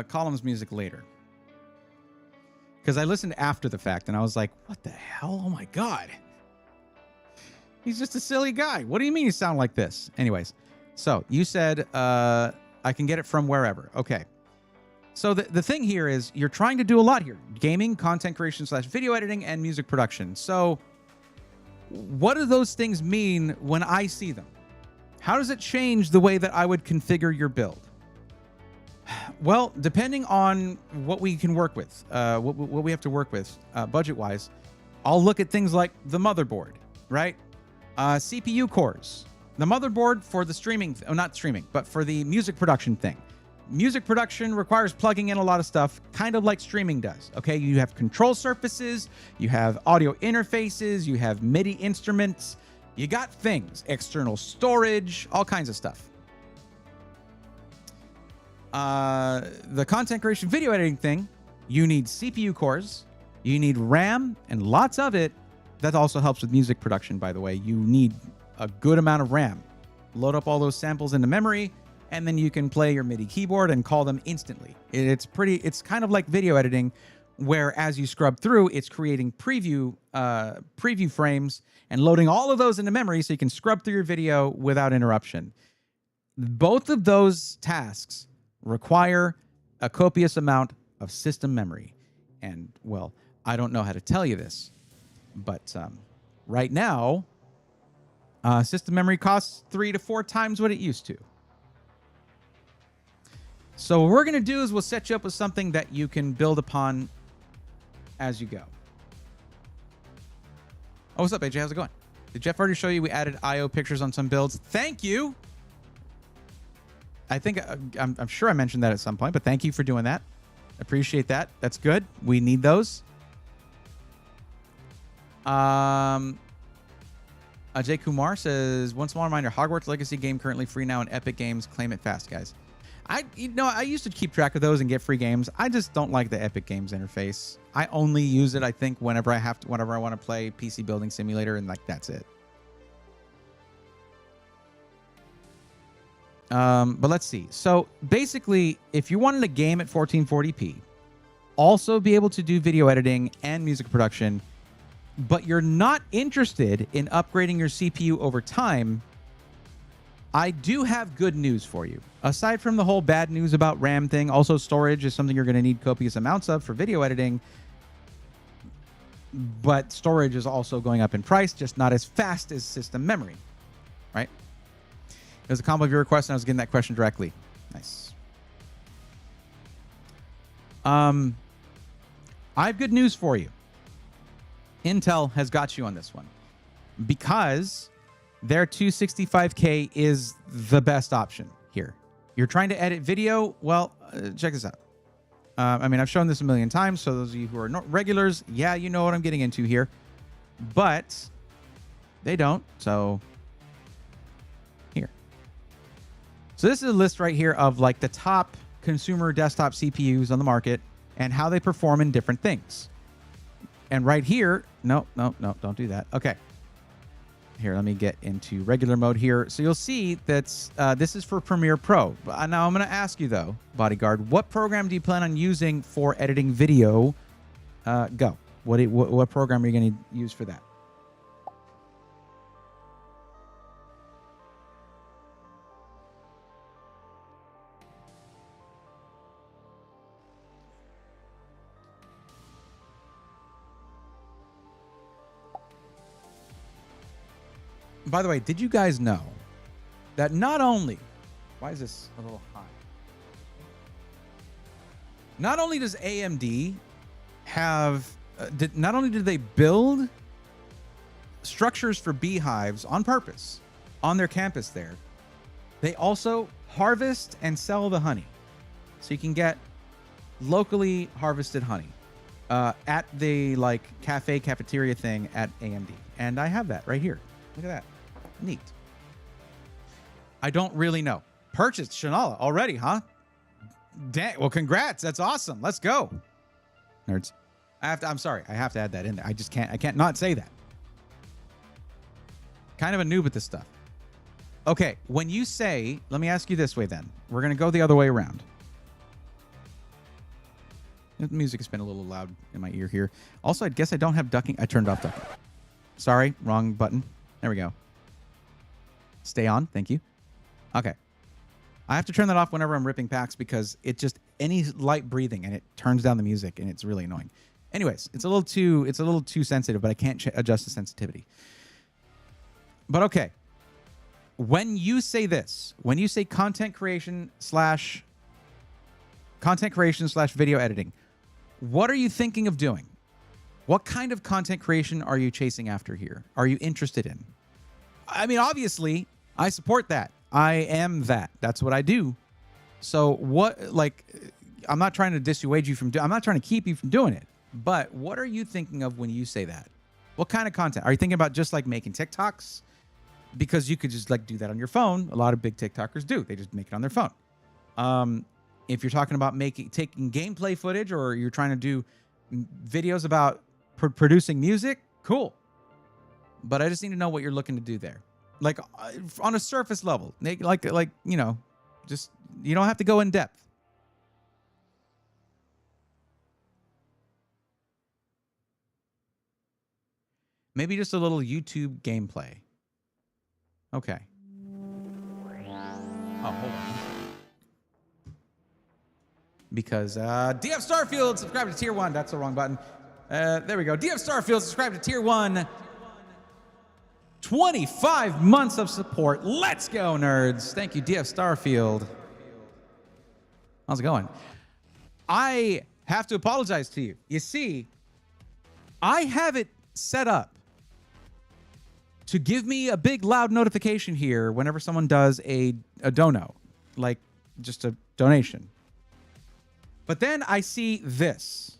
Speaker 1: Column's music later. Because I listened after the fact and I was like, what the hell? Oh my God. He's just a silly guy. What do you mean you sound like this? Anyways, so you said I can get it from wherever. Okay. So the thing here is you're trying to do a lot here. Gaming, content creation / video editing, and music production. So what do those things mean when I see them? How does it change the way that I would configure your build? Well, depending on what we can work with, what we have to work with budget-wise, I'll look at things like the motherboard, right? CPU cores. The motherboard for the streaming, not streaming, but for the music production thing. Music production requires plugging in a lot of stuff, kind of like streaming does. Okay, you have control surfaces, you have audio interfaces, you have MIDI instruments, you got things, external storage, all kinds of stuff. The content creation video editing thing, you need CPU cores, you need RAM, and lots of it. That also helps with music production, by the way. You need a good amount of RAM. Load up all those samples into memory, and then you can play your MIDI keyboard and call them instantly. It's kind of like video editing, where as you scrub through, it's creating preview frames and loading all of those into memory so you can scrub through your video without interruption. Both of those tasks require a copious amount of system memory. And, well, I don't know how to tell you this, but right now, system memory costs 3 to 4 times what it used to. So what we're going to do is we'll set you up with something that you can build upon as you go. Oh, what's up, AJ? How's it going? Did Jeff already show you we added IO pictures on some builds? Thank you. I think I'm sure I mentioned that at some point, but thank you for doing that. Appreciate that. That's good. We need those. Ajay Kumar says, one small reminder, Hogwarts Legacy game currently free now in Epic Games. Claim it fast, guys. I used to keep track of those and get free games. I just don't like the Epic Games interface. I only use it, I think, whenever I want to play PC Building Simulator, and like that's it. But let's see. So basically, if you wanted a game at 1440p, also be able to do video editing and music production, but you're not interested in upgrading your CPU over time, I do have good news for you. Aside from the whole bad news about RAM thing, also storage is something you're going to need copious amounts of for video editing. But storage is also going up in price, just not as fast as system memory, right? It was a combo of your request, and I was getting that question directly. Nice. I have good news for you. Intel has got you on this one because their 265K is the best option here. You're trying to edit video. Well, check this out. I mean, I've shown this a million times, so those of you who are not regulars, yeah, you know what I'm getting into here. But they don't, so here. So this is a list right here of like the top consumer desktop CPUs on the market and how they perform in different things. And right here, no, don't do that. Okay. Here, let me get into regular mode here. So you'll see that this is for Premiere Pro. Now I'm going to ask you, though, Bodyguard, what program do you plan on using for editing video? Go. What program are you going to use for that? By the way, did you guys know that not only... Why is this a little high? Not only does AMD have... not only did they build structures for beehives on purpose on their campus there. They also harvest and sell the honey. So you can get locally harvested honey at the like cafeteria thing at AMD. And I have that right here. Look at that. Neat. I don't really know. Purchased Shinola already, huh? Dang. Well, congrats. That's awesome. Let's go. Nerds. I'm sorry. I have to add that in there. I can't not say that. Kind of a noob at this stuff. Okay. When you say, let me ask you this way then. We're going to go the other way around. The music has been a little loud in my ear here. Also, I guess I don't have ducking. I turned off ducking. Sorry. Wrong button. There we go. Stay on. Thank you. Okay. I have to turn that off whenever I'm ripping packs because it just any light breathing and it turns down the music and it's really annoying. Anyways, it's a little too sensitive, but I can't adjust the sensitivity. But okay. When you say this, when you say content creation slash video editing, what are you thinking of doing? What kind of content creation are you chasing after here? Are you interested in? I mean, obviously, I support that. I am that. That's what I do. So what, like, I'm not trying to dissuade you from I'm not trying to keep you from doing it. But what are you thinking of when you say that? What kind of content? Are you thinking about just like making TikToks? Because you could just like do that on your phone. A lot of big TikTokers do. They just make it on their phone. If you're talking about taking gameplay footage or you're trying to do videos about producing music, cool. But I just need to know what you're looking to do there. Like on a surface level, like, you know, just, you don't have to go in depth. Maybe just a little YouTube gameplay. Okay. Oh, hold on. Because DF Starfield subscribe to tier 1. That's the wrong button. There we go. DF Starfield subscribe to tier 1. 25 months of support. Let's go, nerds. Thank you, DF Starfield. How's it going? I have to apologize to you. You see, I have it set up to give me a big loud notification here whenever someone does a dono, like just a donation. But then I see this,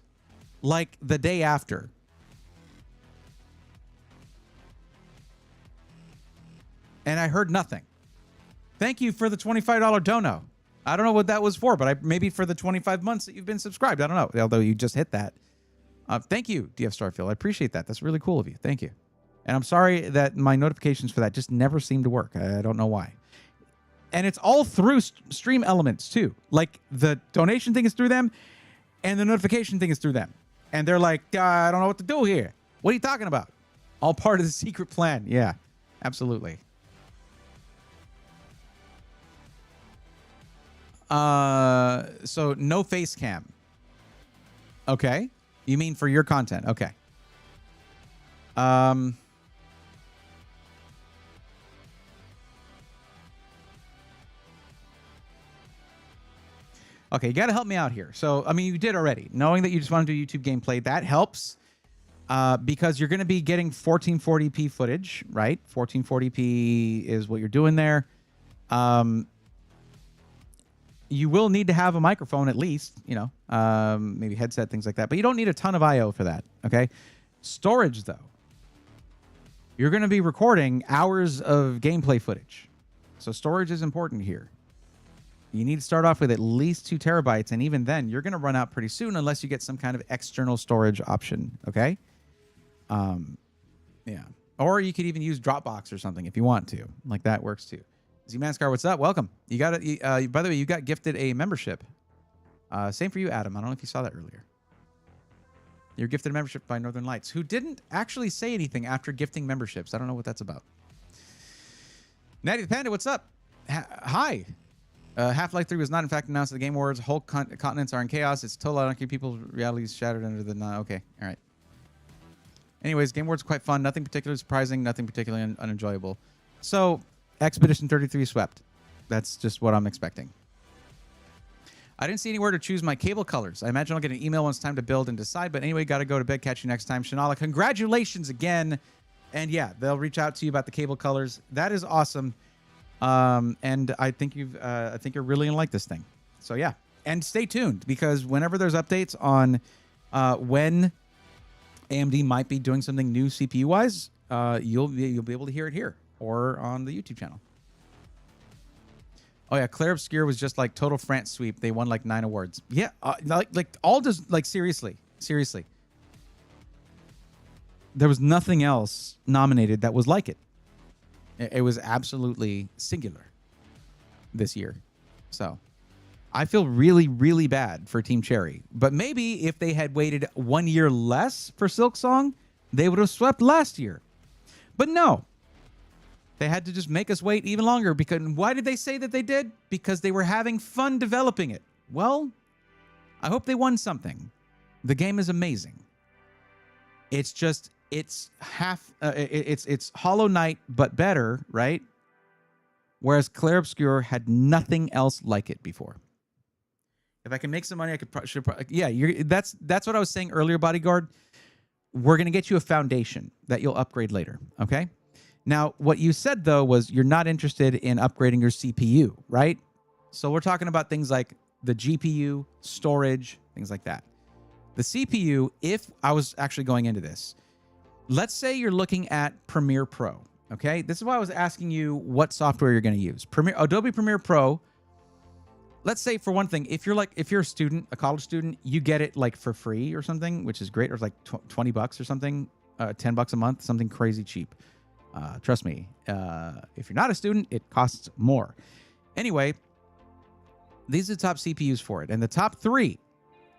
Speaker 1: like the day after. And I heard nothing. Thank you for the $25 dono. I don't know what that was for, but maybe for the 25 months that you've been subscribed. I don't know, although you just hit that. Thank you, DF Starfield. I appreciate that. That's really cool of you. Thank you. And I'm sorry that my notifications for that just never seem to work. I don't know why. And it's all through Stream Elements, too. Like, the donation thing is through them, and the notification thing is through them. And they're like, I don't know what to do here. What are you talking about? All part of the secret plan. Yeah, absolutely. So no face cam. Okay. You mean for your content? Okay. Okay, you got to help me out here. So, I mean, you did already. Knowing that you just want to do YouTube gameplay, that helps because you're going to be getting 1440p footage, right? 1440p is what you're doing there. You will need to have a microphone at least, you know, maybe headset, things like that. But you don't need a ton of I/O for that, okay? Storage, though. You're going to be recording hours of gameplay footage. So storage is important here. You need to start off with at least 2 terabytes, and even then, you're going to run out pretty soon unless you get some kind of external storage option, okay? Yeah. Or you could even use Dropbox or something if you want to. Like, that works too. Z-Manscar, what's up? Welcome. You got it. By the way, you got gifted a membership. Same for you, Adam. I don't know if you saw that earlier. You're gifted a membership by Northern Lights, who didn't actually say anything after gifting memberships. I don't know what that's about. Natty the Panda, what's up? Hi. Half-Life 3 was not, in fact, announced at the Game Awards. Whole continents are in chaos. It's total anarchy. People's realities shattered under the... Okay. All right. Anyways, Game Awards quite fun. Nothing particularly surprising. Nothing particularly unenjoyable. So, Expedition 33 swept. That's just what I'm expecting. I didn't see anywhere to choose my cable colors. I imagine I'll get an email when it's time to build and decide. But anyway, got to go to bed. Catch you next time. Shanala, congratulations again. And yeah, they'll reach out to you about the cable colors. That is awesome. And I think you're really gonna like this thing. So yeah, and stay tuned because whenever there's updates on when AMD might be doing something new CPU wise, you'll be able to hear it here or on the YouTube channel. Oh yeah, Claire Obscure was just like total France sweep. They won like 9 awards. Yeah, like all just like seriously. There was nothing else nominated that was like it. It was absolutely singular this year. So I feel really, really bad for Team Cherry. But maybe if they had waited 1 year less for Silksong, they would have swept last year. But no. They had to just make us wait even longer. Because why did they say that they did? Because they were having fun developing it. Well, I hope they won something. The game is amazing. It's just it's Hollow Knight but better, right? Whereas Clair Obscur had nothing else like it before. If I can make some money, I should that's what I was saying earlier, Bodyguard. We're going to get you a foundation that you'll upgrade later, okay? Now, what you said, though, was you're not interested in upgrading your CPU, right? So we're talking about things like the GPU, storage, things like that. The CPU, if I was actually going into this, let's say you're looking at Premiere Pro, okay? This is why I was asking you what software you're going to use. Adobe Premiere Pro, let's say for one thing, if you're a student, a college student, you get it like for free or something, which is great, or like $20 or something, $10 a month, something crazy cheap. Trust me, if you're not a student, it costs more. Anyway, these are the top CPUs for it. And the top 3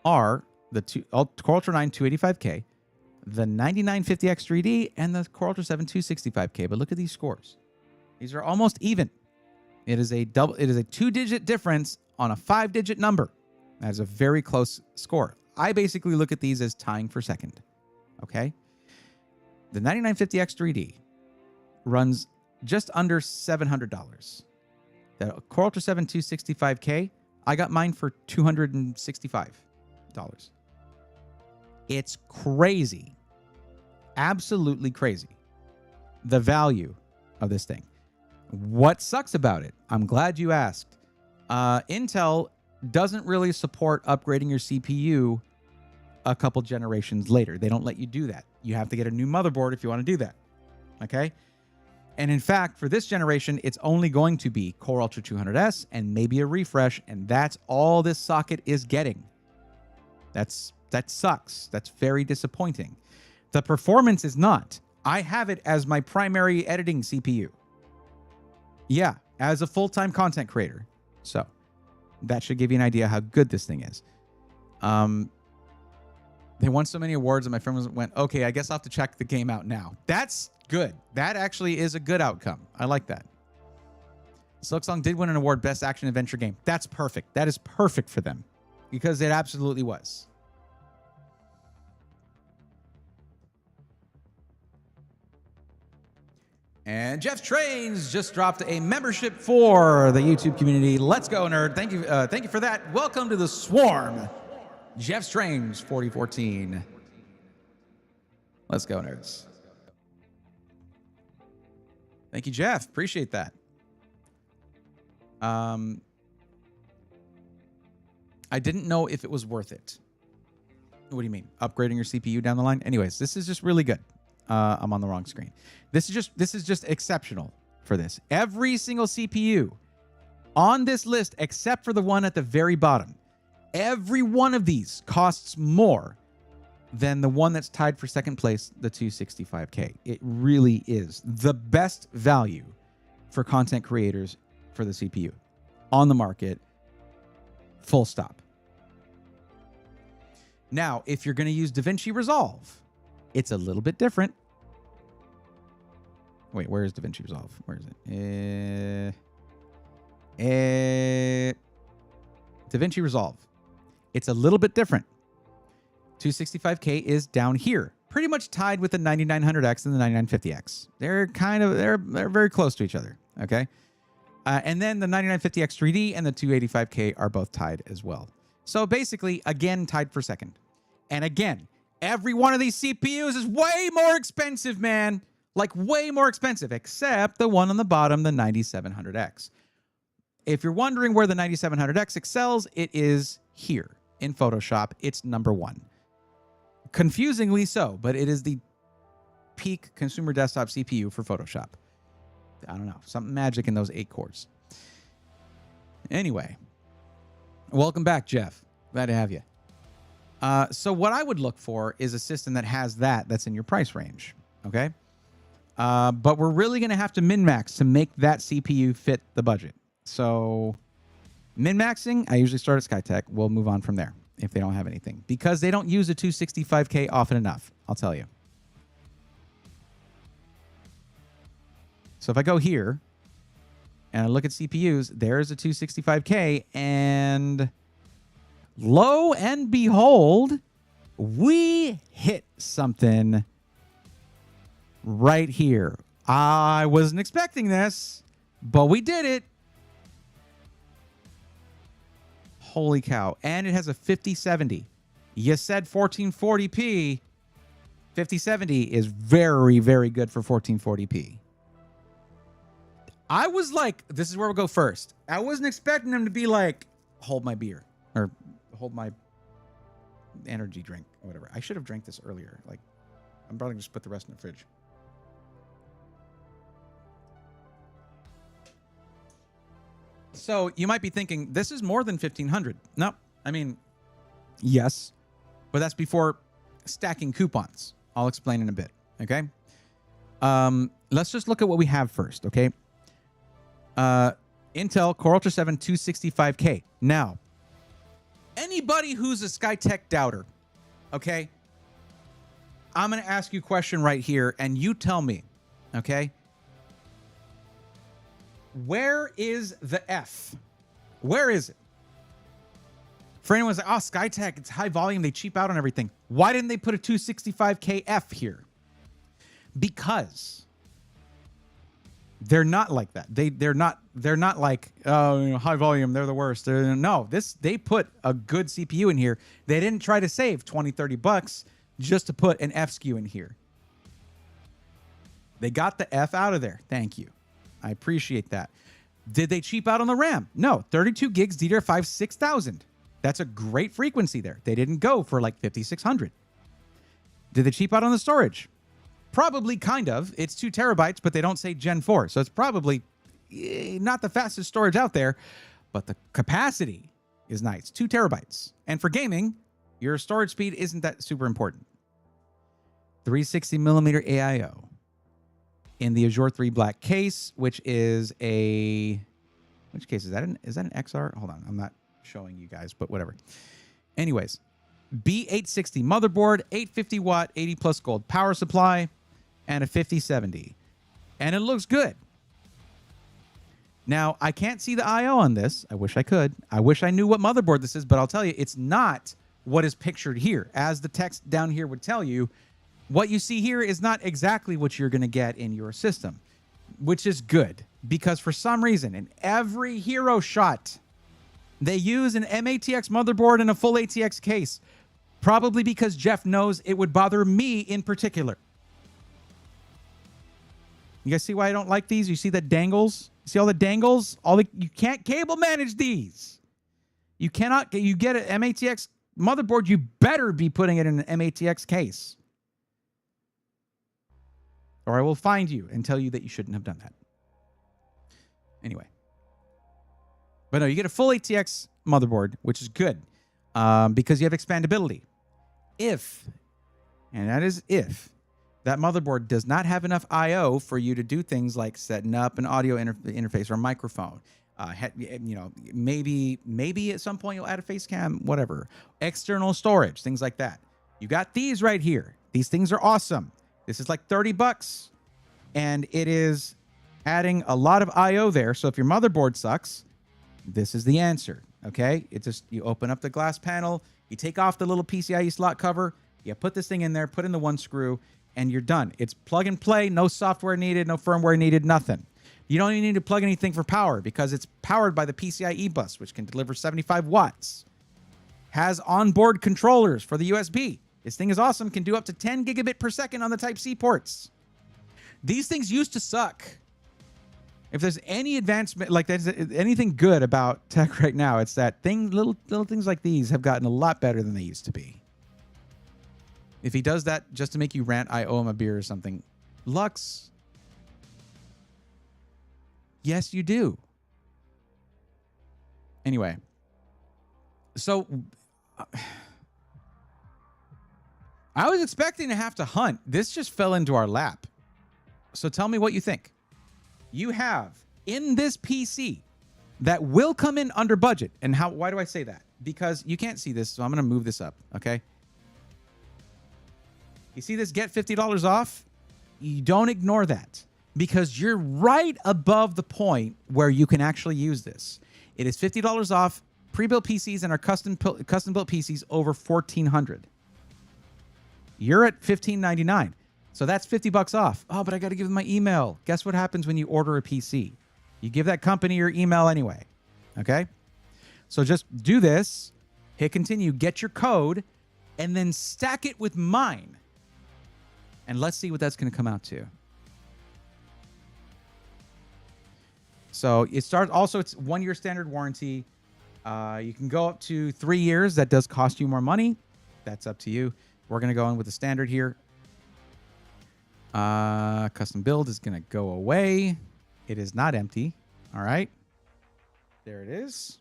Speaker 1: are the Core Ultra 9 285K, the 9950X 3D, and the Core Ultra 7 265K. But look at these scores. These are almost even. It is a 2-digit difference on a 5-digit number. That is a very close score. I basically look at these as tying for second. Okay? The 9950X 3D runs just under $700. The Core Ultra 7 265K, I got mine for $265. It's crazy. Absolutely crazy. The value of this thing. What sucks about it? I'm glad you asked. Intel doesn't really support upgrading your CPU a couple generations later. They don't let you do that. You have to get a new motherboard if you want to do that. Okay? And in fact, for this generation, it's only going to be Core Ultra 200S and maybe a refresh, and that's all this socket is getting. That sucks. That's very disappointing. The performance is not. I have it as my primary editing CPU. Yeah, as a full-time content creator. So that should give you an idea how good this thing is. They won so many awards, and my friend went, okay, I guess I'll have to check the game out now. That's good. That actually is a good outcome. I like that. Silksong did win an award, Best Action Adventure Game. That's perfect. That is perfect for them because it absolutely was. And Jeff Trains just dropped a membership for the YouTube community. Let's go, nerd. Thank you for that. Welcome to the Swarm. Jeff Trains 4014. Let's go, nerds. Thank you, Jeff. Appreciate that. I didn't know if it was worth it. What do you mean? Upgrading your CPU down the line? Anyways, this is just really good. I'm on the wrong screen. This is just exceptional for this. Every single CPU on this list, except for the one at the very bottom, every one of these costs more than the one that's tied for second place, the 265K. It really is the best value for content creators for the CPU on the market. Full stop. Now, if you're going to use DaVinci Resolve, it's a little bit different. Wait, where is DaVinci Resolve? Where is it? DaVinci Resolve. It's a little bit different. 265K is down here, pretty much tied with the 9900X and the 9950X. They're very close to each other. Okay, and then the 9950X 3D and the 285K are both tied as well. So basically, again, tied for second. And again, every one of these CPUs is way more expensive, man. Like way more expensive, except the one on the bottom, the 9700X. If you're wondering where the 9700X excels, it is here in Photoshop. It's number one. Confusingly so, but it is the peak consumer desktop CPU for Photoshop. I don't know, something magic in those 8 cores. Anyway, welcome back, Jeff. Glad to have you. So what I would look for is a system that has that's in your price range, okay? But we're really going to have to min-max to make that CPU fit the budget. So min-maxing, I usually start at Skytech. We'll move on from there if they don't have anything. Because they don't use a 265K often enough, I'll tell you. So if I go here and I look at CPUs, there's a 265K, and lo and behold, we hit something right here. I wasn't expecting this, but we did it. Holy cow. And it has a 5070. You said 1440p. 5070 is very, very good for 1440p. I was like, this is where we'll go first. I wasn't expecting them to be like, hold my beer or hold my energy drink or whatever. I should have drank this earlier. Like, I'm probably just put the rest in the fridge. So you might be thinking, this is more than 1500. No, I mean, yes, but that's before stacking coupons. I'll explain in a bit, okay? Let's just look at what we have first, okay? Intel Core Ultra 7 265K. Now, anybody who's a Skytech doubter, okay? I'm going to ask you a question right here, and you tell me, okay? Where is the F? Where is it? For anyone who's like, oh, Skytech, it's high volume, they cheap out on everything. Why didn't they put a 265K F here? Because they're not like that. They're not like, oh, you know, high volume, they're the worst. No, they put a good CPU in here. They didn't try to save 20, 30 bucks just to put an F SKU in here. They got the F out of there. Thank you. I appreciate that. Did they cheap out on the RAM? No, 32 gigs DDR5 6000. That's a great frequency there. They didn't go for like 5600. Did they cheap out on the storage? Probably kind of. It's 2 terabytes, but they don't say Gen 4. So it's probably not the fastest storage out there, but the capacity is nice. 2 terabytes. And for gaming, your storage speed isn't that super important. 360 millimeter AIO. In the Azure 3 Black case, which is a... Which case is that? Is that an XR? Hold on. I'm not showing you guys, but whatever. Anyways, B860 motherboard, 850 watt, 80 plus gold power supply, and a 5070. And it looks good. Now, I can't see the I/O on this. I wish I could. I wish I knew what motherboard this is, but I'll tell you, it's not what is pictured here. As the text down here would tell you, what you see here is not exactly what you're going to get in your system, which is good because for some reason in every hero shot, they use an MATX motherboard and a full ATX case, probably because Jeff knows it would bother me in particular. You guys see why I don't like these? You see the dangles? You see all the dangles? You can't cable manage these. You cannot. You get an MATX motherboard, you better be putting it in an MATX case. Or I will find you and tell you that you shouldn't have done that. Anyway. But no, you get a full ATX motherboard, which is good because you have expandability. If, and that is if, that motherboard does not have enough I/O for you to do things like setting up an audio interface or a microphone. You know, maybe at some point you'll add a face cam, whatever. External storage, things like that. You got these right here. These things are awesome. This is like 30 bucks, and it is adding a lot of I/O there. So if your motherboard sucks, this is the answer, okay? It's just, you open up the glass panel, you take off the little PCIe slot cover, you put this thing in there, put in the one screw, and you're done. It's plug and play, no software needed, no firmware needed, nothing. You don't even need to plug anything for power because it's powered by the PCIe bus, which can deliver 75 watts. Has onboard controllers for the USB. This thing is awesome, can do up to 10 gigabit per second on the Type-C ports. These things used to suck. If there's any advancement, like there's anything good about tech right now, it's that little things like these have gotten a lot better than they used to be. If he does that just to make you rant, I owe him a beer or something. Lux, yes, you do. Anyway, so I was expecting to have to hunt. This just fell into our lap. So tell me what you think. You have in this PC that will come in under budget. And why do I say that? Because you can't see this, so I'm going to move this up, okay? You see this get $50 off? You don't ignore that because you're right above the point where you can actually use this. It is $50 off pre-built PCs and our custom-built PCs over $1,400. You're at $1,599. So that's $50 off. Oh, but I got to give them my email. Guess what happens when you order a PC? You give that company your email anyway. Okay? So just do this, hit continue, get your code, and then stack it with mine. And let's see what that's going to come out to. So it starts also, it's 1 year standard warranty. You can go up to 3 years. That does cost you more money. That's up to you. We're going to go in with the standard here. Custom build is going to go away. It is not empty. All right. There it is.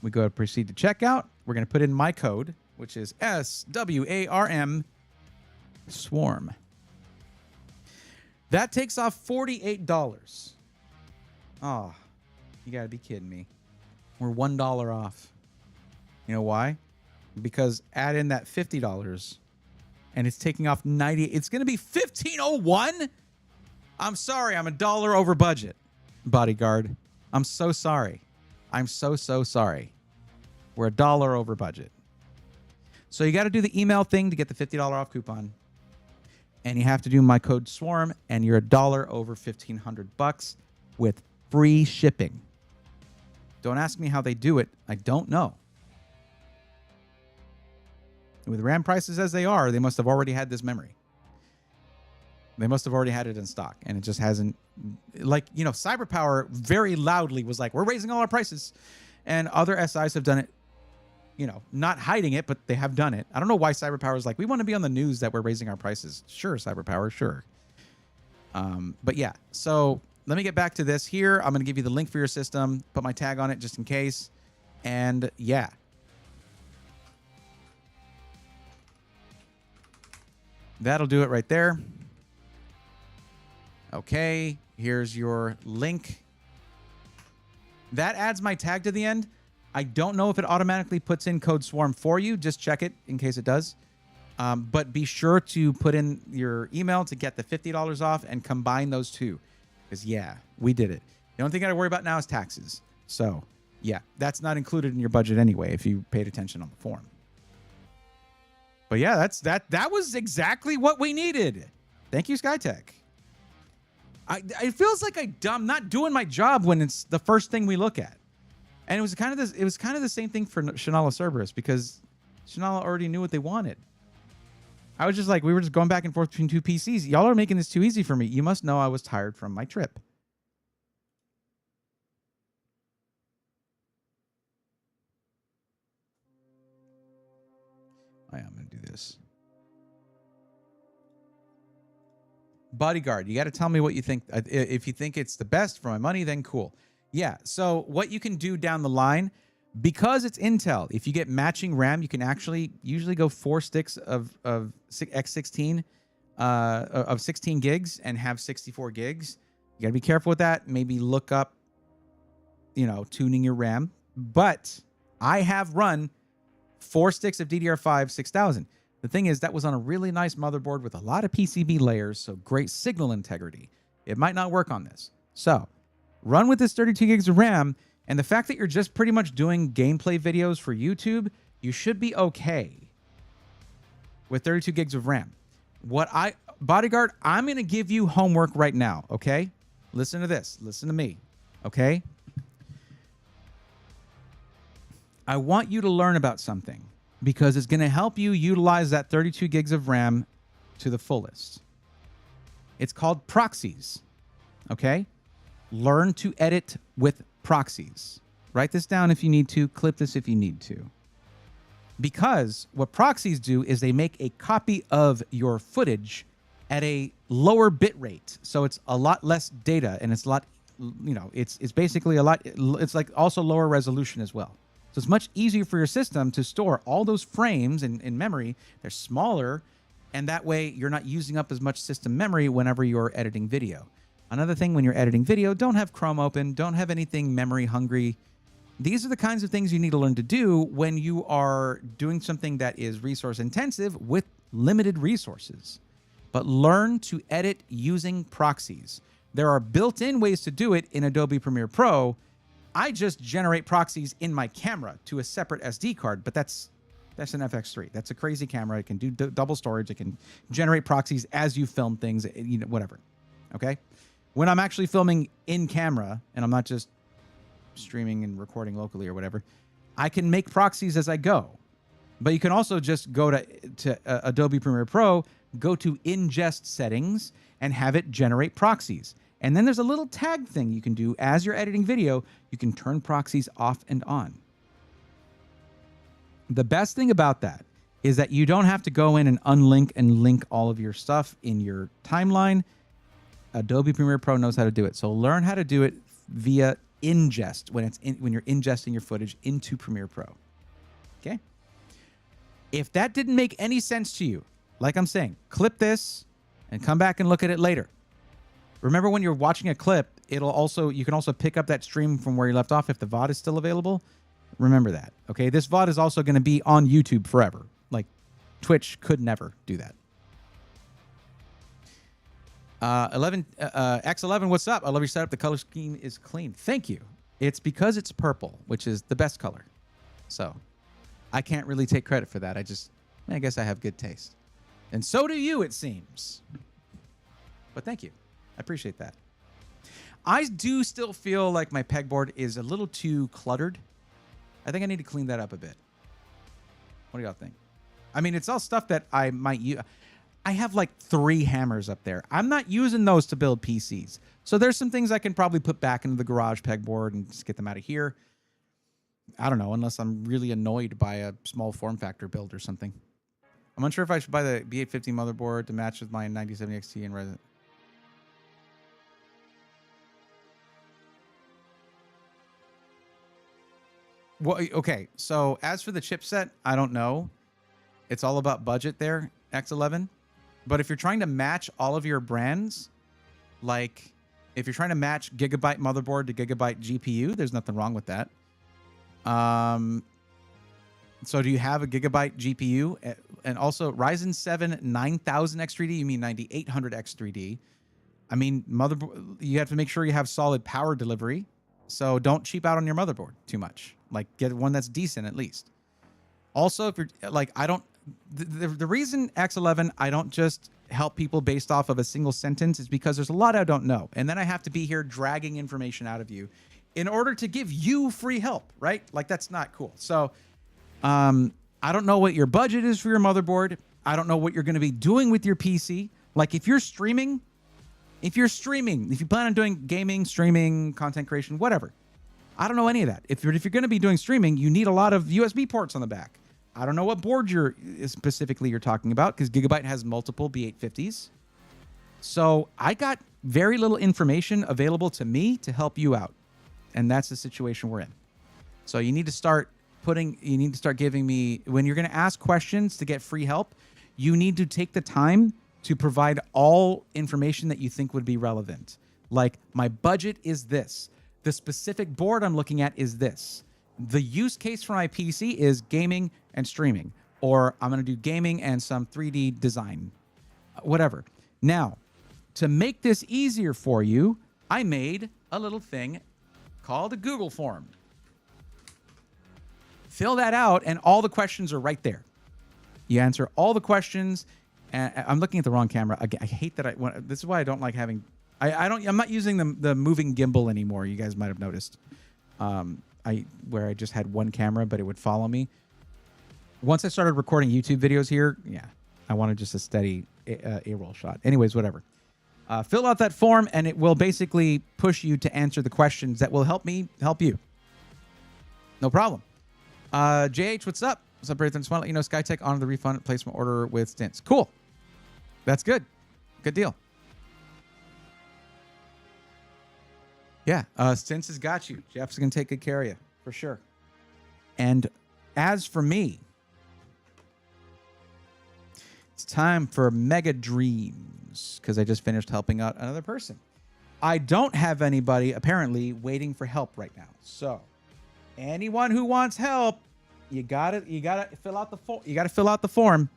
Speaker 1: We go to proceed to checkout. We're going to put in my code, which is SWARM, Swarm. That takes off $48. Oh, you got to be kidding me. We're $1 off. You know why? Because add in that $50 and it's taking off 90. It's going to be $1,501. I'm sorry. I'm $1 over budget, bodyguard. I'm so sorry. I'm so sorry. We're $1 over budget. So you got to do the email thing to get the $50 off coupon. And you have to do my code SWARM, and you're $1 over $1,500 with free shipping. Don't ask me how they do it. I don't know. With RAM prices as they are, they must have already had this memory. They must have already had it in stock, and it just hasn't. Like, you know, CyberPower very loudly was like, we're raising all our prices. And other SIs have done it, you know, not hiding it, but they have done it. I don't know why CyberPower is like, we want to be on the news that we're raising our prices. Sure, CyberPower, sure. But yeah, so let me get back to this here. I'm going to give you the link for your system, put my tag on it just in case. And yeah. That'll do it right there. Okay, here's your link. That adds my tag to the end. I don't know if it automatically puts in code SWARM for you. Just check it in case it does. But be sure to put in your email to get the $50 off and combine those two. Because, yeah, we did it. The only thing I got to worry about now is taxes. So, yeah, that's not included in your budget anyway if you paid attention on the form. But, yeah, that was exactly what we needed. Thank you, SkyTech. It feels like I'm not doing my job when it's the first thing we look at. And it was kind of the same thing for Shonala Cerberus because Shonala already knew what they wanted. I was just like, we were just going back and forth between two PCs. Y'all are making this too easy for me. You must know I was tired from my trip. I am going to do this. Bodyguard, you got to tell me what you think. If you think it's the best for my money, then cool. Yeah, so what you can do down the line, because it's Intel, if you get matching RAM, you can actually usually go 4 sticks of X16 of 16 gigs and have 64 gigs. You got to be careful with that. Maybe look up, you know, tuning your RAM. But I have run 4 sticks of DDR5 6000. The thing is, that was on a really nice motherboard with a lot of PCB layers, so great signal integrity. It might not work on this. So run with this 32 gigs of RAM, and the fact that you're just pretty much doing gameplay videos for YouTube, you should be okay with 32 gigs of RAM. Bodyguard, I'm going to give you homework right now, okay? Listen to this. Listen to me, okay? I want you to learn about something because it's going to help you utilize that 32 gigs of RAM to the fullest. It's called proxies. Okay? Learn to edit with proxies. Write this down if you need to. Clip this if you need to. Because what proxies do is they make a copy of your footage at a lower bit rate. So it's a lot less data, and it's a lot, it's basically a lot, it's like also lower resolution as well. So it's much easier for your system to store all those frames in memory. They're smaller, and that way you're not using up as much system memory whenever you're editing video. Another thing, when you're editing video, don't have Chrome open, don't have anything memory hungry. These are the kinds of things you need to learn to do when you are doing something that is resource intensive with limited resources. But learn to edit using proxies. There are built-in ways to do it in Adobe Premiere Pro. I just generate proxies in my camera to a separate SD card, but that's an FX3. That's a crazy camera. It can do double storage. It can generate proxies as you film things, whatever. Okay? When I'm actually filming in camera, and I'm not just streaming and recording locally or whatever, I can make proxies as I go. But you can also just go to Adobe Premiere Pro, go to ingest settings, and have it generate proxies. And then there's a little tag thing you can do as you're editing video. You can turn proxies off and on. The best thing about that is that you don't have to go in and unlink and link all of your stuff in your timeline. Adobe Premiere Pro knows how to do it. So learn how to do it via ingest when you're ingesting your footage into Premiere Pro. Okay? If that didn't make any sense to you, like I'm saying, clip this and come back and look at it later. Remember, when you're watching a clip, you can also pick up that stream from where you left off if the VOD is still available. Remember that. Okay? This VOD is also going to be on YouTube forever. Like, Twitch could never do that. X11, what's up? I love your setup. The color scheme is clean. Thank you. It's because it's purple, which is the best color. So I can't really take credit for that. I guess I have good taste. And so do you, it seems. But thank you. I appreciate that. I do still feel like my pegboard is a little too cluttered. I think I need to clean that up a bit. What do y'all think? I mean, it's all stuff that I might use. I have like 3 hammers up there. I'm not using those to build PCs. So there's some things I can probably put back into the garage pegboard and just get them out of here. I don't know, unless I'm really annoyed by a small form factor build or something. I'm unsure if I should buy the B850 motherboard to match with my 9070 XT and Ryzen. Well, okay, so as for the chipset, I don't know. It's all about budget there, X11. But if you're trying to match all of your brands, like if you're trying to match Gigabyte motherboard to Gigabyte GPU, there's nothing wrong with that. So do you have a Gigabyte GPU? And also Ryzen 7 9000X3D, you mean 9800X3D. I mean, motherboard, you have to make sure you have solid power delivery. So don't cheap out on your motherboard too much. Like, get one that's decent at least. Also, if you're like, the reason X11, I don't just help people based off of a single sentence is because there's a lot I don't know. And then I have to be here dragging information out of you in order to give you free help, right? Like, that's not cool. So I don't know what your budget is for your motherboard. I don't know what you're going to be doing with your PC. Like, if you plan on doing gaming, streaming, content creation, whatever, I don't know any of that. If you're going to be doing streaming, you need a lot of USB ports on the back. I don't know what board you're talking about, because Gigabyte has multiple B850s. So I got very little information available to me to help you out. And that's the situation we're in. So you need to start giving me, when you're going to ask questions to get free help, you need to take the time to provide all information that you think would be relevant. Like, my budget is this. The specific board I'm looking at is this. The use case for my PC is gaming and streaming, or I'm going to do gaming and some 3D design, whatever. Now, to make this easier for you, I made a little thing called a Google form. Fill that out, and all the questions are right there. You answer all the questions. And I'm looking at the wrong camera. I hate that this is why I don't like having. I'm not using the moving gimbal anymore. You guys might have noticed. Where I just had one camera, but it would follow me. Once I started recording YouTube videos here, yeah, I wanted just a steady A-roll shot. Anyways, whatever. Fill out that form, and it will basically push you to answer the questions that will help me help you. No problem. JH, what's up? What's up, Brayton? Just want to let you know, SkyTech honored the refund placement order with stints. Cool. That's good. Good deal. Yeah, stints has got you. Jeff's going to take good care of you, for sure. And as for me, it's time for Mega Dreams, because I just finished helping out another person. I don't have anybody, apparently, waiting for help right now. So, anyone who wants help, you gotta fill out the form.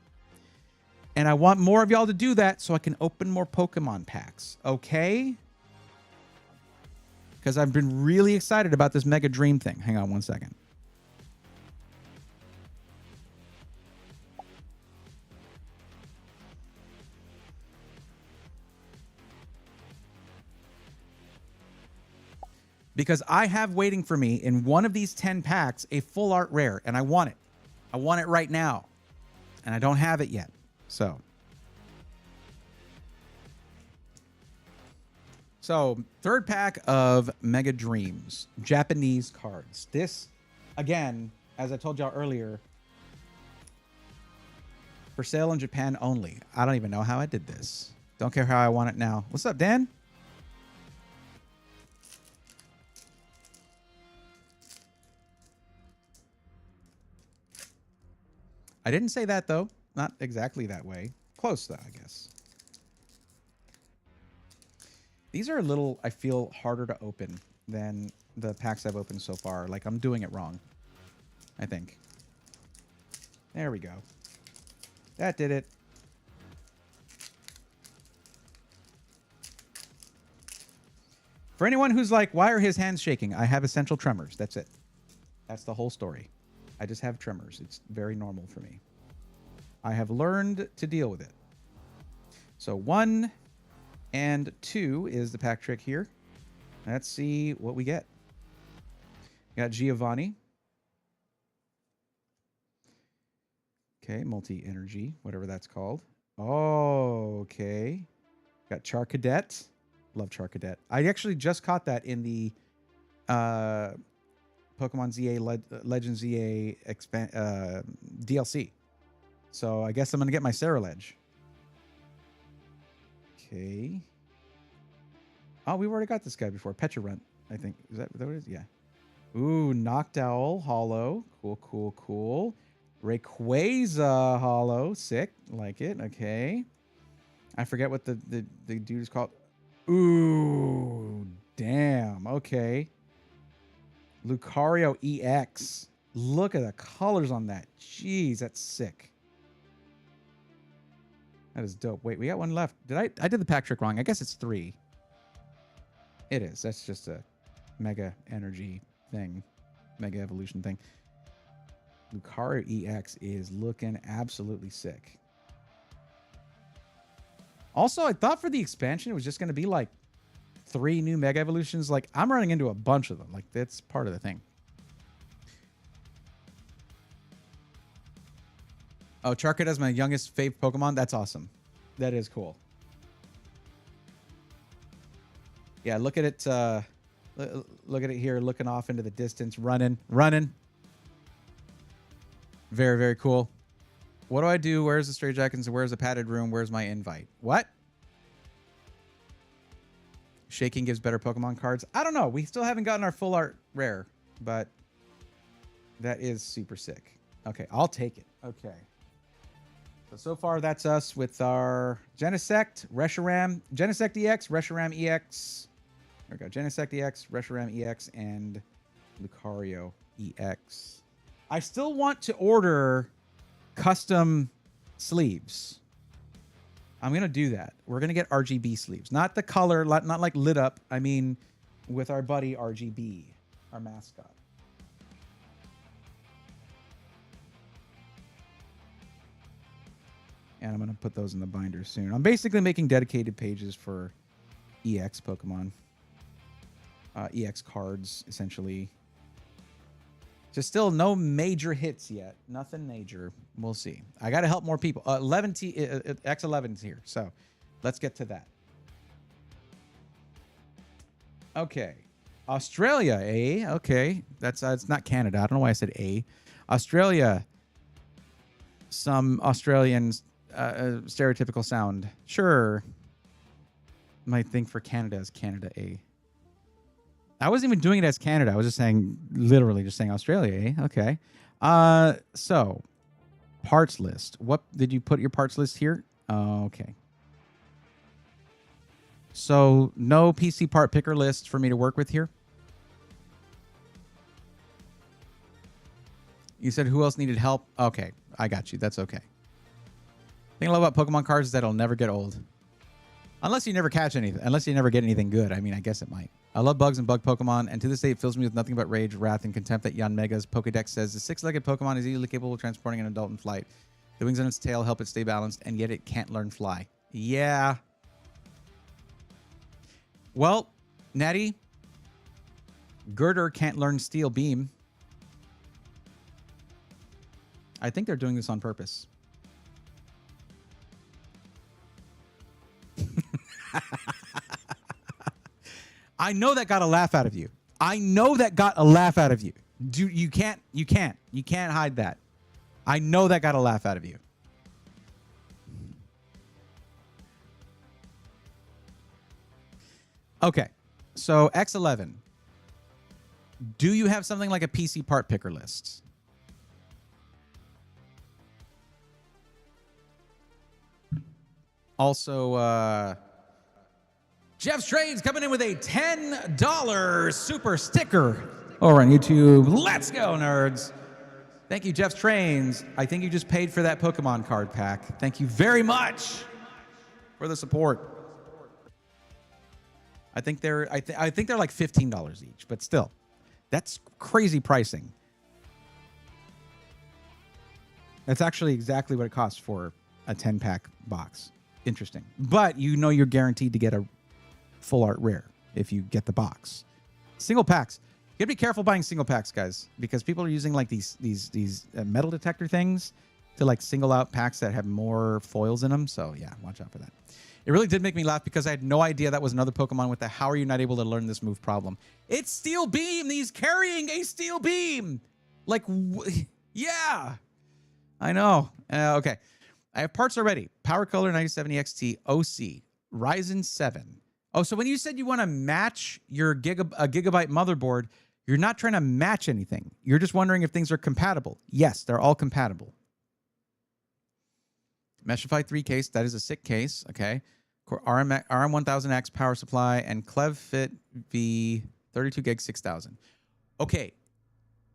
Speaker 1: And I want more of y'all to do that so I can open more Pokemon packs. Okay? Because I've been really excited about this Mega Dream thing. Hang on one second. Because I have waiting for me in one of these 10 packs a full art rare, and I want it. I want it right now. And I don't have it yet. So, third pack of Mega Dreams, Japanese cards. This, again, as I told y'all earlier, for sale in Japan only. I don't even know how I did this. Don't care how I want it now. What's up, Dan? I didn't say that, though. Not exactly that way. Close, though, I guess. These are a little, I feel, harder to open than the packs I've opened so far. Like, I'm doing it wrong, I think. There we go. That did it. For anyone who's like, why are his hands shaking? I have essential tremors. That's it. That's the whole story. I just have tremors. It's very normal for me. I have learned to deal with it. So 1 and 2 is the pack trick here. Let's see what we get. Got Giovanni. Okay, multi-energy, whatever that's called. Oh, okay. Got Charcadet. Love Charcadet. I actually just caught that in the Pokemon ZA Legend ZA DLC. So I guess I'm going to get my Ceruledge. Okay. Oh, we've already got this guy before. Pecharunt, I think. Is that what it is? Yeah. Ooh, Noctowl Hollow. Cool, cool, cool. Rayquaza Hollow. Sick. Like it. Okay. I forget what the dude is called. Ooh, damn. Okay. Lucario EX. Look at the colors on that. Jeez, that's sick. That is dope. Wait, we got one left. I did the pack trick wrong. I guess it's 3. It is. That's just a mega energy thing. Mega evolution thing. Lucario EX is looking absolutely sick. Also, I thought for the expansion, it was just going to be like 3 new Mega Evolutions. Like, I'm running into a bunch of them. Like, that's part of the thing. Oh, Charcadet is my youngest fave Pokemon. That's awesome. That is cool. Yeah, look at it. Look at it here, looking off into the distance, running. Very, very cool. What do I do? Where's the Stray Jackets? Where's the padded room? Where's my invite? What? Shaking gives better Pokemon cards. I don't know. We still haven't gotten our full art rare, but that is super sick. Okay, I'll take it. Okay. So far, that's us with our Genesect, Reshiram, Genesect EX, Reshiram EX. There we go. Genesect EX, Reshiram EX, and Lucario EX. I still want to order custom sleeves. I'm going to do that. We're going to get RGB sleeves. Not the color, not like lit up. I mean, with our buddy RGB, our mascot. And I'm going to put those in the binder soon. I'm basically making dedicated pages for EX Pokemon. EX cards, essentially. Just still no major hits yet. Nothing major. We'll see. I got to help more people. X11's here, so let's get to that. Okay. Australia, eh? Okay. That's it's not Canada. I don't know why I said A. Australia. Some Australian stereotypical sound. Sure. My thing for Canada is Canada A. I wasn't even doing it as Canada. I was just saying, literally just saying Australia, eh? Okay. So, parts list. What did you put your parts list here? Okay. So, no PC part picker list for me to work with here? You said who else needed help? Okay, I got you. That's okay. The thing I love about Pokemon cards is that it'll never get old. Unless you never catch anything. Unless you never get anything good. I mean, I guess it might. I love bugs and bug Pokemon, and to this day it fills me with nothing but rage, wrath, and contempt that Yanmega's Pokedex says the six-legged Pokemon is easily capable of transporting an adult in flight. The wings on its tail help it stay balanced, and yet it can't learn fly. Yeah. Well, Natty, Girder can't learn Steel Beam. I think they're doing this on purpose. I know that got a laugh out of you. I know that got a laugh out of you. You can't hide that. I know that got a laugh out of you. Okay. So X11. Do you have something like a PC part picker list? Also, Jeff's Trades coming in with a $10 super sticker over on YouTube. Let's go, nerds. Thank you, Jeff's Trains. I think you just paid for that Pokemon card pack. Thank you very much for the support. I think they're like $15 each, but still, that's crazy pricing. That's actually exactly what it costs for a 10-pack box. Interesting. But you know you're guaranteed to get a full art rare if you get the box. Single packs. You gotta be careful buying single packs, guys, because people are using like these metal detector things to like single out packs that have more foils in them. So yeah, watch out for that. It really did make me laugh because I had no idea that was another Pokemon with the how are you not able to learn this move problem. It's Steel Beam. He's carrying a Steel Beam. Like, yeah. I know. Okay. I have parts already. Power Color 9070 XT OC. Ryzen 7. Oh, so when you said you want to match your gigabyte motherboard, you're not trying to match anything. You're just wondering if things are compatible. Yes, they're all compatible. Meshify 3 case. That is a sick case. Okay. RM1000X power supply and ClevFit V 32 gig 6000. Okay.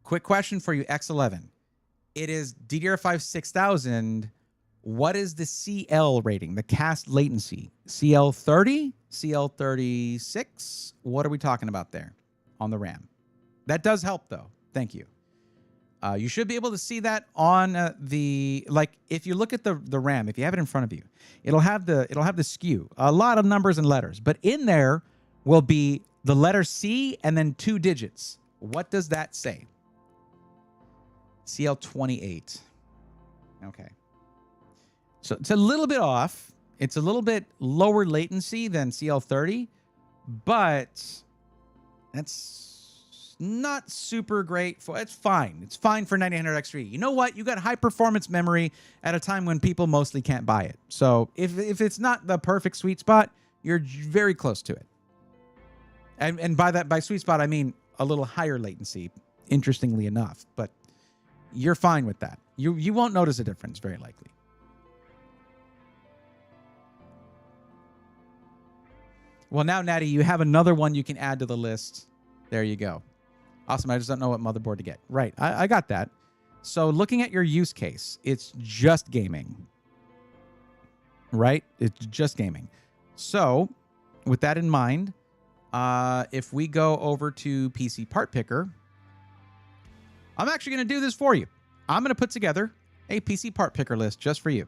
Speaker 1: Quick question for you, X11. It is DDR5 6000. What is the CL rating, the cast latency? CL30? CL36? What are we talking about there on the RAM? That does help, though. Thank you. You should be able to see that on the, like, if you look at the RAM, if you have it in front of you, it'll have the SKU, a lot of numbers and letters, but in there will be the letter C and then 2 digits. What does that say? CL28. Okay. So it's a little bit off. It's a little bit lower latency than CL30, but that's not super great. It's fine. It's fine for 9900 X3. You know what? You got high performance memory at a time when people mostly can't buy it. So if it's not the perfect sweet spot, you're very close to it. And by sweet spot, I mean a little higher latency, interestingly enough. But you're fine with that. You won't notice a difference, very likely. Well, now, Natty, you have another one you can add to the list. There you go. Awesome. I just don't know what motherboard to get. Right. I got that. So looking at your use case, it's just gaming. Right? It's just gaming. So with that in mind, if we go over to PC Part Picker, I'm actually going to do this for you. I'm going to put together a PC Part Picker list just for you.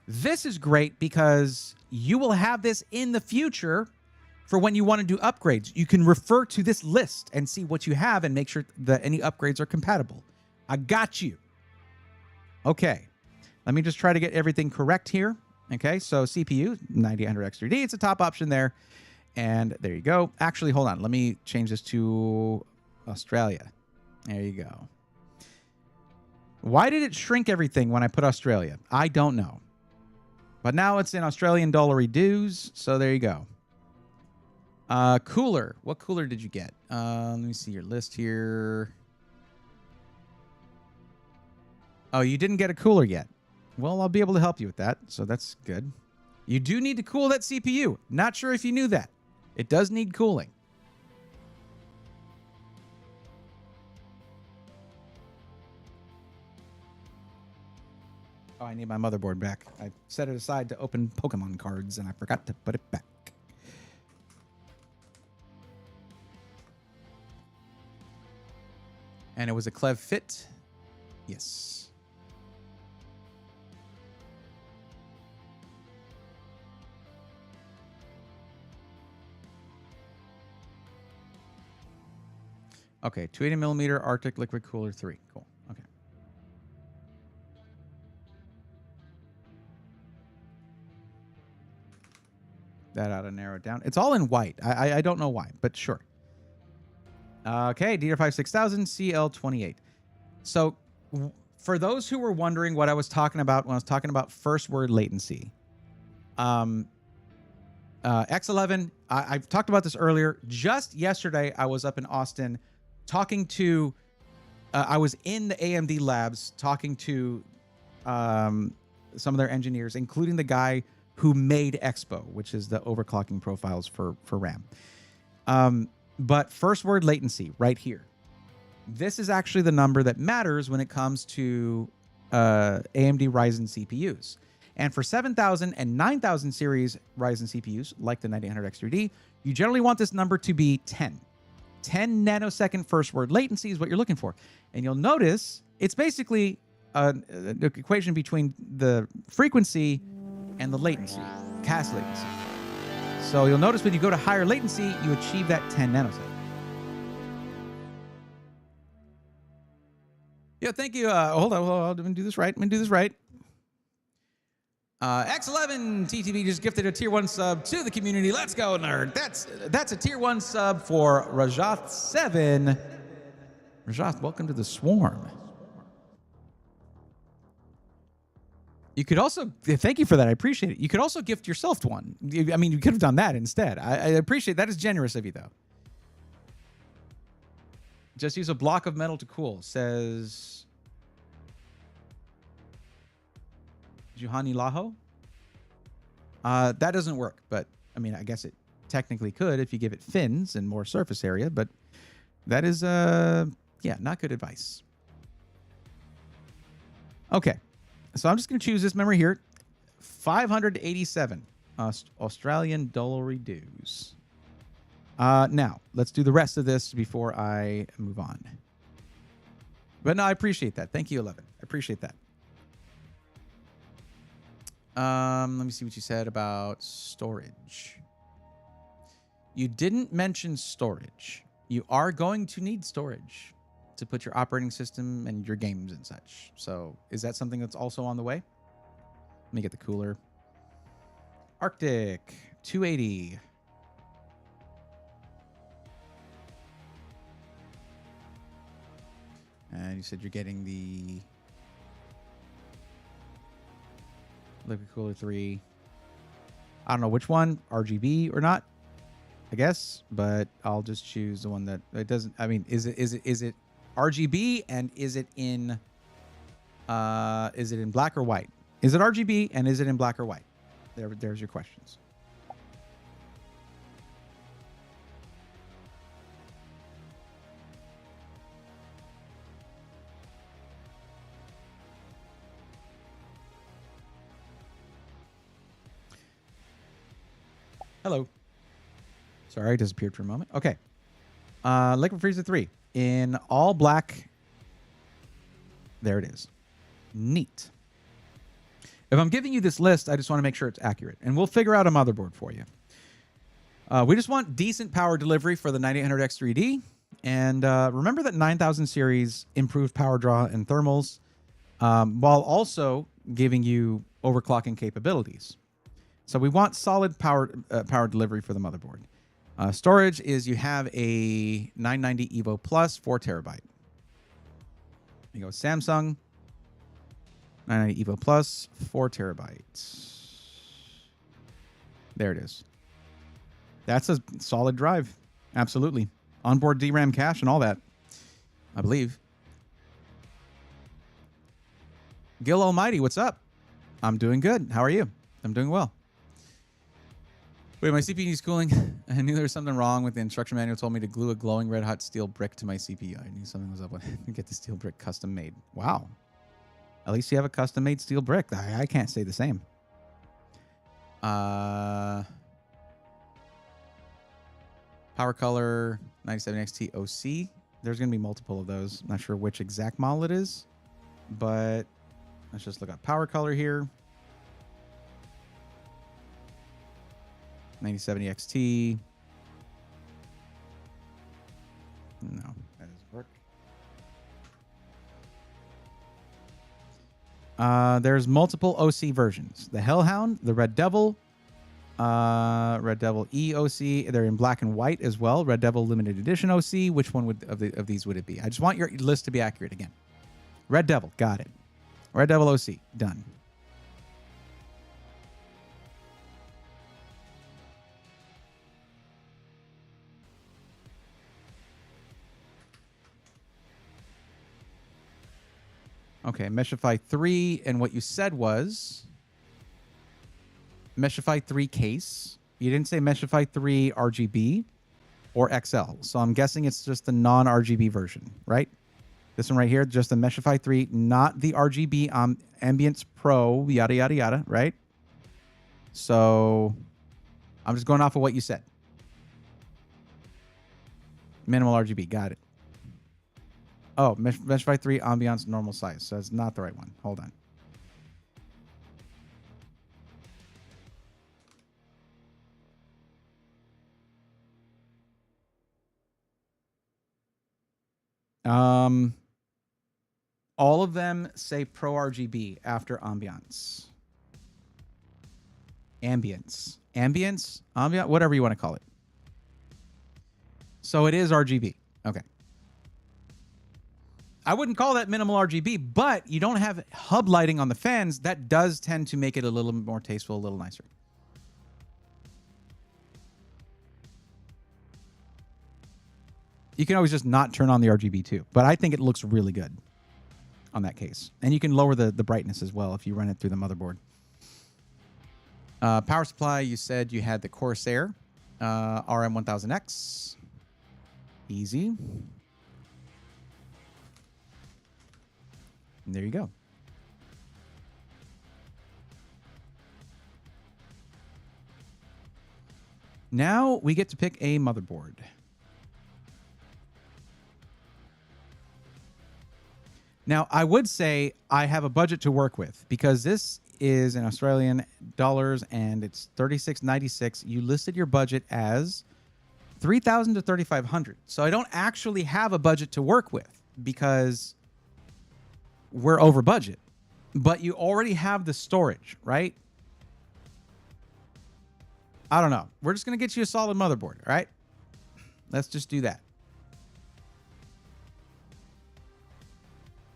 Speaker 1: This is great because you will have this in the future for when you want to do upgrades. You can refer to this list and see what you have and make sure that any upgrades are compatible. I got you. Okay. Let me just try to get everything correct here. Okay. So CPU, 9000 X3D. It's a top option there. And there you go. Actually, hold on. Let me change this to Australia. There you go. Why did it shrink everything when I put Australia? I don't know. But now it's in Australian dollary dues, so there you go. Cooler. What cooler did you get? Let me see your list here. Oh, you didn't get a cooler yet. Well, I'll be able to help you with that, so that's good. You do need to cool that CPU. Not sure if you knew that. It does need cooling. Oh, I need my motherboard back. I set it aside to open Pokemon cards, and I forgot to put it back. And it was a Clev fit. Yes. Okay, 280 millimeter Arctic Liquid Cooler 3. Cool. Okay. That ought to narrow it down. It's all in white. I don't know why, but sure. Okay, DDR5 6000 CL28. So for those who were wondering what I was talking about when I was talking about first word latency, X11, I've talked about this earlier. Just yesterday, I was up in Austin talking to, I was in the AMD labs talking to some of their engineers, including the guy who made Expo, which is the overclocking profiles for RAM. But first word latency right here. This is actually the number that matters when it comes to AMD Ryzen CPUs. And for 7000 and 9000 series Ryzen CPUs, like the 9800X3D, you generally want this number to be 10. 10 nanosecond first word latency is what you're looking for. And you'll notice it's basically an equation between the frequency and the latency, CAS latency. So you'll notice when you go to higher latency, you achieve that 10 nanosecond. Yeah, thank you. Hold on. Let me do this right. X11 TTV just gifted a tier 1 sub to the community. Let's go, nerd. That's a tier 1 sub for Rajath 7. Rajath, welcome to the swarm. You could also, thank you for that. I appreciate it. You could also gift yourself one. I mean, you could have done that instead. I appreciate that. Is generous of you, though. Just use a block of metal to cool, says Juhani Laho. That doesn't work, but I mean, I guess it technically could if you give it fins and more surface area, but that is, yeah, not good advice. Okay. So I'm just going to choose this memory here. 587 Australian dollar dues. Now, let's do the rest of this before I move on. But no, I appreciate that. Thank you, 11. I appreciate that. Let me see what you said about storage. You didn't mention storage. You are going to need storage to put your operating system and your games and such. So is that something that's also on the way? Let me get the cooler. Arctic 280. And you said you're getting the Liquid Cooler 3. I don't know which one, RGB or not, I guess, but I'll just choose the one that it doesn't. I mean, is it RGB, and is it in black or white? Is it RGB, and is it in black or white? There's your questions. Hello. Sorry, I disappeared for a moment. Okay. Liquid Freezer 3 in all black. There it is. Neat. If I'm giving you this list, I just want to make sure it's accurate. And we'll figure out a motherboard for you. We just want decent power delivery for the 9800X3D. And remember that 9000 series improved power draw and thermals, while also giving you overclocking capabilities. So we want solid power delivery for the motherboard. Storage is you have a 990 Evo Plus, 4 terabyte. You go Samsung, 990 Evo Plus, 4 terabytes. There it is. That's a solid drive. Absolutely. Onboard DRAM cache and all that, I believe. Gil Almighty, what's up? I'm doing good. How are you? I'm doing well. Wait, my CPU needs cooling. I knew there was something wrong with the instruction manual. Told me to glue a glowing red hot steel brick to my CPU. I knew something was up when I get the steel brick custom made. Wow. At least you have a custom made steel brick. I can't say the same. Power Color 97XT OC. There's going to be multiple of those. I'm not sure which exact model it is, but let's just look up Power Color here. 9070 XT. No, that doesn't work. There's multiple OC versions. The Hellhound, the Red Devil, Red Devil EOC. They're in black and white as well. Red Devil Limited Edition OC. Which one of these would it be? I just want your list to be accurate again. Red Devil, got it. Red Devil OC, done. Okay, Meshify 3, and what you said was Meshify 3 case. You didn't say Meshify 3 RGB or XL, so I'm guessing it's just the non-RGB version, right? This one right here, just the Meshify 3, not the RGB Ambience Pro, yada, yada, yada, right? So I'm just going off of what you said. Minimal RGB, got it. Oh, Meshify 3 Ambiance normal size. So that's not the right one. Hold on. All of them say Pro RGB after Ambiance. Ambience, Ambiance, whatever you want to call it. So it is RGB. Okay. I wouldn't call that minimal RGB, but you don't have hub lighting on the fans. That does tend to make it a little more tasteful, a little nicer. You can always just not turn on the RGB too, but I think it looks really good on that case. And you can lower the brightness as well if you run it through the motherboard. Power supply, you said you had the Corsair RM1000X. Easy. And there you go. Now we get to pick a motherboard. Now, I would say I have a budget to work with because this is in Australian dollars and it's $36.96. You listed your budget as $3,000 to $3,500. So I don't actually have a budget to work with because we're over budget, but you already have the storage, right? I don't know. We're just going to get you a solid motherboard, all right? Let's just do that.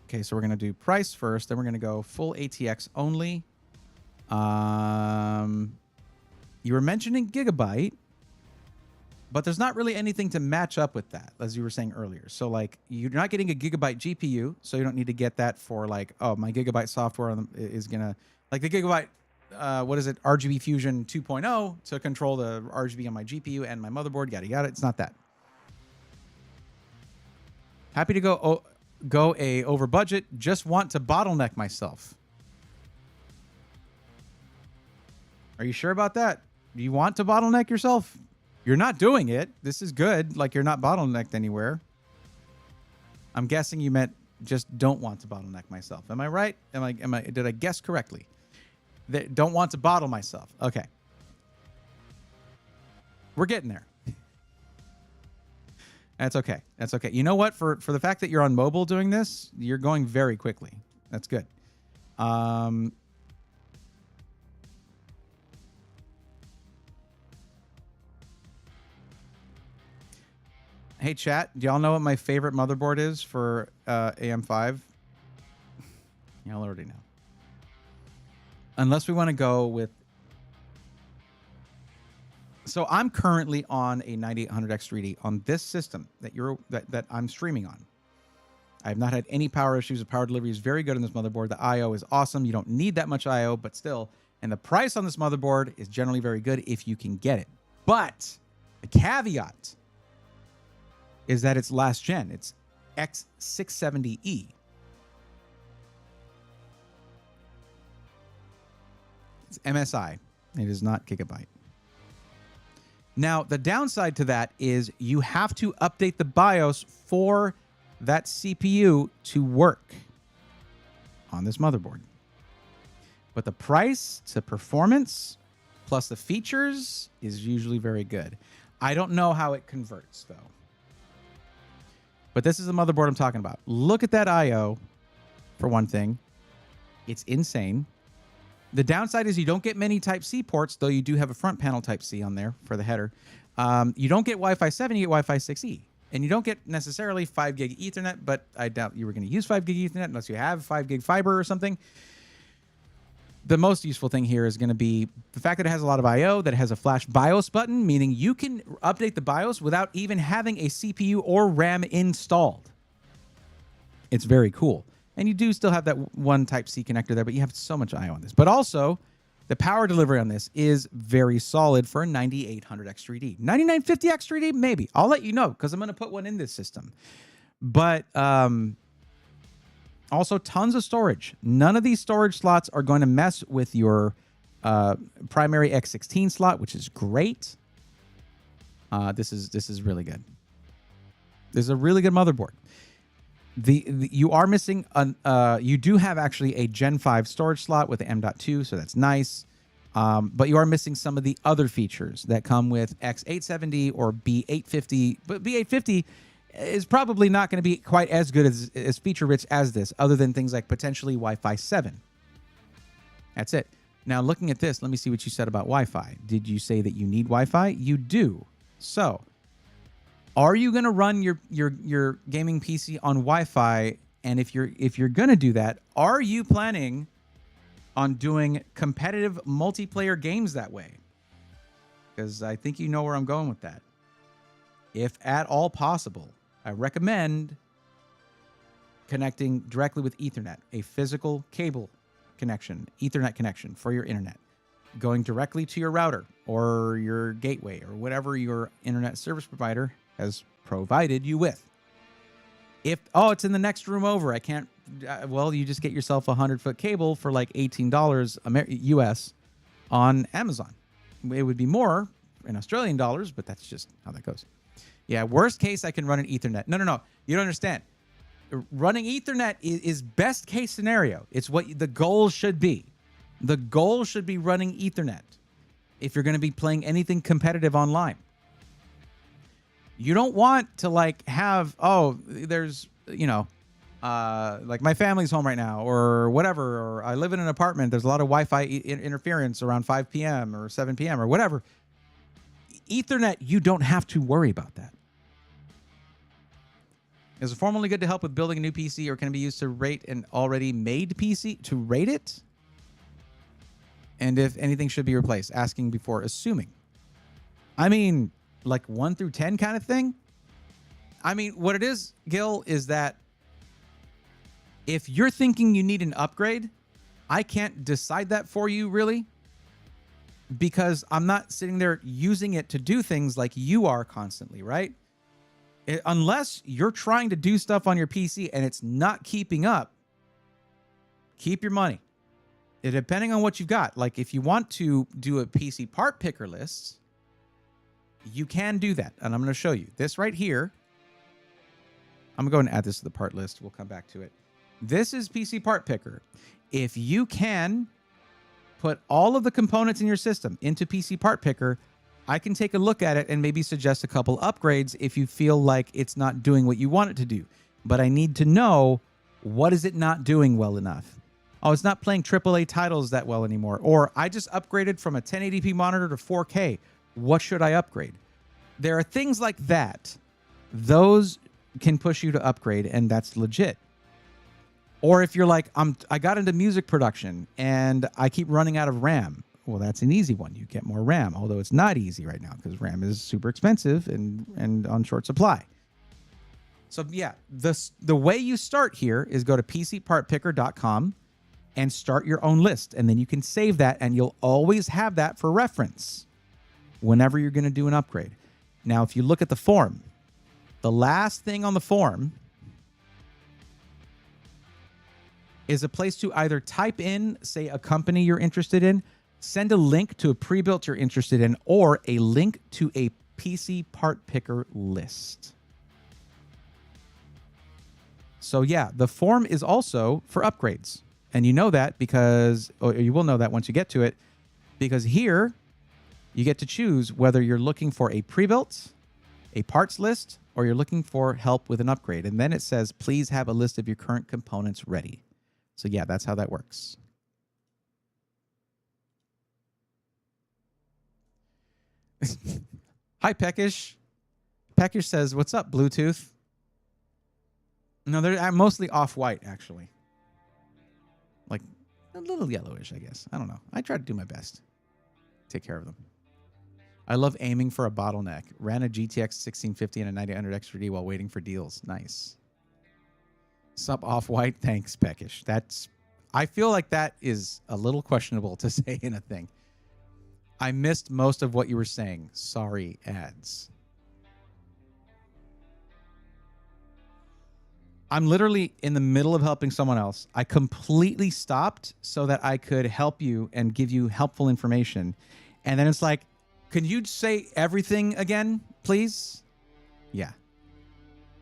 Speaker 1: Okay, so we're going to do price first, then we're going to go full ATX only. You were mentioning Gigabyte, but there's not really anything to match up with that, as you were saying earlier. So, like, you're not getting a Gigabyte GPU, so you don't need to get that for, like, oh, my Gigabyte software is going to, like, the Gigabyte, what is it, RGB Fusion 2.0 to control the RGB on my GPU and my motherboard, yada, yada. It's not that. Happy to go over budget, just want to bottleneck myself. Are you sure about that? Do you want to bottleneck yourself? You're not doing it. This is good. Like, you're not bottlenecked anywhere. I'm guessing you meant just don't want to bottleneck myself. Am I right? Did I guess correctly? Don't want to bottle myself. Okay. We're getting there. That's okay. That's okay. You know what? For the fact that you're on mobile doing this, you're going very quickly. That's good. Hey, chat, do y'all know what my favorite motherboard is for AM5? Y'all already know. Unless we want to go with... So I'm currently on a 9800X3D on this system that I'm streaming on. I have not had any power issues. The power delivery is very good on this motherboard. The I/O is awesome. You don't need that much I/O, but still. And the price on this motherboard is generally very good if you can get it. But the caveat is that it's last gen. It's X670E. It's MSI. It is not Gigabyte. Now, the downside to that is you have to update the BIOS for that CPU to work on this motherboard. But the price to performance plus the features is usually very good. I don't know how it converts, though. But this is the motherboard I'm talking about. Look at that I/O, for one thing. It's insane. The downside is you don't get many Type-C ports, though you do have a front panel Type-C on there for the header. You don't get Wi-Fi 7, you get Wi-Fi 6E. And you don't get necessarily 5 gig Ethernet, but I doubt you were going to use 5 gig Ethernet unless you have 5 gig fiber or something. The most useful thing here is going to be the fact that it has a lot of I/O, that it has a flash BIOS button, meaning you can update the BIOS without even having a CPU or RAM installed. It's very cool. And you do still have that one Type-C connector there, but you have so much I/O on this. But also, the power delivery on this is very solid for a 9800X3D. 9950X3D, maybe. I'll let you know because I'm going to put one in this system. But also tons of storage. None of these storage slots are going to mess with your primary X16 slot, which is great. This is really good. This is a really good motherboard. You are missing you do have actually a Gen 5 storage slot with the M.2, so that's nice. But you are missing some of the other features that come with X870 or B850. But B850 is probably not going to be quite as good as feature rich as this, other than things like potentially Wi-Fi 7. That's it. Now, looking at this, let me see what you said about Wi-Fi. Did you say that you need Wi-Fi? You do. So, are you going to run your gaming PC on Wi-Fi? And if you're going to do that, are you planning on doing competitive multiplayer games that way? Because I think you know where I'm going with that. If at all possible, I recommend connecting directly with Ethernet, a physical cable connection, Ethernet connection for your internet, going directly to your router or your gateway or whatever your internet service provider has provided you with. If, it's in the next room over, I can't, well, you just get yourself a 100-foot cable for like $18 US on Amazon. It would be more in Australian dollars, but that's just how that goes. Yeah, worst case, I can run an Ethernet. No. You don't understand. Running Ethernet is best case scenario. It's what the goal should be. The goal should be running Ethernet if you're going to be playing anything competitive online. You don't want to like have, there's, like my family's home right now or whatever, or I live in an apartment. There's a lot of Wi-Fi interference around 5 p.m. or 7 p.m. or whatever. Ethernet, you don't have to worry about that. Is it formally good to help with building a new PC, or can it be used to rate an already made PC? To rate it? And if anything should be replaced, asking before assuming. I mean, like 1 through 10 kind of thing? I mean, what it is, Gil, is that if you're thinking you need an upgrade, I can't decide that for you, really. Because I'm not sitting there using it to do things like you are constantly, right? Unless you're trying to do stuff on your PC and it's not keeping up, keep your money. Depending on what you've got. Like if you want to do a PC part picker list, you can do that. And I'm going to show you. This right here, I'm going to go and add this to the part list. We'll come back to it. This is PC part picker. If you can put all of the components in your system into PC part picker, I can take a look at it and maybe suggest a couple upgrades if you feel like it's not doing what you want it to do. But I need to know, what is it not doing well enough? Oh, it's not playing AAA titles that well anymore. Or I just upgraded from a 1080p monitor to 4K. What should I upgrade? There are things like that those can push you to upgrade, and that's legit. Or if you're like, I got into music production and I keep running out of RAM. Well, that's an easy one. You get more RAM, although it's not easy right now because RAM is super expensive and on short supply. So yeah, the way you start here is go to pcpartpicker.com and start your own list. And then you can save that, and you'll always have that for reference whenever you're going to do an upgrade. Now, if you look at the form, the last thing on the form is a place to either type in, say, a company you're interested in, send a link to a pre-built you're interested in, or a link to a PC part picker list. So yeah, the form is also for upgrades. And you know that because, or you will know that once you get to it, because here you get to choose whether you're looking for a pre-built, a parts list, or you're looking for help with an upgrade. And then it says, please have a list of your current components ready. So yeah, that's how that works. Hi, Peckish. Peckish says, what's up, Bluetooth? No, they're mostly off-white, actually. Like a little yellowish, I guess. I don't know. I try to do my best. Take care of them. I love aiming for a bottleneck. Ran a GTX 1650 and a 9000 XTD while waiting for deals. Nice. Sup off-white? Thanks, Peckish. I feel like that is a little questionable to say in a thing. I missed most of what you were saying. Sorry, ads. I'm literally in the middle of helping someone else. I completely stopped so that I could help you and give you helpful information. And then it's like, can you say everything again, please? Yeah.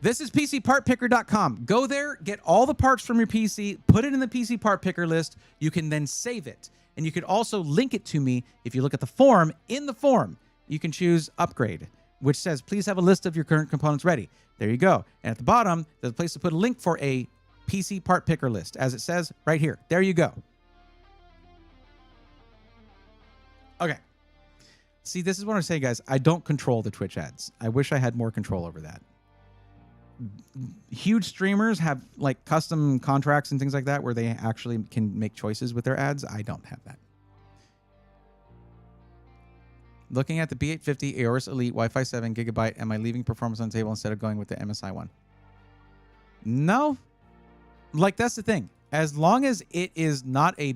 Speaker 1: This is PCPartPicker.com. Go there, get all the parts from your PC, put it in the PC Part Picker list. You can then save it. And you could also link it to me. If you look at the form, in the form, you can choose upgrade, which says, please have a list of your current components ready. There you go. And at the bottom, there's a place to put a link for a PC Part Picker list, as it says right here. There you go. Okay. See, this is what I'm saying, guys. I don't control the Twitch ads. I wish I had more control over that. Huge streamers have like custom contracts and things like that where they actually can make choices with their ads. I don't have that. Looking at the B850 Aorus Elite Wi-Fi 7 gigabyte, am I leaving performance on the table instead of going with the MSI one? No. Like, that's the thing. As long as it is not a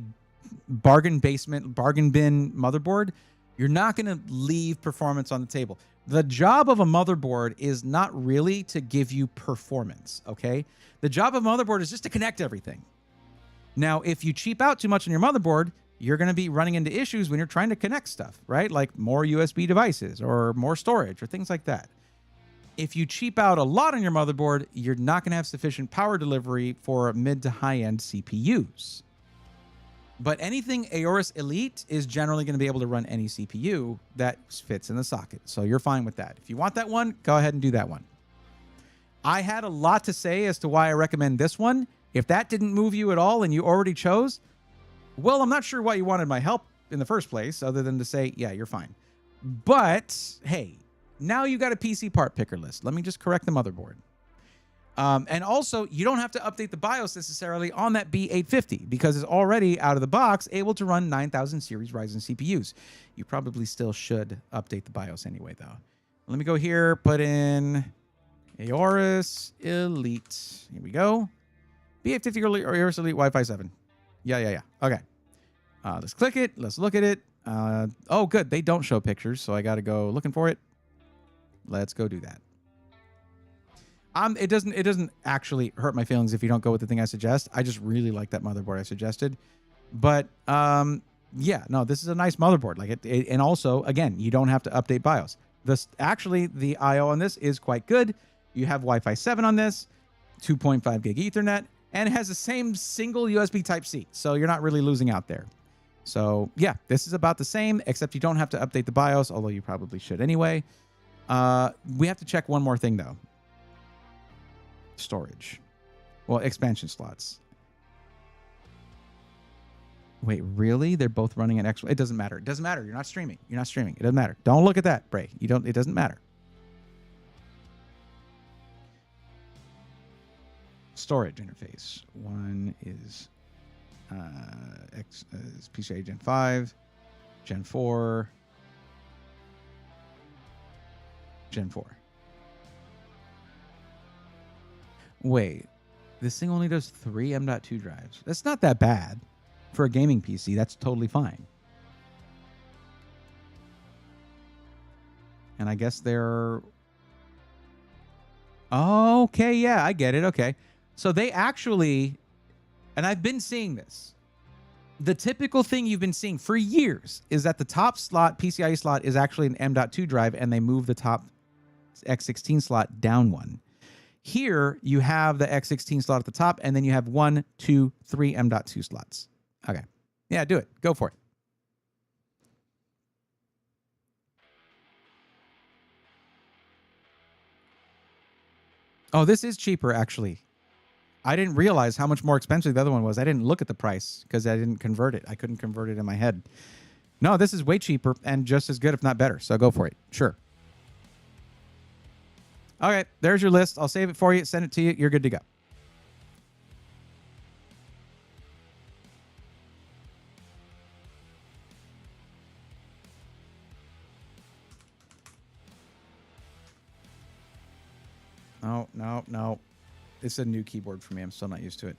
Speaker 1: bargain bin motherboard, you're not going to leave performance on the table. The job of a motherboard is not really to give you performance, okay? The job of a motherboard is just to connect everything. Now, if you cheap out too much on your motherboard, you're going to be running into issues when you're trying to connect stuff, right? Like more USB devices or more storage or things like that. If you cheap out a lot on your motherboard, you're not going to have sufficient power delivery for mid to high-end CPUs. But anything Aorus Elite is generally going to be able to run any CPU that fits in the socket. So you're fine with that. If you want that one, go ahead and do that one. I had a lot to say as to why I recommend this one. If that didn't move you at all and you already chose, well, I'm not sure why you wanted my help in the first place, other than to say, yeah, you're fine. But, hey, now you got a PC part picker list. Let me just correct the motherboard. And also, you don't have to update the BIOS necessarily on that B850 because it's already out of the box able to run 9000 series Ryzen CPUs. You probably still should update the BIOS anyway, though. Let me go here, put in Aorus Elite. Here we go. B850 or Aorus Elite Wi-Fi 7. Yeah. Okay. Let's click it. Let's look at it. Oh, good. They don't show pictures, so I got to go looking for it. Let's go do that. It doesn't actually hurt my feelings if you don't go with the thing I suggest. I just really like that motherboard I suggested. But yeah, no, this is a nice motherboard. Like it and also, again, you don't have to update BIOS. Actually, the I/O on this is quite good. You have Wi-Fi 7 on this, 2.5 gig Ethernet, and it has the same single USB Type-C. So you're not really losing out there. So yeah, this is about the same, except you don't have to update the BIOS, although you probably should anyway. We have to check one more thing, though. Storage. Well, expansion slots. Wait, really? They're both running an X. It doesn't matter. It doesn't matter. You're not streaming. You're not streaming. It doesn't matter. Don't look at that, Bray. You don't. It doesn't matter. storage interface. One is PCIe Gen 5, Gen 4, Gen 4. Wait, this thing only does 3 M.2 drives. That's not that bad. For a gaming PC, that's totally fine. And I guess they're... Okay, yeah, I get it. Okay. So they actually... And I've been seeing this. The typical thing you've been seeing for years is that the top slot, PCIe slot, is actually an M.2 drive, and they move the top X16 slot down one. Here, you have the X16 slot at the top, and then you have 1, 2, 3 M.2 slots. Okay. Yeah, do it. Go for it. Oh, this is cheaper, actually. I didn't realize how much more expensive the other one was. I didn't look at the price because I didn't convert it. I couldn't convert it in my head. No, this is way cheaper and just as good, if not better. So go for it. Sure. Okay, there's your list. I'll save it for you, send it to you. You're good to go. No, no, no. It's a new keyboard for me. I'm still not used to it.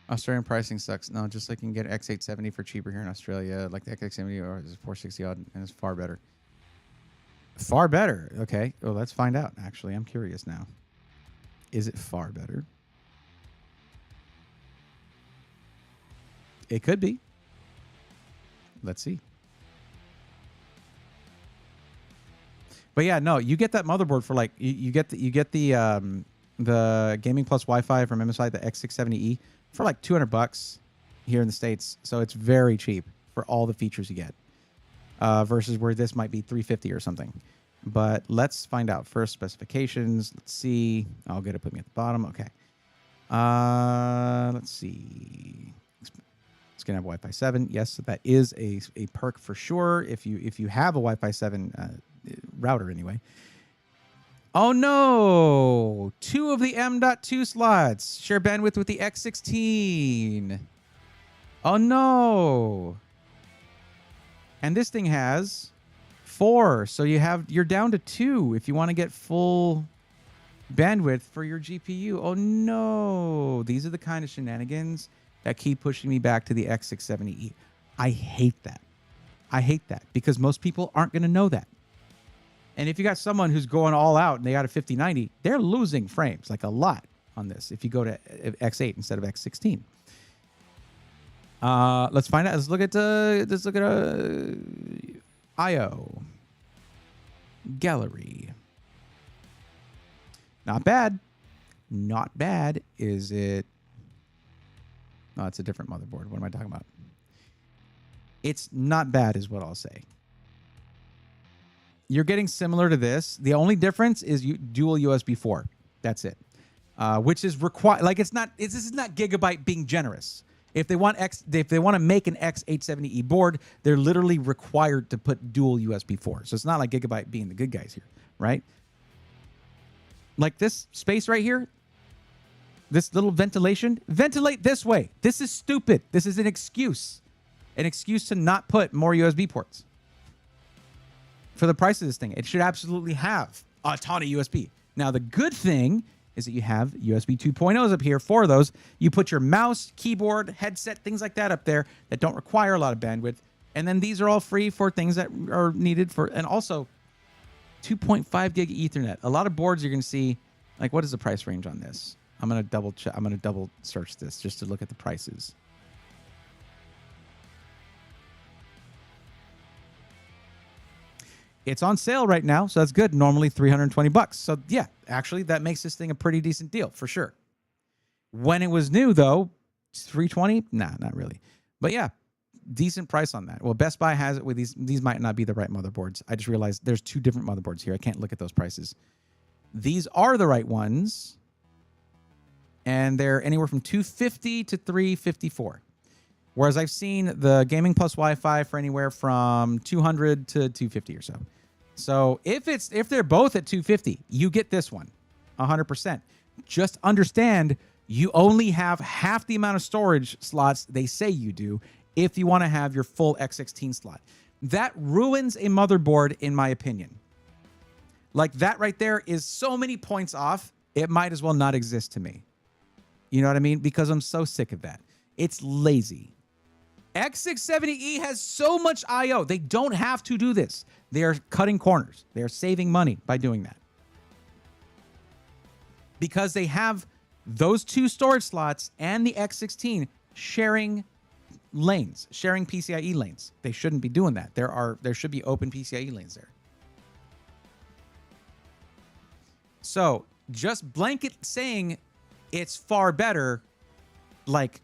Speaker 1: Australian pricing sucks. No, just like you can get X870 for cheaper here in Australia, like the X870 or is 460 odd, and it's far better. Far better. Okay. Well, let's find out. Actually, I'm curious now. Is it far better? It could be. Let's see. But yeah, no, you get that motherboard for like you get the Gaming Plus Wi-Fi from MSI, the X670E, for like $200 here in the States. So it's very cheap for all the features you get. Versus where this might be $350 or something. But let's find out first specifications. Let's see. I'll get it. Put me at the bottom. Okay. Let's see. It's gonna have Wi-Fi 7. Yes, that is a perk for sure. If you have a Wi-Fi 7 router anyway. Oh no! 2 of the M.2 slots share bandwidth with the X16. Oh no! And this thing has 4, so you're down to 2 if you want to get full bandwidth for your GPU. Oh no! These are the kind of shenanigans that keep pushing me back to the X670E. I hate that. I hate that because most people aren't going to know that. And if you got someone who's going all out and they got a 5090, they're losing frames like a lot on this if you go to X8 instead of X16. Let's find out. Let's look at IO gallery. Not bad. Not bad. Is it? No, it's a different motherboard. What am I talking about? It's not bad is what I'll say. You're getting similar to this. The only difference is dual USB 4. That's it. Which is required. Like this is not Gigabyte being generous. If they want to make an X870E board, they're literally required to put dual USB 4. So it's not like Gigabyte being the good guys here, right? Like this space right here, this little ventilation, ventilate this way. This is stupid. This is an excuse to not put more USB ports. For the price of this thing, it should absolutely have a ton of USB. Now, the good thing is that you have USB 2.0s up here. 4 of those. You put your mouse, keyboard, headset, things like that up there that don't require a lot of bandwidth. And then these are all free for things that are needed for, and also 2.5 gig Ethernet. A lot of boards you're going to see, like what is the price range on this? I'm going to double check. I'm going to double search this just to look at the prices. It's on sale right now, so that's good. Normally $320. So yeah, actually that makes this thing a pretty decent deal for sure. When it was new though, $320? Nah, not really. But yeah, decent price on that. Well, Best Buy has it with these. These might not be the right motherboards. I just realized there's 2 different motherboards here. I can't look at those prices. These are the right ones, and they're anywhere from $250 to $354. Whereas I've seen the Gaming Plus Wi-Fi for anywhere from $200 to $250 or so. So if they're both at $250, you get this one, 100%. Just understand you only have half the amount of storage slots they say you do if you want to have your full X16 slot. That ruins a motherboard, in my opinion. Like, that right there is so many points off, it might as well not exist to me. You know what I mean? Because I'm so sick of that. It's lazy. X670E has so much I/O. They don't have to do this. They are cutting corners. They are saving money by doing that. Because they have those 2 storage slots and the X16 sharing lanes, sharing PCIe lanes. They shouldn't be doing that. There should be open PCIe lanes there. So just blanket saying it's far better, like,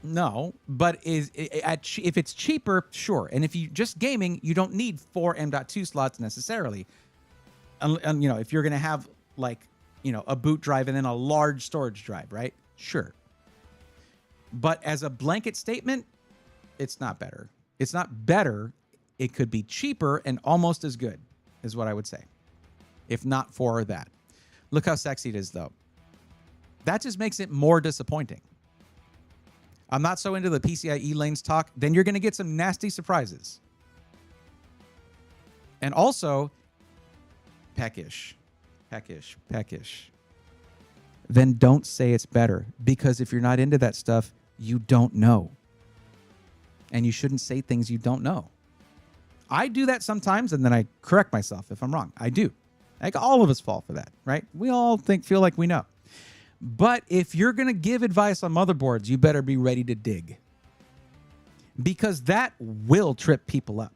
Speaker 1: no. But if it's cheaper, sure. And if you just gaming, you don't need 4 M.2 slots necessarily. And you know, if you're gonna have, like, you know, a boot drive and then a large storage drive, right? Sure. But as a blanket statement, it's not better. It's not better. It could be cheaper and almost as good, is what I would say, if not for that. Look how sexy it is, though. That just makes it more disappointing. I'm not so into the PCIe lanes talk. Then you're going to get some nasty surprises. And also, peckish. Then don't say it's better, because if you're not into that stuff, you don't know. And you shouldn't say things you don't know. I do that sometimes, and then I correct myself if I'm wrong. I do. Like, all of us fall for that, right? We all feel like we know. But if you're going to give advice on motherboards, you better be ready to dig. Because that will trip people up.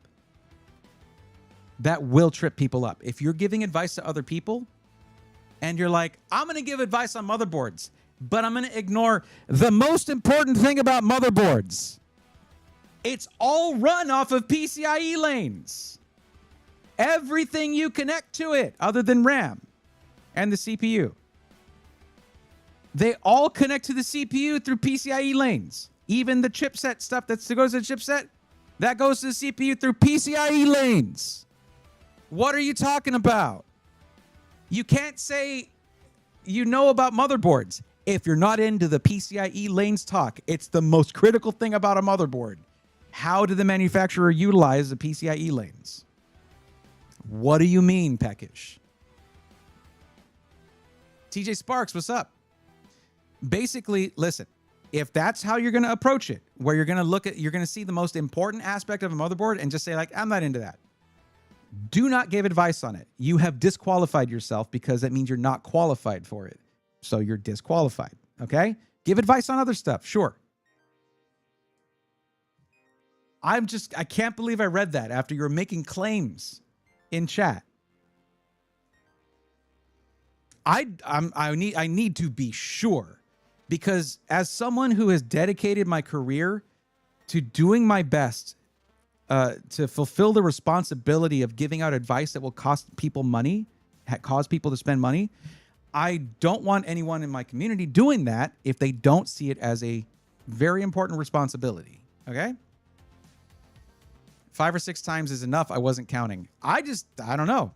Speaker 1: That will trip people up. If you're giving advice to other people, and you're like, I'm going to give advice on motherboards, but I'm going to ignore the most important thing about motherboards. It's all run off of PCIe lanes. Everything you connect to it, other than RAM and the CPU, they all connect to the CPU through PCIe lanes. Even the chipset stuff that goes to the chipset, that goes to the CPU through PCIe lanes. What are you talking about? You can't say you know about motherboards if you're not into the PCIe lanes talk. It's the most critical thing about a motherboard. How did the manufacturer utilize the PCIe lanes? What do you mean, peckish? TJ Sparks, what's up? Basically, listen, if that's how you're going to approach it, where you're going to see the most important aspect of a motherboard and just say, like, I'm not into that. Do not give advice on it. You have disqualified yourself, because that means you're not qualified for it. So you're disqualified, okay? Give advice on other stuff, sure. I can't believe I read that after you were making claims in chat. I need to be sure, because as someone who has dedicated my career to doing my best to fulfill the responsibility of giving out advice that will cost people money, cause people to spend money, I don't want anyone in my community doing that if they don't see it as a very important responsibility. Okay? 5 or 6 times is enough. I wasn't counting. I don't know.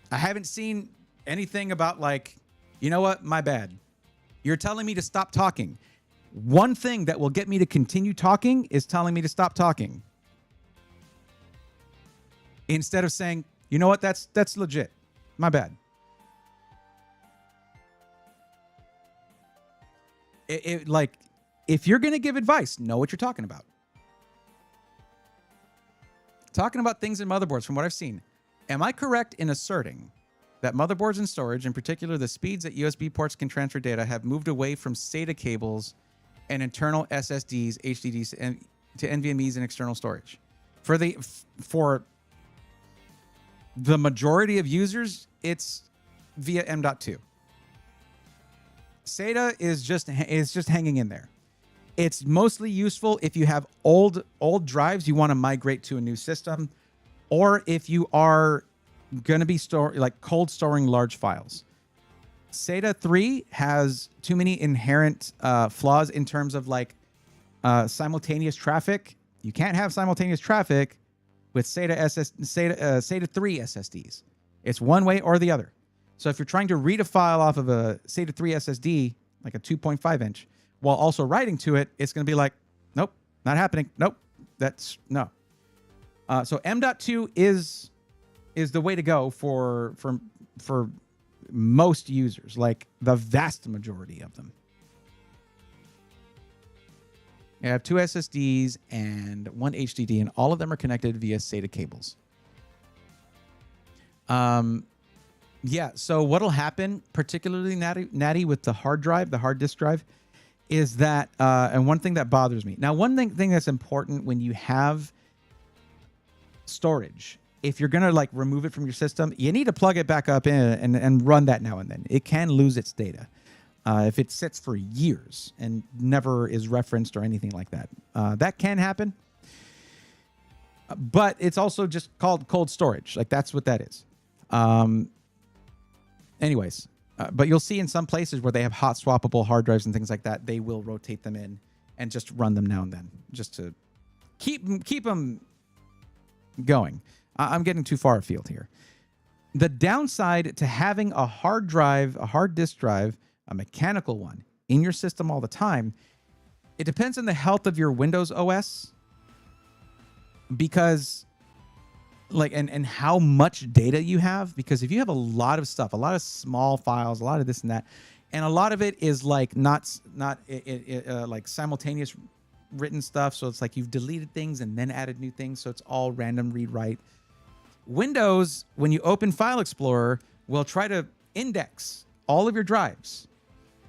Speaker 1: I haven't seen anything about, like, you know what? My bad. You're telling me to stop talking. One thing that will get me to continue talking is telling me to stop talking. Instead of saying, you know what? That's legit. My bad. Like, if you're going to give advice, know what you're talking about. Talking about things in motherboards, from what I've seen, am I correct in asserting that motherboards and storage, in particular the speeds that USB ports can transfer data, have moved away from SATA cables and internal SSDs, HDDs, and to NVMe's and external storage? For the majority of users, it's via M.2. SATA is just hanging in there. It's mostly useful if you have old drives you want to migrate to a new system, or if you are going to be cold storing large files. SATA 3 has too many inherent flaws in terms of simultaneous traffic. You can't have simultaneous traffic with SATA 3 SSDs. It's one way or the other. So if you're trying to read a file off of a SATA 3 SSD, like a 2.5 inch, while also writing to it, it's going to be like, nope, not happening. Nope, that's no. So M.2 is the way to go for most users, like the vast majority of them. You have 2 SSDs and 1 HDD, and all of them are connected via SATA cables. Yeah, so what'll happen, particularly Natty with the hard disk drive, is that, and one thing that bothers me. Now, one thing that's important when you have storage, if you're going to remove it from your system, you need to plug it back up in and run that now and then. It can lose its data if it sits for years and never is referenced or anything like that. That can happen. But it's also just called cold storage. That's what that is. Anyways, but you'll see in some places where they have hot swappable hard drives and things like that, they will rotate them in and just run them now and then just to keep them going. I'm getting too far afield here. The downside to having a hard disk drive, a mechanical one, in your system all the time, it depends on the health of your Windows OS, because and how much data you have. Because if you have a lot of stuff, a lot of small files, a lot of this and that, and a lot of it is not simultaneous written stuff, so it's you've deleted things and then added new things, so it's all random read write. Windows, when you open File Explorer, will try to index all of your drives.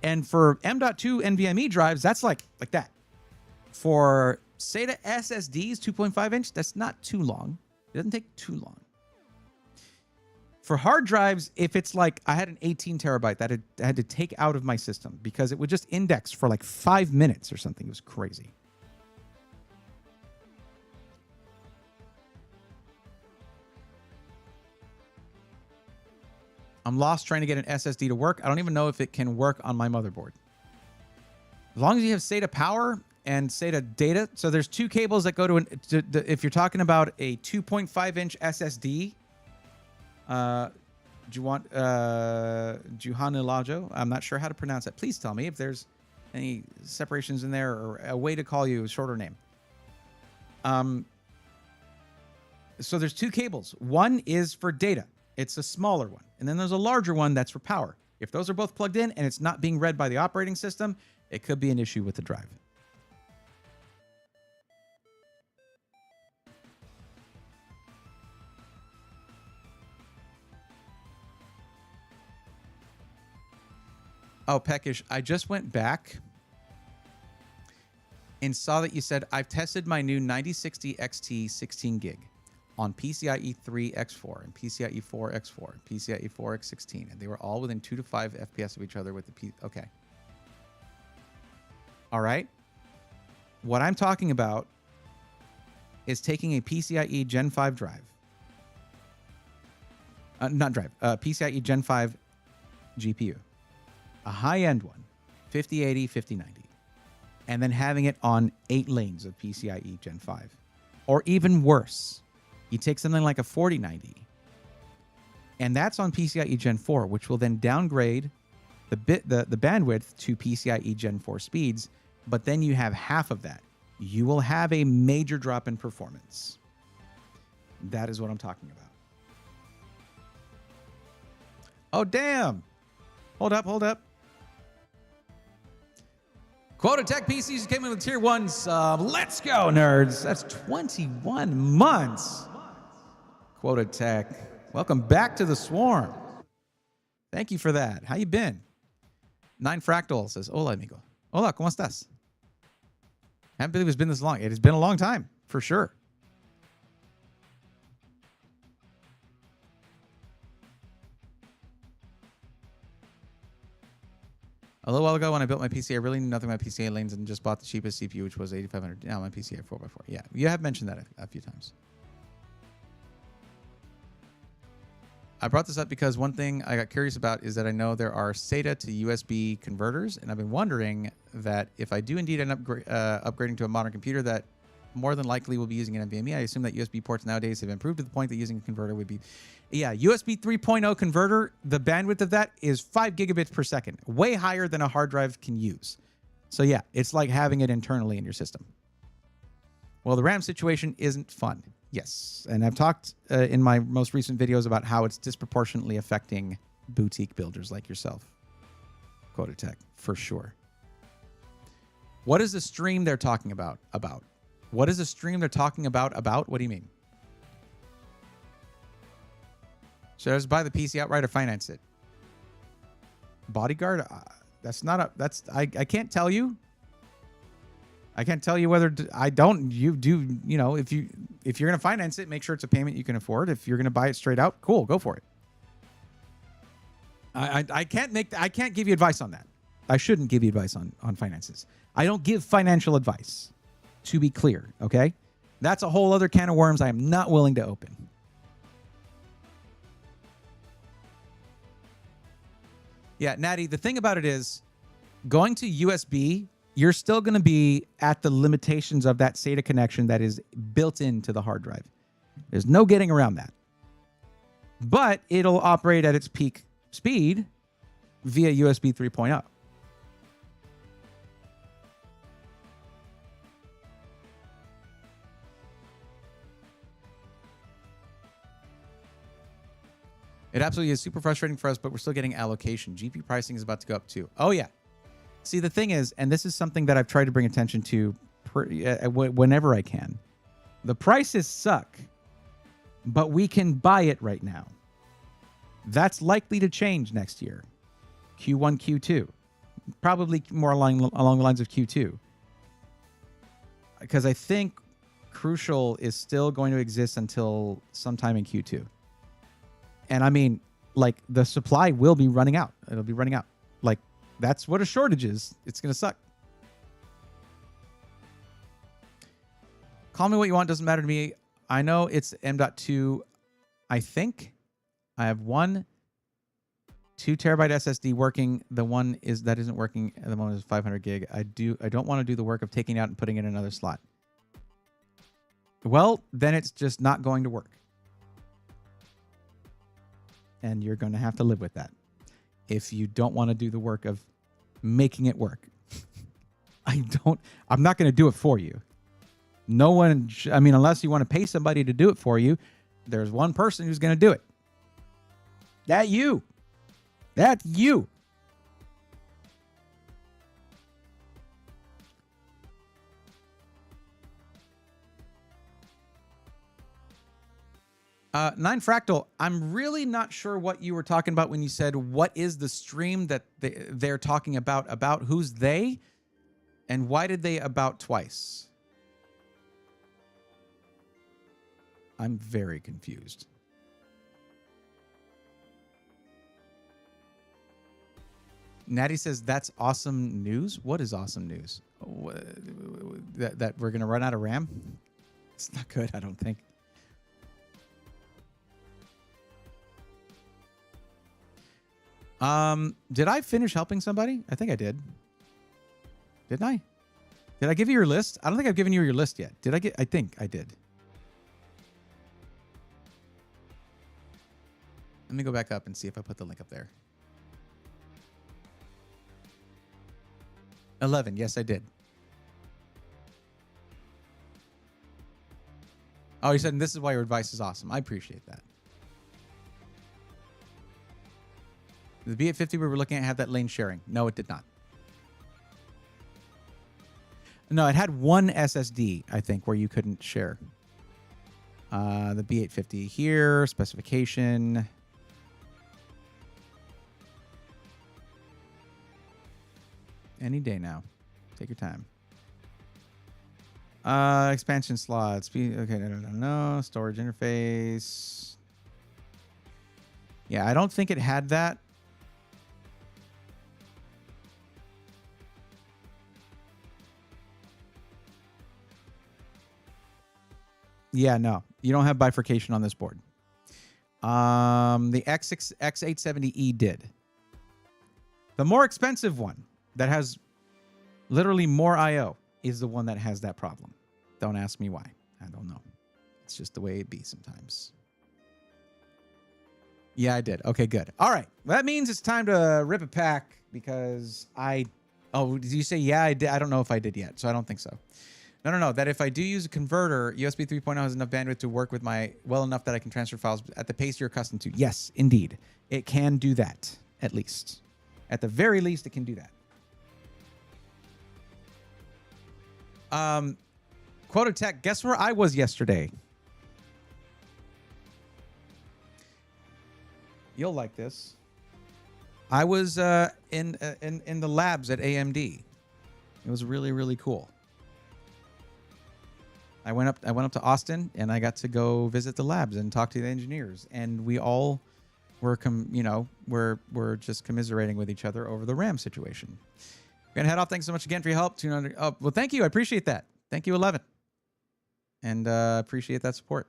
Speaker 1: And for M.2 NVMe drives, that's like that. For SATA SSDs, 2.5 inch, that's not too long. It doesn't take too long. For hard drives, if it's I had an 18 terabyte that I had to take out of my system because it would just index for 5 minutes or something. It was crazy. I'm lost trying to get an SSD to work. I don't even know if it can work on my motherboard. As long as you have SATA power and SATA data. So there's 2 cables that go if you're talking about a 2.5 inch SSD, Juhanilajo, I'm not sure how to pronounce that. Please tell me if there's any separations in there or a way to call you a shorter name. So there's 2 cables. One is for data. It's a smaller one. And then there's a larger one that's for power. If those are both plugged in and it's not being read by the operating system, it could be an issue with the drive. Oh, Peckish, I just went back and saw that you said, I've tested my new 9060 XT 16 gig on PCIe 3 X4 and PCIe 4 X4 and PCIe 4 X16, and they were all within 2 to 5 FPS of each other with the Okay. All right. What I'm talking about is taking a PCIe Gen 5 drive. PCIe Gen 5 GPU. A high-end one, 5080, 5090. And then having it on 8 lanes of PCIe Gen 5. Or even worse, you take something like a 4090, and that's on PCIe Gen 4, which will then downgrade the bandwidth to PCIe Gen 4 speeds, but then you have half of that. You will have a major drop in performance. That is what I'm talking about. Oh, damn. Hold up. Quota Tech PCs came in with tier 1 sub. Let's go, nerds. That's 21 months. Quota Tech. Welcome back to the swarm. Thank you for that. How you been? 9 Fractal says, hola, amigo. Hola, ¿cómo estás? I can't believe it's been this long. It has been a long time, for sure. A little while ago when I built my PC, I really knew nothing about PCIe lanes and just bought the cheapest CPU, which was 8500. Now my PCIe 4x4. Yeah, you have mentioned that a few times. I brought this up because one thing I got curious about is that I know there are SATA to USB converters, and I've been wondering that if I do indeed end up upgrading to a modern computer that more than likely will be using an NVMe, I assume that USB ports nowadays have improved to the point that using a converter would be... Yeah, USB 3.0 converter, the bandwidth of that is 5 gigabits per second, way higher than a hard drive can use. So yeah, it's like having it internally in your system. Well, the RAM situation isn't fun. Yes, and I've talked in my most recent videos about how it's disproportionately affecting boutique builders like yourself. Quotatech, for sure. What is the stream they're talking about? What is the stream they're talking about? What do you mean? Should I just buy the PC outright or finance it? Bodyguard? That's not a... That's... I can't tell you. I can't tell you whether I don't. You do, you know, if you're going to finance it, make sure it's a payment you can afford. If you're going to buy it straight out, cool, go for it. I can't give you advice on that. I shouldn't give you advice on finances. I don't give financial advice, to be clear, okay? That's a whole other can of worms I am not willing to open. Yeah, Natty, the thing about it is going to USB, you're still going to be at the limitations of that SATA connection that is built into the hard drive. There's no getting around that. But it'll operate at its peak speed via USB 3.0. It absolutely is super frustrating for us, but we're still getting allocation. GPU pricing is about to go up too. Oh, yeah. See, the thing is, and this is something that I've tried to bring attention to whenever I can. The prices suck, but we can buy it right now. That's likely to change next year. Q1, Q2. Probably more along the lines of Q2. Because I think Crucial is still going to exist until sometime in Q2. And I mean, like, the supply will be running out. It'll be running out. Like, that's what a shortage is. It's going to suck. Call me what you want. Doesn't matter to me. I know it's M.2. I think I have 2 terabyte SSD working. The one is that isn't working at the moment is 500 gig. I don't want to do the work of taking it out and putting it in another slot. Well, then it's just not going to work. And you're going to have to live with that if you don't want to do the work of making it work. I'm not going to do it for you. No one, I mean, unless you want to pay somebody to do it for you, there's one person who's going to do it. That's you. Nine Fractal, I'm really not sure what you were talking about when you said, what is the stream that they're talking about who's they, and why did they about twice? I'm very confused. Natty says, that's awesome news. What is awesome news? That we're going to run out of RAM? It's not good, I don't think. Did I finish helping somebody? I think I did. Didn't I? Did I give you your list? I don't think I've given you your list yet. Did I I think I did. Let me go back up and see if I put the link up there. 11. Yes, I did. Oh, you said, and this is why your advice is awesome. I appreciate that. The B850 we were looking at had that lane sharing. No, it did not. No, it had one SSD, I think, where you couldn't share. The B850 here, specification. Any day now. Take your time. Expansion slots. Okay, no. Storage interface. Yeah, I don't think it had that. Yeah, no. You don't have bifurcation on this board. The X870E did. The more expensive one that has literally more I/O is the one that has that problem. Don't ask me why. I don't know. It's just the way it be sometimes. Yeah, I did. Okay, good. All right. Well, that means it's time to rip a pack because Oh, did you say yeah, I did? I don't know if I did yet, so I don't think so. No. That if I do use a converter, USB 3.0 has enough bandwidth to work with my well enough that I can transfer files at the pace you're accustomed to. Yes, indeed. It can do that, at least. At the very least, it can do that. Quota Tech, guess where I was yesterday? You'll like this. I was in the labs at AMD. It was really, really cool. I went up to Austin and I got to go visit the labs and talk to the engineers, and we all were we're just commiserating with each other over the RAM situation. We're gonna head off. Thanks so much again for your help. 200. Oh, well, thank you. I appreciate that. Thank you, 11, and appreciate that support.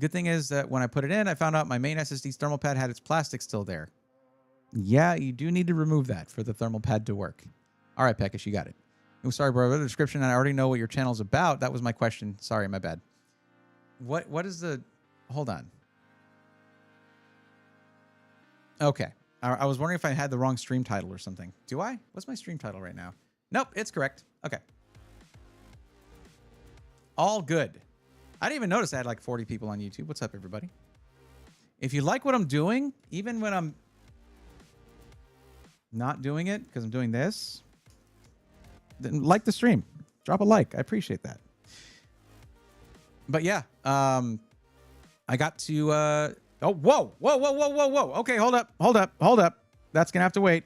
Speaker 1: Good thing is that when I put it in, I found out my main SSD's thermal pad had its plastic still there. Yeah, you do need to remove that for the thermal pad to work. All right, Peckish, you got it. Oh, sorry, bro. The description, I already know what your channel's about. That was my question. Sorry, my bad. What is the... Hold on. Okay. I was wondering if I had the wrong stream title or something. Do I? What's my stream title right now? Nope, it's correct. Okay. All good. I didn't even notice I had like 40 people on YouTube. What's up, everybody? If you like what I'm doing, even when I'm not doing it because I'm doing this, then like the stream. Drop a like. I appreciate that. But yeah, I got to... oh, whoa. Okay, hold up. That's going to have to wait.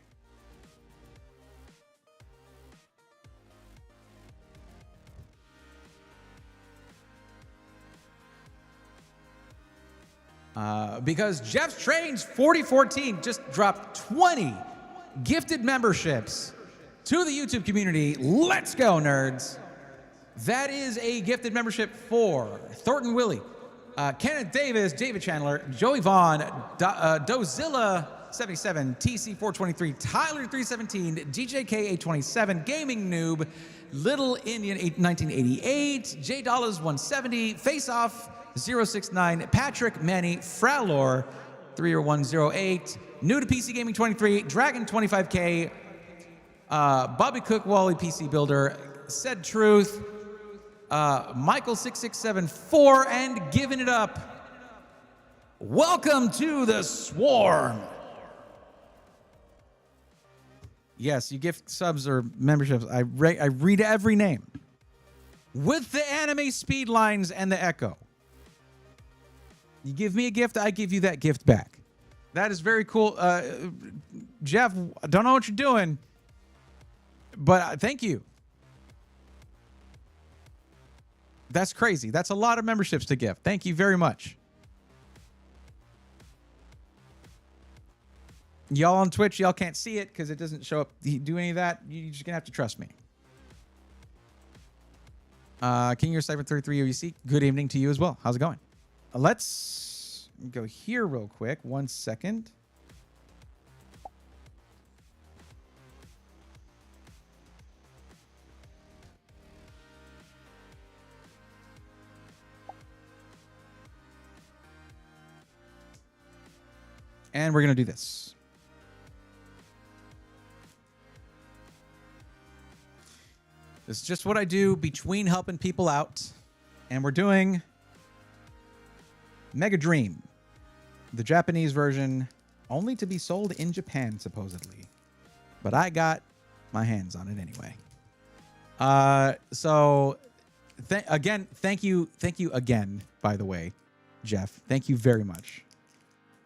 Speaker 1: Because Jeff's Trains 4014 just dropped 20 gifted memberships to the YouTube community. Let's go, nerds. That is a gifted membership for Thornton Willie, Kenneth Davis, David Chandler, Joey Vaughn, Dozilla 77, TC 423, Tyler 317, DJK 827, Gaming Noob, Little Indian 1988, J Dollars 170, Face Off 069, Patrick Manny, Fralor 30108, New to PC Gaming 23, Dragon 25K, Bobby Cook, Wally PC Builder, Said Truth, Michael 6674, and giving it up. Welcome to the Swarm. Yes, you gift subs or memberships. I read every name with the anime speed lines and the echo. You give me a gift, I give you that gift back. That is very cool. Jeff, I don't know what you're doing, but thank you. That's crazy. That's a lot of memberships to give. Thank you very much. Y'all on Twitch, y'all can't see it because it doesn't show up. Do any of that, you're just going to have to trust me. King Your Cyber 33 OUC, good evening to you as well. How's it going? Let's go here real quick. 1 second. And we're going to do this. This is just what I do between helping people out. And we're doing Mega Dream, the Japanese version, only to be sold in Japan, supposedly. But I got my hands on it anyway. So, again, thank you again, by the way, Jeff. Thank you very much.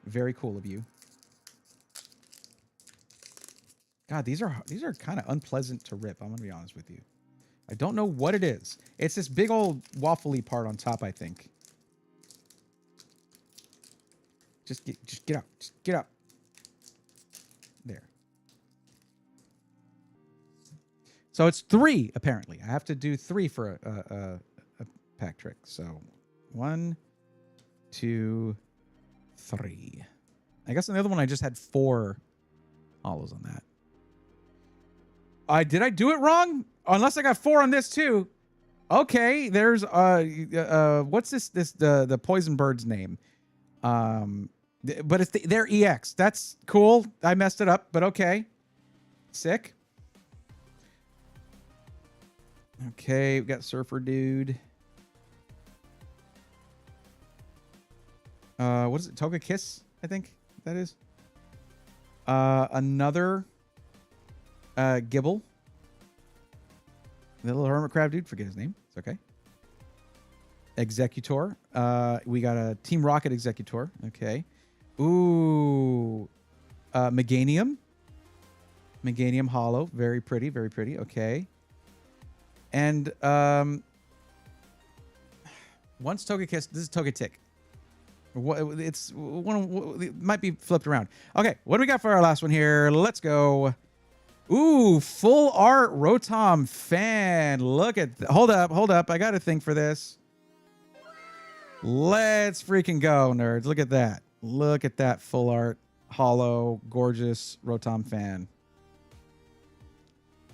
Speaker 1: Very cool of you. God, these are kind of unpleasant to rip. I'm gonna be honest with you. I don't know what it is. It's this big old waffly part on top, I think. Just get up. Just get up. There. So it's 3 apparently. I have to do 3 for pack trick. So 1, 2, 3. I guess on the other one I just had 4 hollows on that. Did I do it wrong? Unless I got 4 on this too. Okay, there's what's the poison bird's name? But it's their EX. That's cool. I messed it up, but okay. Sick. Okay, we got Surfer Dude. What is it? Toga Kiss, I think that is. Another Gibble. The little hermit crab dude, forget his name. It's okay. Executor. We got a Team Rocket Executor. Okay. Ooh. Meganium. Meganium Hollow. Very pretty, very pretty. Okay. And once Togekiss, this is Togetic. It's one. It might be flipped around. Okay, what do we got for our last one here? Let's go. Ooh, full art Rotom fan. Look at. Hold up. I got a thing for this. Let's freaking go, nerds. Look at that. Look at that full art, hollow, gorgeous Rotom fan.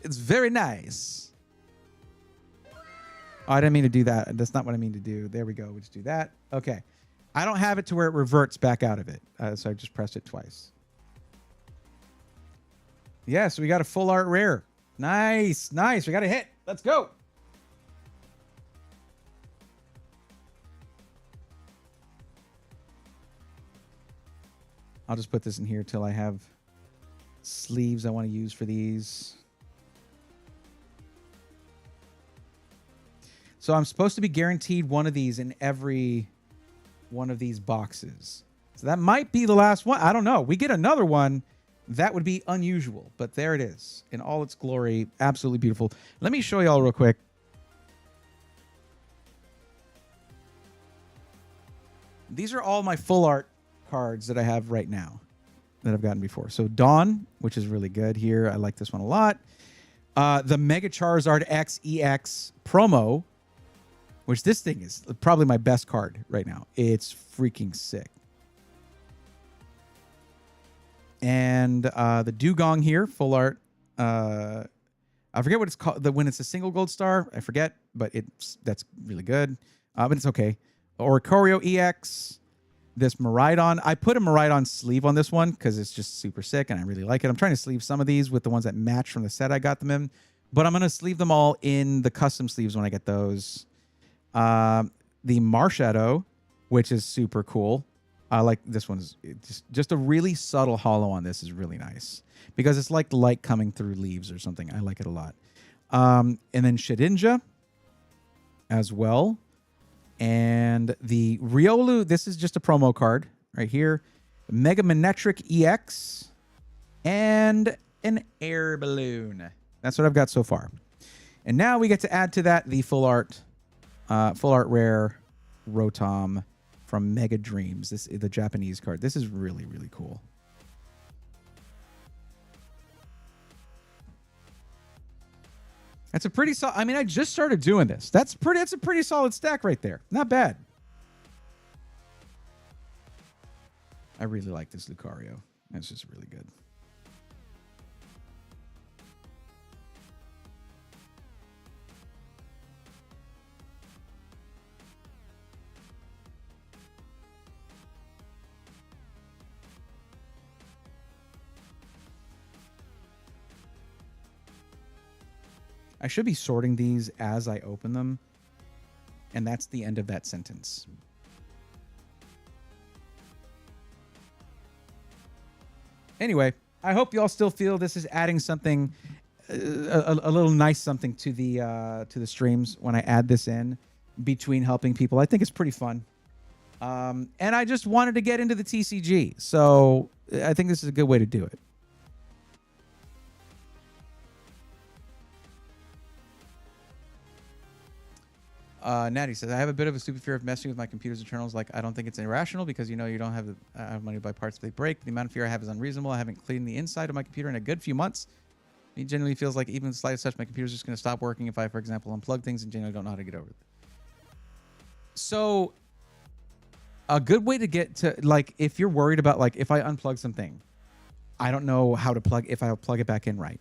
Speaker 1: It's very nice. Oh, I didn't mean to do that. That's not what I mean to do. There we go. We just do that. Okay. I don't have it to where it reverts back out of it. So I just pressed it twice. Yes, we got a full art rare. Nice. Nice. We got a hit. Let's go. I'll just put this in here till I have sleeves I want to use for these. So I'm supposed to be guaranteed one of these in every one of these boxes. So that might be the last one. I don't know. We get another one. That would be unusual. But there it is in all its glory. Absolutely beautiful. Let me show y'all real quick. These are all my full art cards that I have right now that I've gotten before. So Dawn, which is really good here. I like this one a lot. The Mega Charizard X EX promo, which this thing is probably my best card right now. It's freaking sick. And the Dugong here, full art. I forget what it's called. When it's a single gold star, I forget, but that's really good. But it's okay. Oricorio EX. This Miraidon. I put a Miraidon sleeve on this one because it's just super sick and I really like it. I'm trying to sleeve some of these with the ones that match from the set I got them in. But I'm going to sleeve them all in the custom sleeves when I get those. The Marshadow, which is super cool. I like this one's just a really subtle hollow on this is really nice because it's like light coming through leaves or something. I like it a lot. And then Shedinja as well. And the Riolu, this is just a promo card right here. Mega Manectric EX and an air balloon. That's what I've got so far. And now we get to add to that the full art rare Rotom from Mega Dreams. This is the Japanese card. This is really, really cool. That's a pretty solid. I mean, I just started doing this. That's a pretty solid stack right there. Not bad. I really like this Lucario. It's just really good. I should be sorting these as I open them. And that's the end of that sentence. Anyway, I hope y'all still feel this is adding something, a little nice something to the streams when I add this in between helping people. I think it's pretty fun. And I just wanted to get into the TCG. So I think this is a good way to do it. Natty says, I have a bit of a stupid fear of messing with my computer's internals. Like, I don't think it's irrational because, you know, you don't have money to buy parts if they break. The amount of fear I have is unreasonable. I haven't cleaned the inside of my computer in a good few months. It generally feels like even the slightest touch, my computer's just going to stop working if I, for example, unplug things and generally don't know how to get over it. So a good way to get to, like, if you're worried about, like, if I unplug something, I don't know how to plug, if I'll plug it back in right.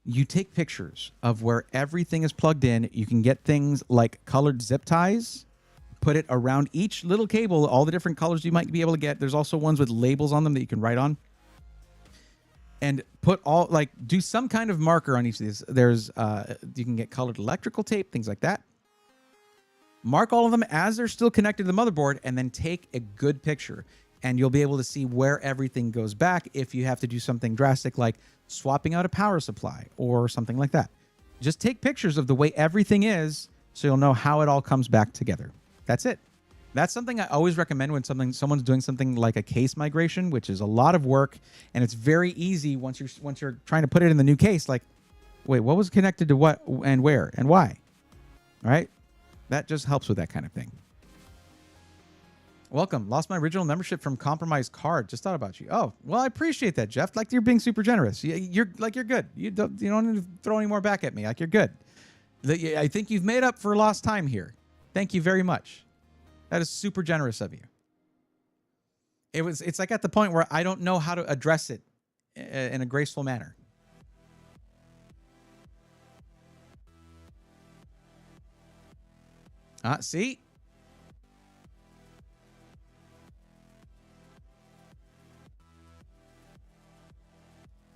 Speaker 1: You take pictures of where everything is plugged in. You can get things like colored zip ties, put it around each little cable, all the different colors you might be able to get. There's also ones with labels on them that you can write on. And put all, like, do some kind of marker on each of these. There's, you can get colored electrical tape, things like that. Mark all of them as they're still connected to the motherboard, and then take a good picture. And you'll be able to see where everything goes back if you have to do something drastic like swapping out a power supply or something like that. Just take pictures of the way everything is so you'll know how it all comes back together. That's it. That's something I always recommend when someone's doing something like a case migration, which is a lot of work, and it's very easy once you're trying to put it in the new case. Like, wait, what was connected to what and where and why? All right, that just helps with that kind of thing. Welcome. Lost my original membership from compromised card. Just thought about you. Oh, well, I appreciate that, Jeff. Like, you're being super generous. You're good. You don't need to throw any more back at me. Like, you're good. I think you've made up for lost time here. Thank you very much. That is super generous of you. It's like at the point where I don't know how to address it in a graceful manner. See?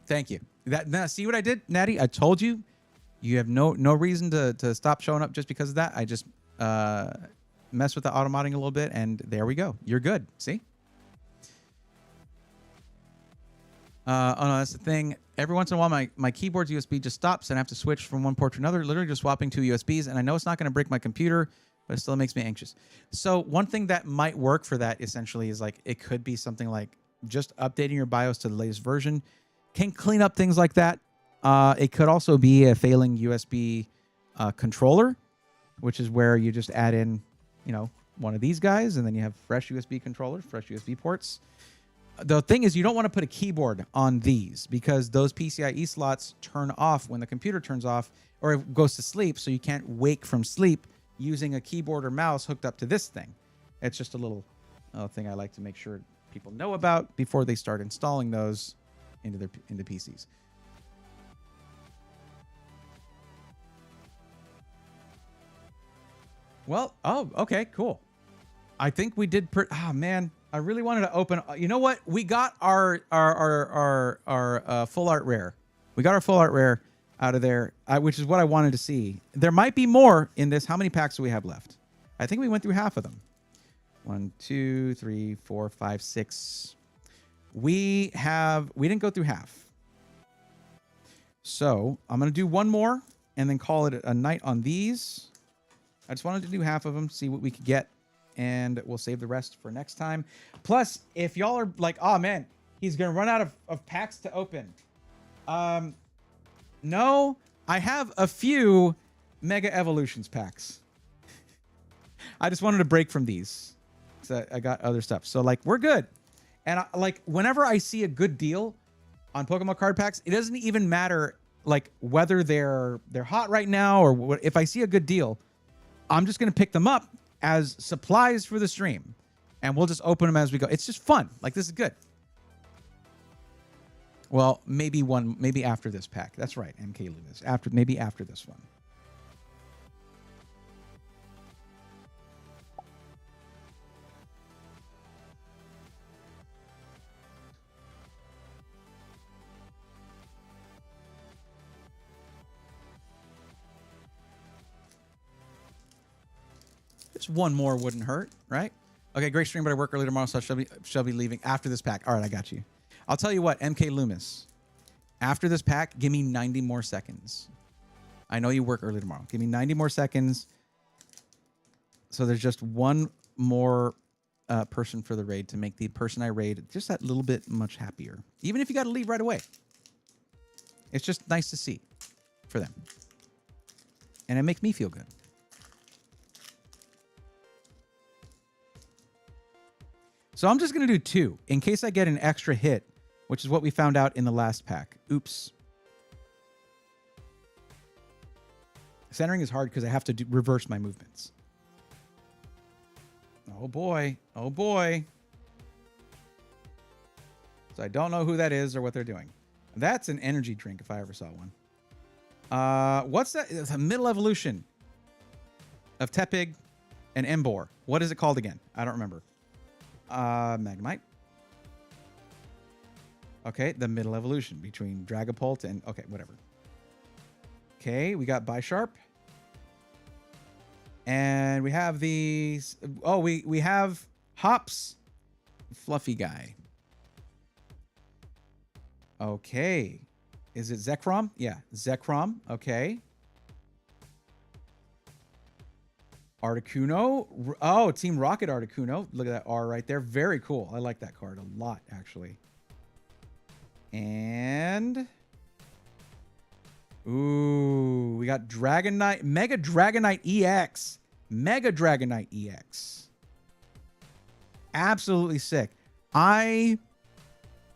Speaker 1: Thank you. Now, see what I did, Natty? I told you. You have no reason to stop showing up just because of that. I just mess with the automodding a little bit, and there we go. You're good. See? Oh, no, that's the thing. Every once in a while, my keyboard's USB just stops, and I have to switch from one port to another, literally just swapping two USBs. And I know it's not going to break my computer, but it still makes me anxious. So one thing that might work for that, essentially, is like it could be something like just updating your BIOS to the latest version can clean up things like that. It could also be a failing USB controller, which is where you just add in, one of these guys, and then you have fresh USB controllers, fresh USB ports. The thing is, you don't want to put a keyboard on these because those PCIe slots turn off when the computer turns off or it goes to sleep, so you can't wake from sleep using a keyboard or mouse hooked up to this thing. It's just a little thing I like to make sure people know about before they start installing those into PCs. Well, okay, cool. I think we did. Man, I really wanted to open. You know what? We got our full art rare. We got our full art rare out of there, which is what I wanted to see. There might be more in this. How many packs do we have left? I think we went through half of them. 1, 2, 3, 4, 5, 6. We didn't go through half. So I'm gonna do one more and then call it a night on these. I just wanted to do half of them, see what we could get, and we'll save the rest for next time. Plus, if y'all are like, oh man, he's gonna run out of packs to open. No, I have a few Mega Evolutions packs. I just wanted to break from these. So I got other stuff. So like, we're good. And whenever I see a good deal on Pokemon card packs, it doesn't even matter like whether they're hot right now or what. If I see a good deal, I'm just going to pick them up as supplies for the stream, and we'll just open them as we go. It's just fun. Like, this is good. Well, maybe after this pack. That's right, MK Loomis. Maybe after this one. Just one more wouldn't hurt, right? Okay, great stream, but I work early tomorrow, so I shall be leaving after this pack. All right, I got you. I'll tell you what, MK Loomis. After this pack, give me 90 more seconds. I know you work early tomorrow. Give me 90 more seconds. So there's just one more person for the raid to make the person I raid just that little bit much happier. Even if you got to leave right away. It's just nice to see for them. And it makes me feel good. So I'm just going to do 2 in case I get an extra hit, which is what we found out in the last pack. Oops. Centering is hard because I have to reverse my movements. Oh boy. Oh boy. So I don't know who that is or what they're doing. That's an energy drink if I ever saw one. What's that? It's a middle evolution of Tepig and Embor. What is it called again? I don't remember. Magnemite. Okay, the middle evolution between Dragapult and... Okay, whatever. Okay, we got Bisharp. And we have these... Oh, we have Hops. Fluffy guy. Okay. Is it Zekrom? Yeah, Zekrom. Okay. Articuno. Oh, Team Rocket Articuno. Look at that R right there. Very cool. I like that card a lot, actually. And... Ooh, we got Dragonite. Mega Dragonite EX. Mega Dragonite EX. Absolutely sick. I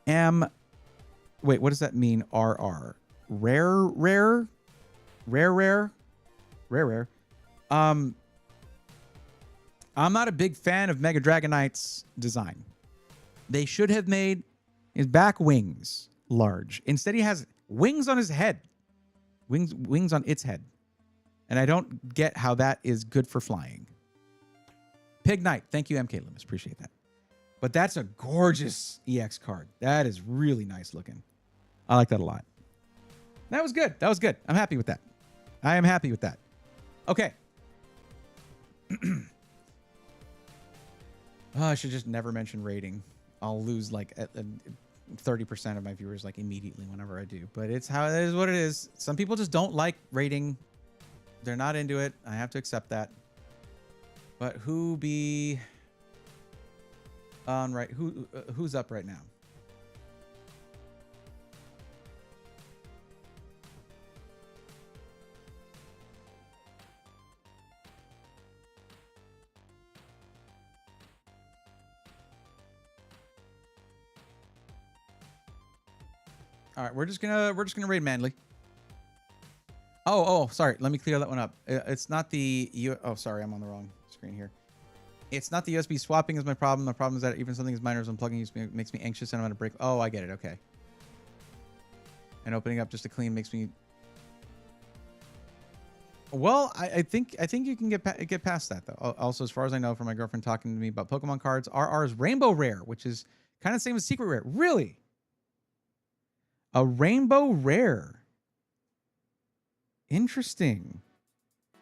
Speaker 1: am... Wait, what does that mean? RR. Rare. I'm not a big fan of Mega Dragonite's design. They should have made his back wings large. Instead, he has wings on his head. Wings on its head. And I don't get how that is good for flying. Pig Knight. Thank you, MK Loomis. Appreciate that. But that's a gorgeous EX card. That is really nice looking. I like that a lot. That was good. That was good. I'm happy with that. I am happy with that. Okay. Oh, I should just never mention rating. I'll lose like 30% of my viewers like immediately whenever I do. But it's how it is, what it is. Some people just don't like rating. They're not into it. I have to accept that. But who be on right? Who's up right now? All right, we're just gonna raid Manly. Oh, sorry. Let me clear that one up. It's not the oh, sorry, I'm on the wrong screen here. It's not the USB swapping is my problem. The problem is that even something as minor as unplugging makes me anxious and I'm gonna break. Oh, I get it. Okay. And opening up just to clean makes me. Well, I think you can get past that though. Also, as far as I know from my girlfriend talking to me about Pokemon cards, RR is Rainbow Rare, which is kind of the same as Secret Rare. Really? A Rainbow Rare. Interesting.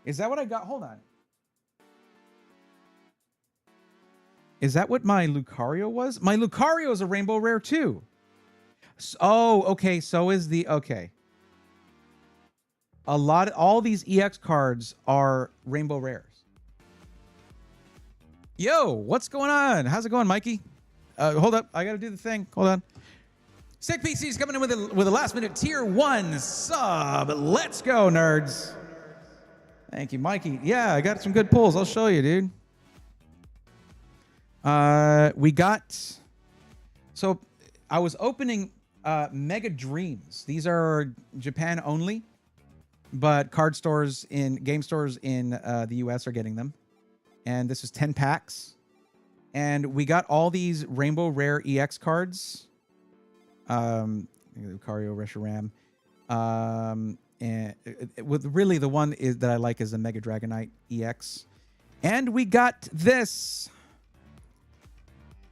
Speaker 1: Is that what I got? Hold on. Is that what my Lucario was? My Lucario is a Rainbow Rare too. Oh, okay. So is the... Okay. All these EX cards are Rainbow Rares. Yo, what's going on? How's it going, Mikey? Hold up. I got to do the thing. Hold on. Sick PC's coming in with a last minute tier 1 sub. Let's go, nerds. Thank you, Mikey. Yeah, I got some good pulls. I'll show you, dude. We got... So I was opening Mega Dreams. These are Japan only, but game stores in the US are getting them. And this is 10 packs. And we got all these Rainbow Rare EX cards. Lucario, Reshiram. And with really the one that I like is the Mega Dragonite EX. And we got this,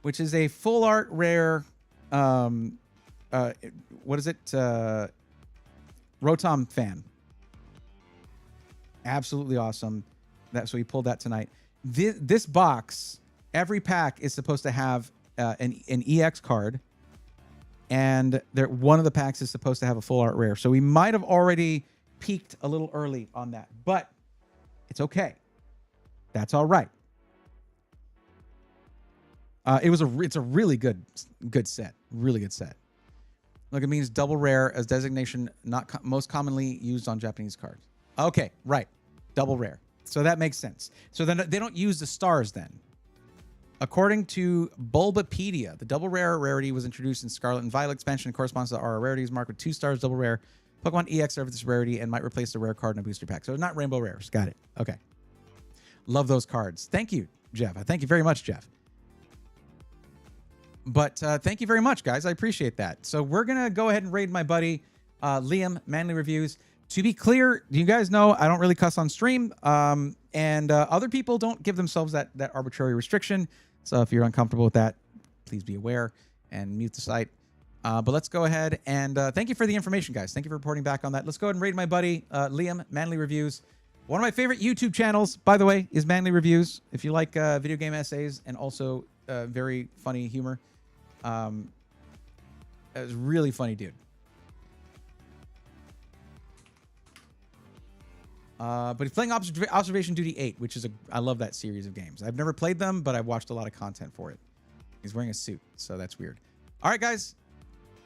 Speaker 1: which is a full art rare. What is it? Rotom fan. Absolutely awesome. So we pulled that tonight. This box, every pack is supposed to have an EX card. And one of the packs is supposed to have a full art rare. So we might have already peaked a little early on that. But it's okay. That's all right. It's a really good set. Really good set. Look, it means double rare as designation most commonly used on Japanese cards. Okay, right. Double rare. So that makes sense. So then they don't use the stars then. According to Bulbapedia, the double rare rarity was introduced in Scarlet and Violet expansion and corresponds to the RR rarities marked with 2 stars double rare. Pokemon EX serve this rarity and might replace the rare card in a booster pack. So not Rainbow Rares. Got it. Okay. Love those cards. Thank you. Jeff. Thank you very much, Jeff. But thank you very much, guys. I appreciate that. So we're going to go ahead and raid my buddy, Liam, Manly Reviews. To be clear, you guys know I don't really cuss on stream. And other people don't give themselves that arbitrary restriction. So if you're uncomfortable with that, please be aware and mute the site. But let's go ahead and thank you for the information, guys. Thank you for reporting back on that. Let's go ahead and raid my buddy, Liam, Manly Reviews. One of my favorite YouTube channels, by the way, is Manly Reviews. If you like video game essays and also very funny humor. It was really funny, dude. But he's playing Observation Duty 8, which is I love that series of games. I've never played them, but I've watched a lot of content for it. He's wearing a suit, so that's weird. All right, guys.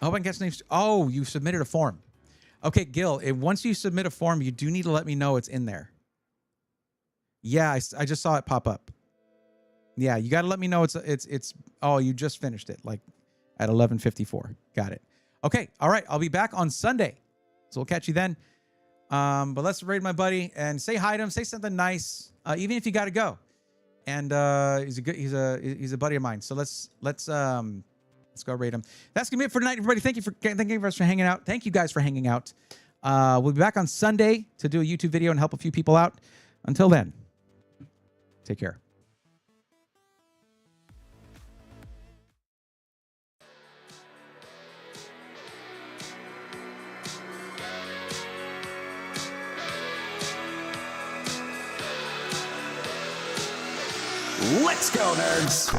Speaker 1: I hope I can get some names. Oh, you submitted a form. Okay, Gil, once you submit a form, you do need to let me know it's in there. Yeah, I just saw it pop up. Yeah, you got to let me know it's oh, you just finished it like at 11:54. Got it. Okay. All right. I'll be back on Sunday. So we'll catch you then. But let's raid my buddy and say hi to him, say something nice. Even if you got to go. And he's a buddy of mine. So let's go raid him. That's going to be it for tonight, everybody. Thank you guys for hanging out. Thank you guys for hanging out. We'll be back on Sunday to do a YouTube video and help a few people out. Until then, take care.
Speaker 2: Let's go, nerds!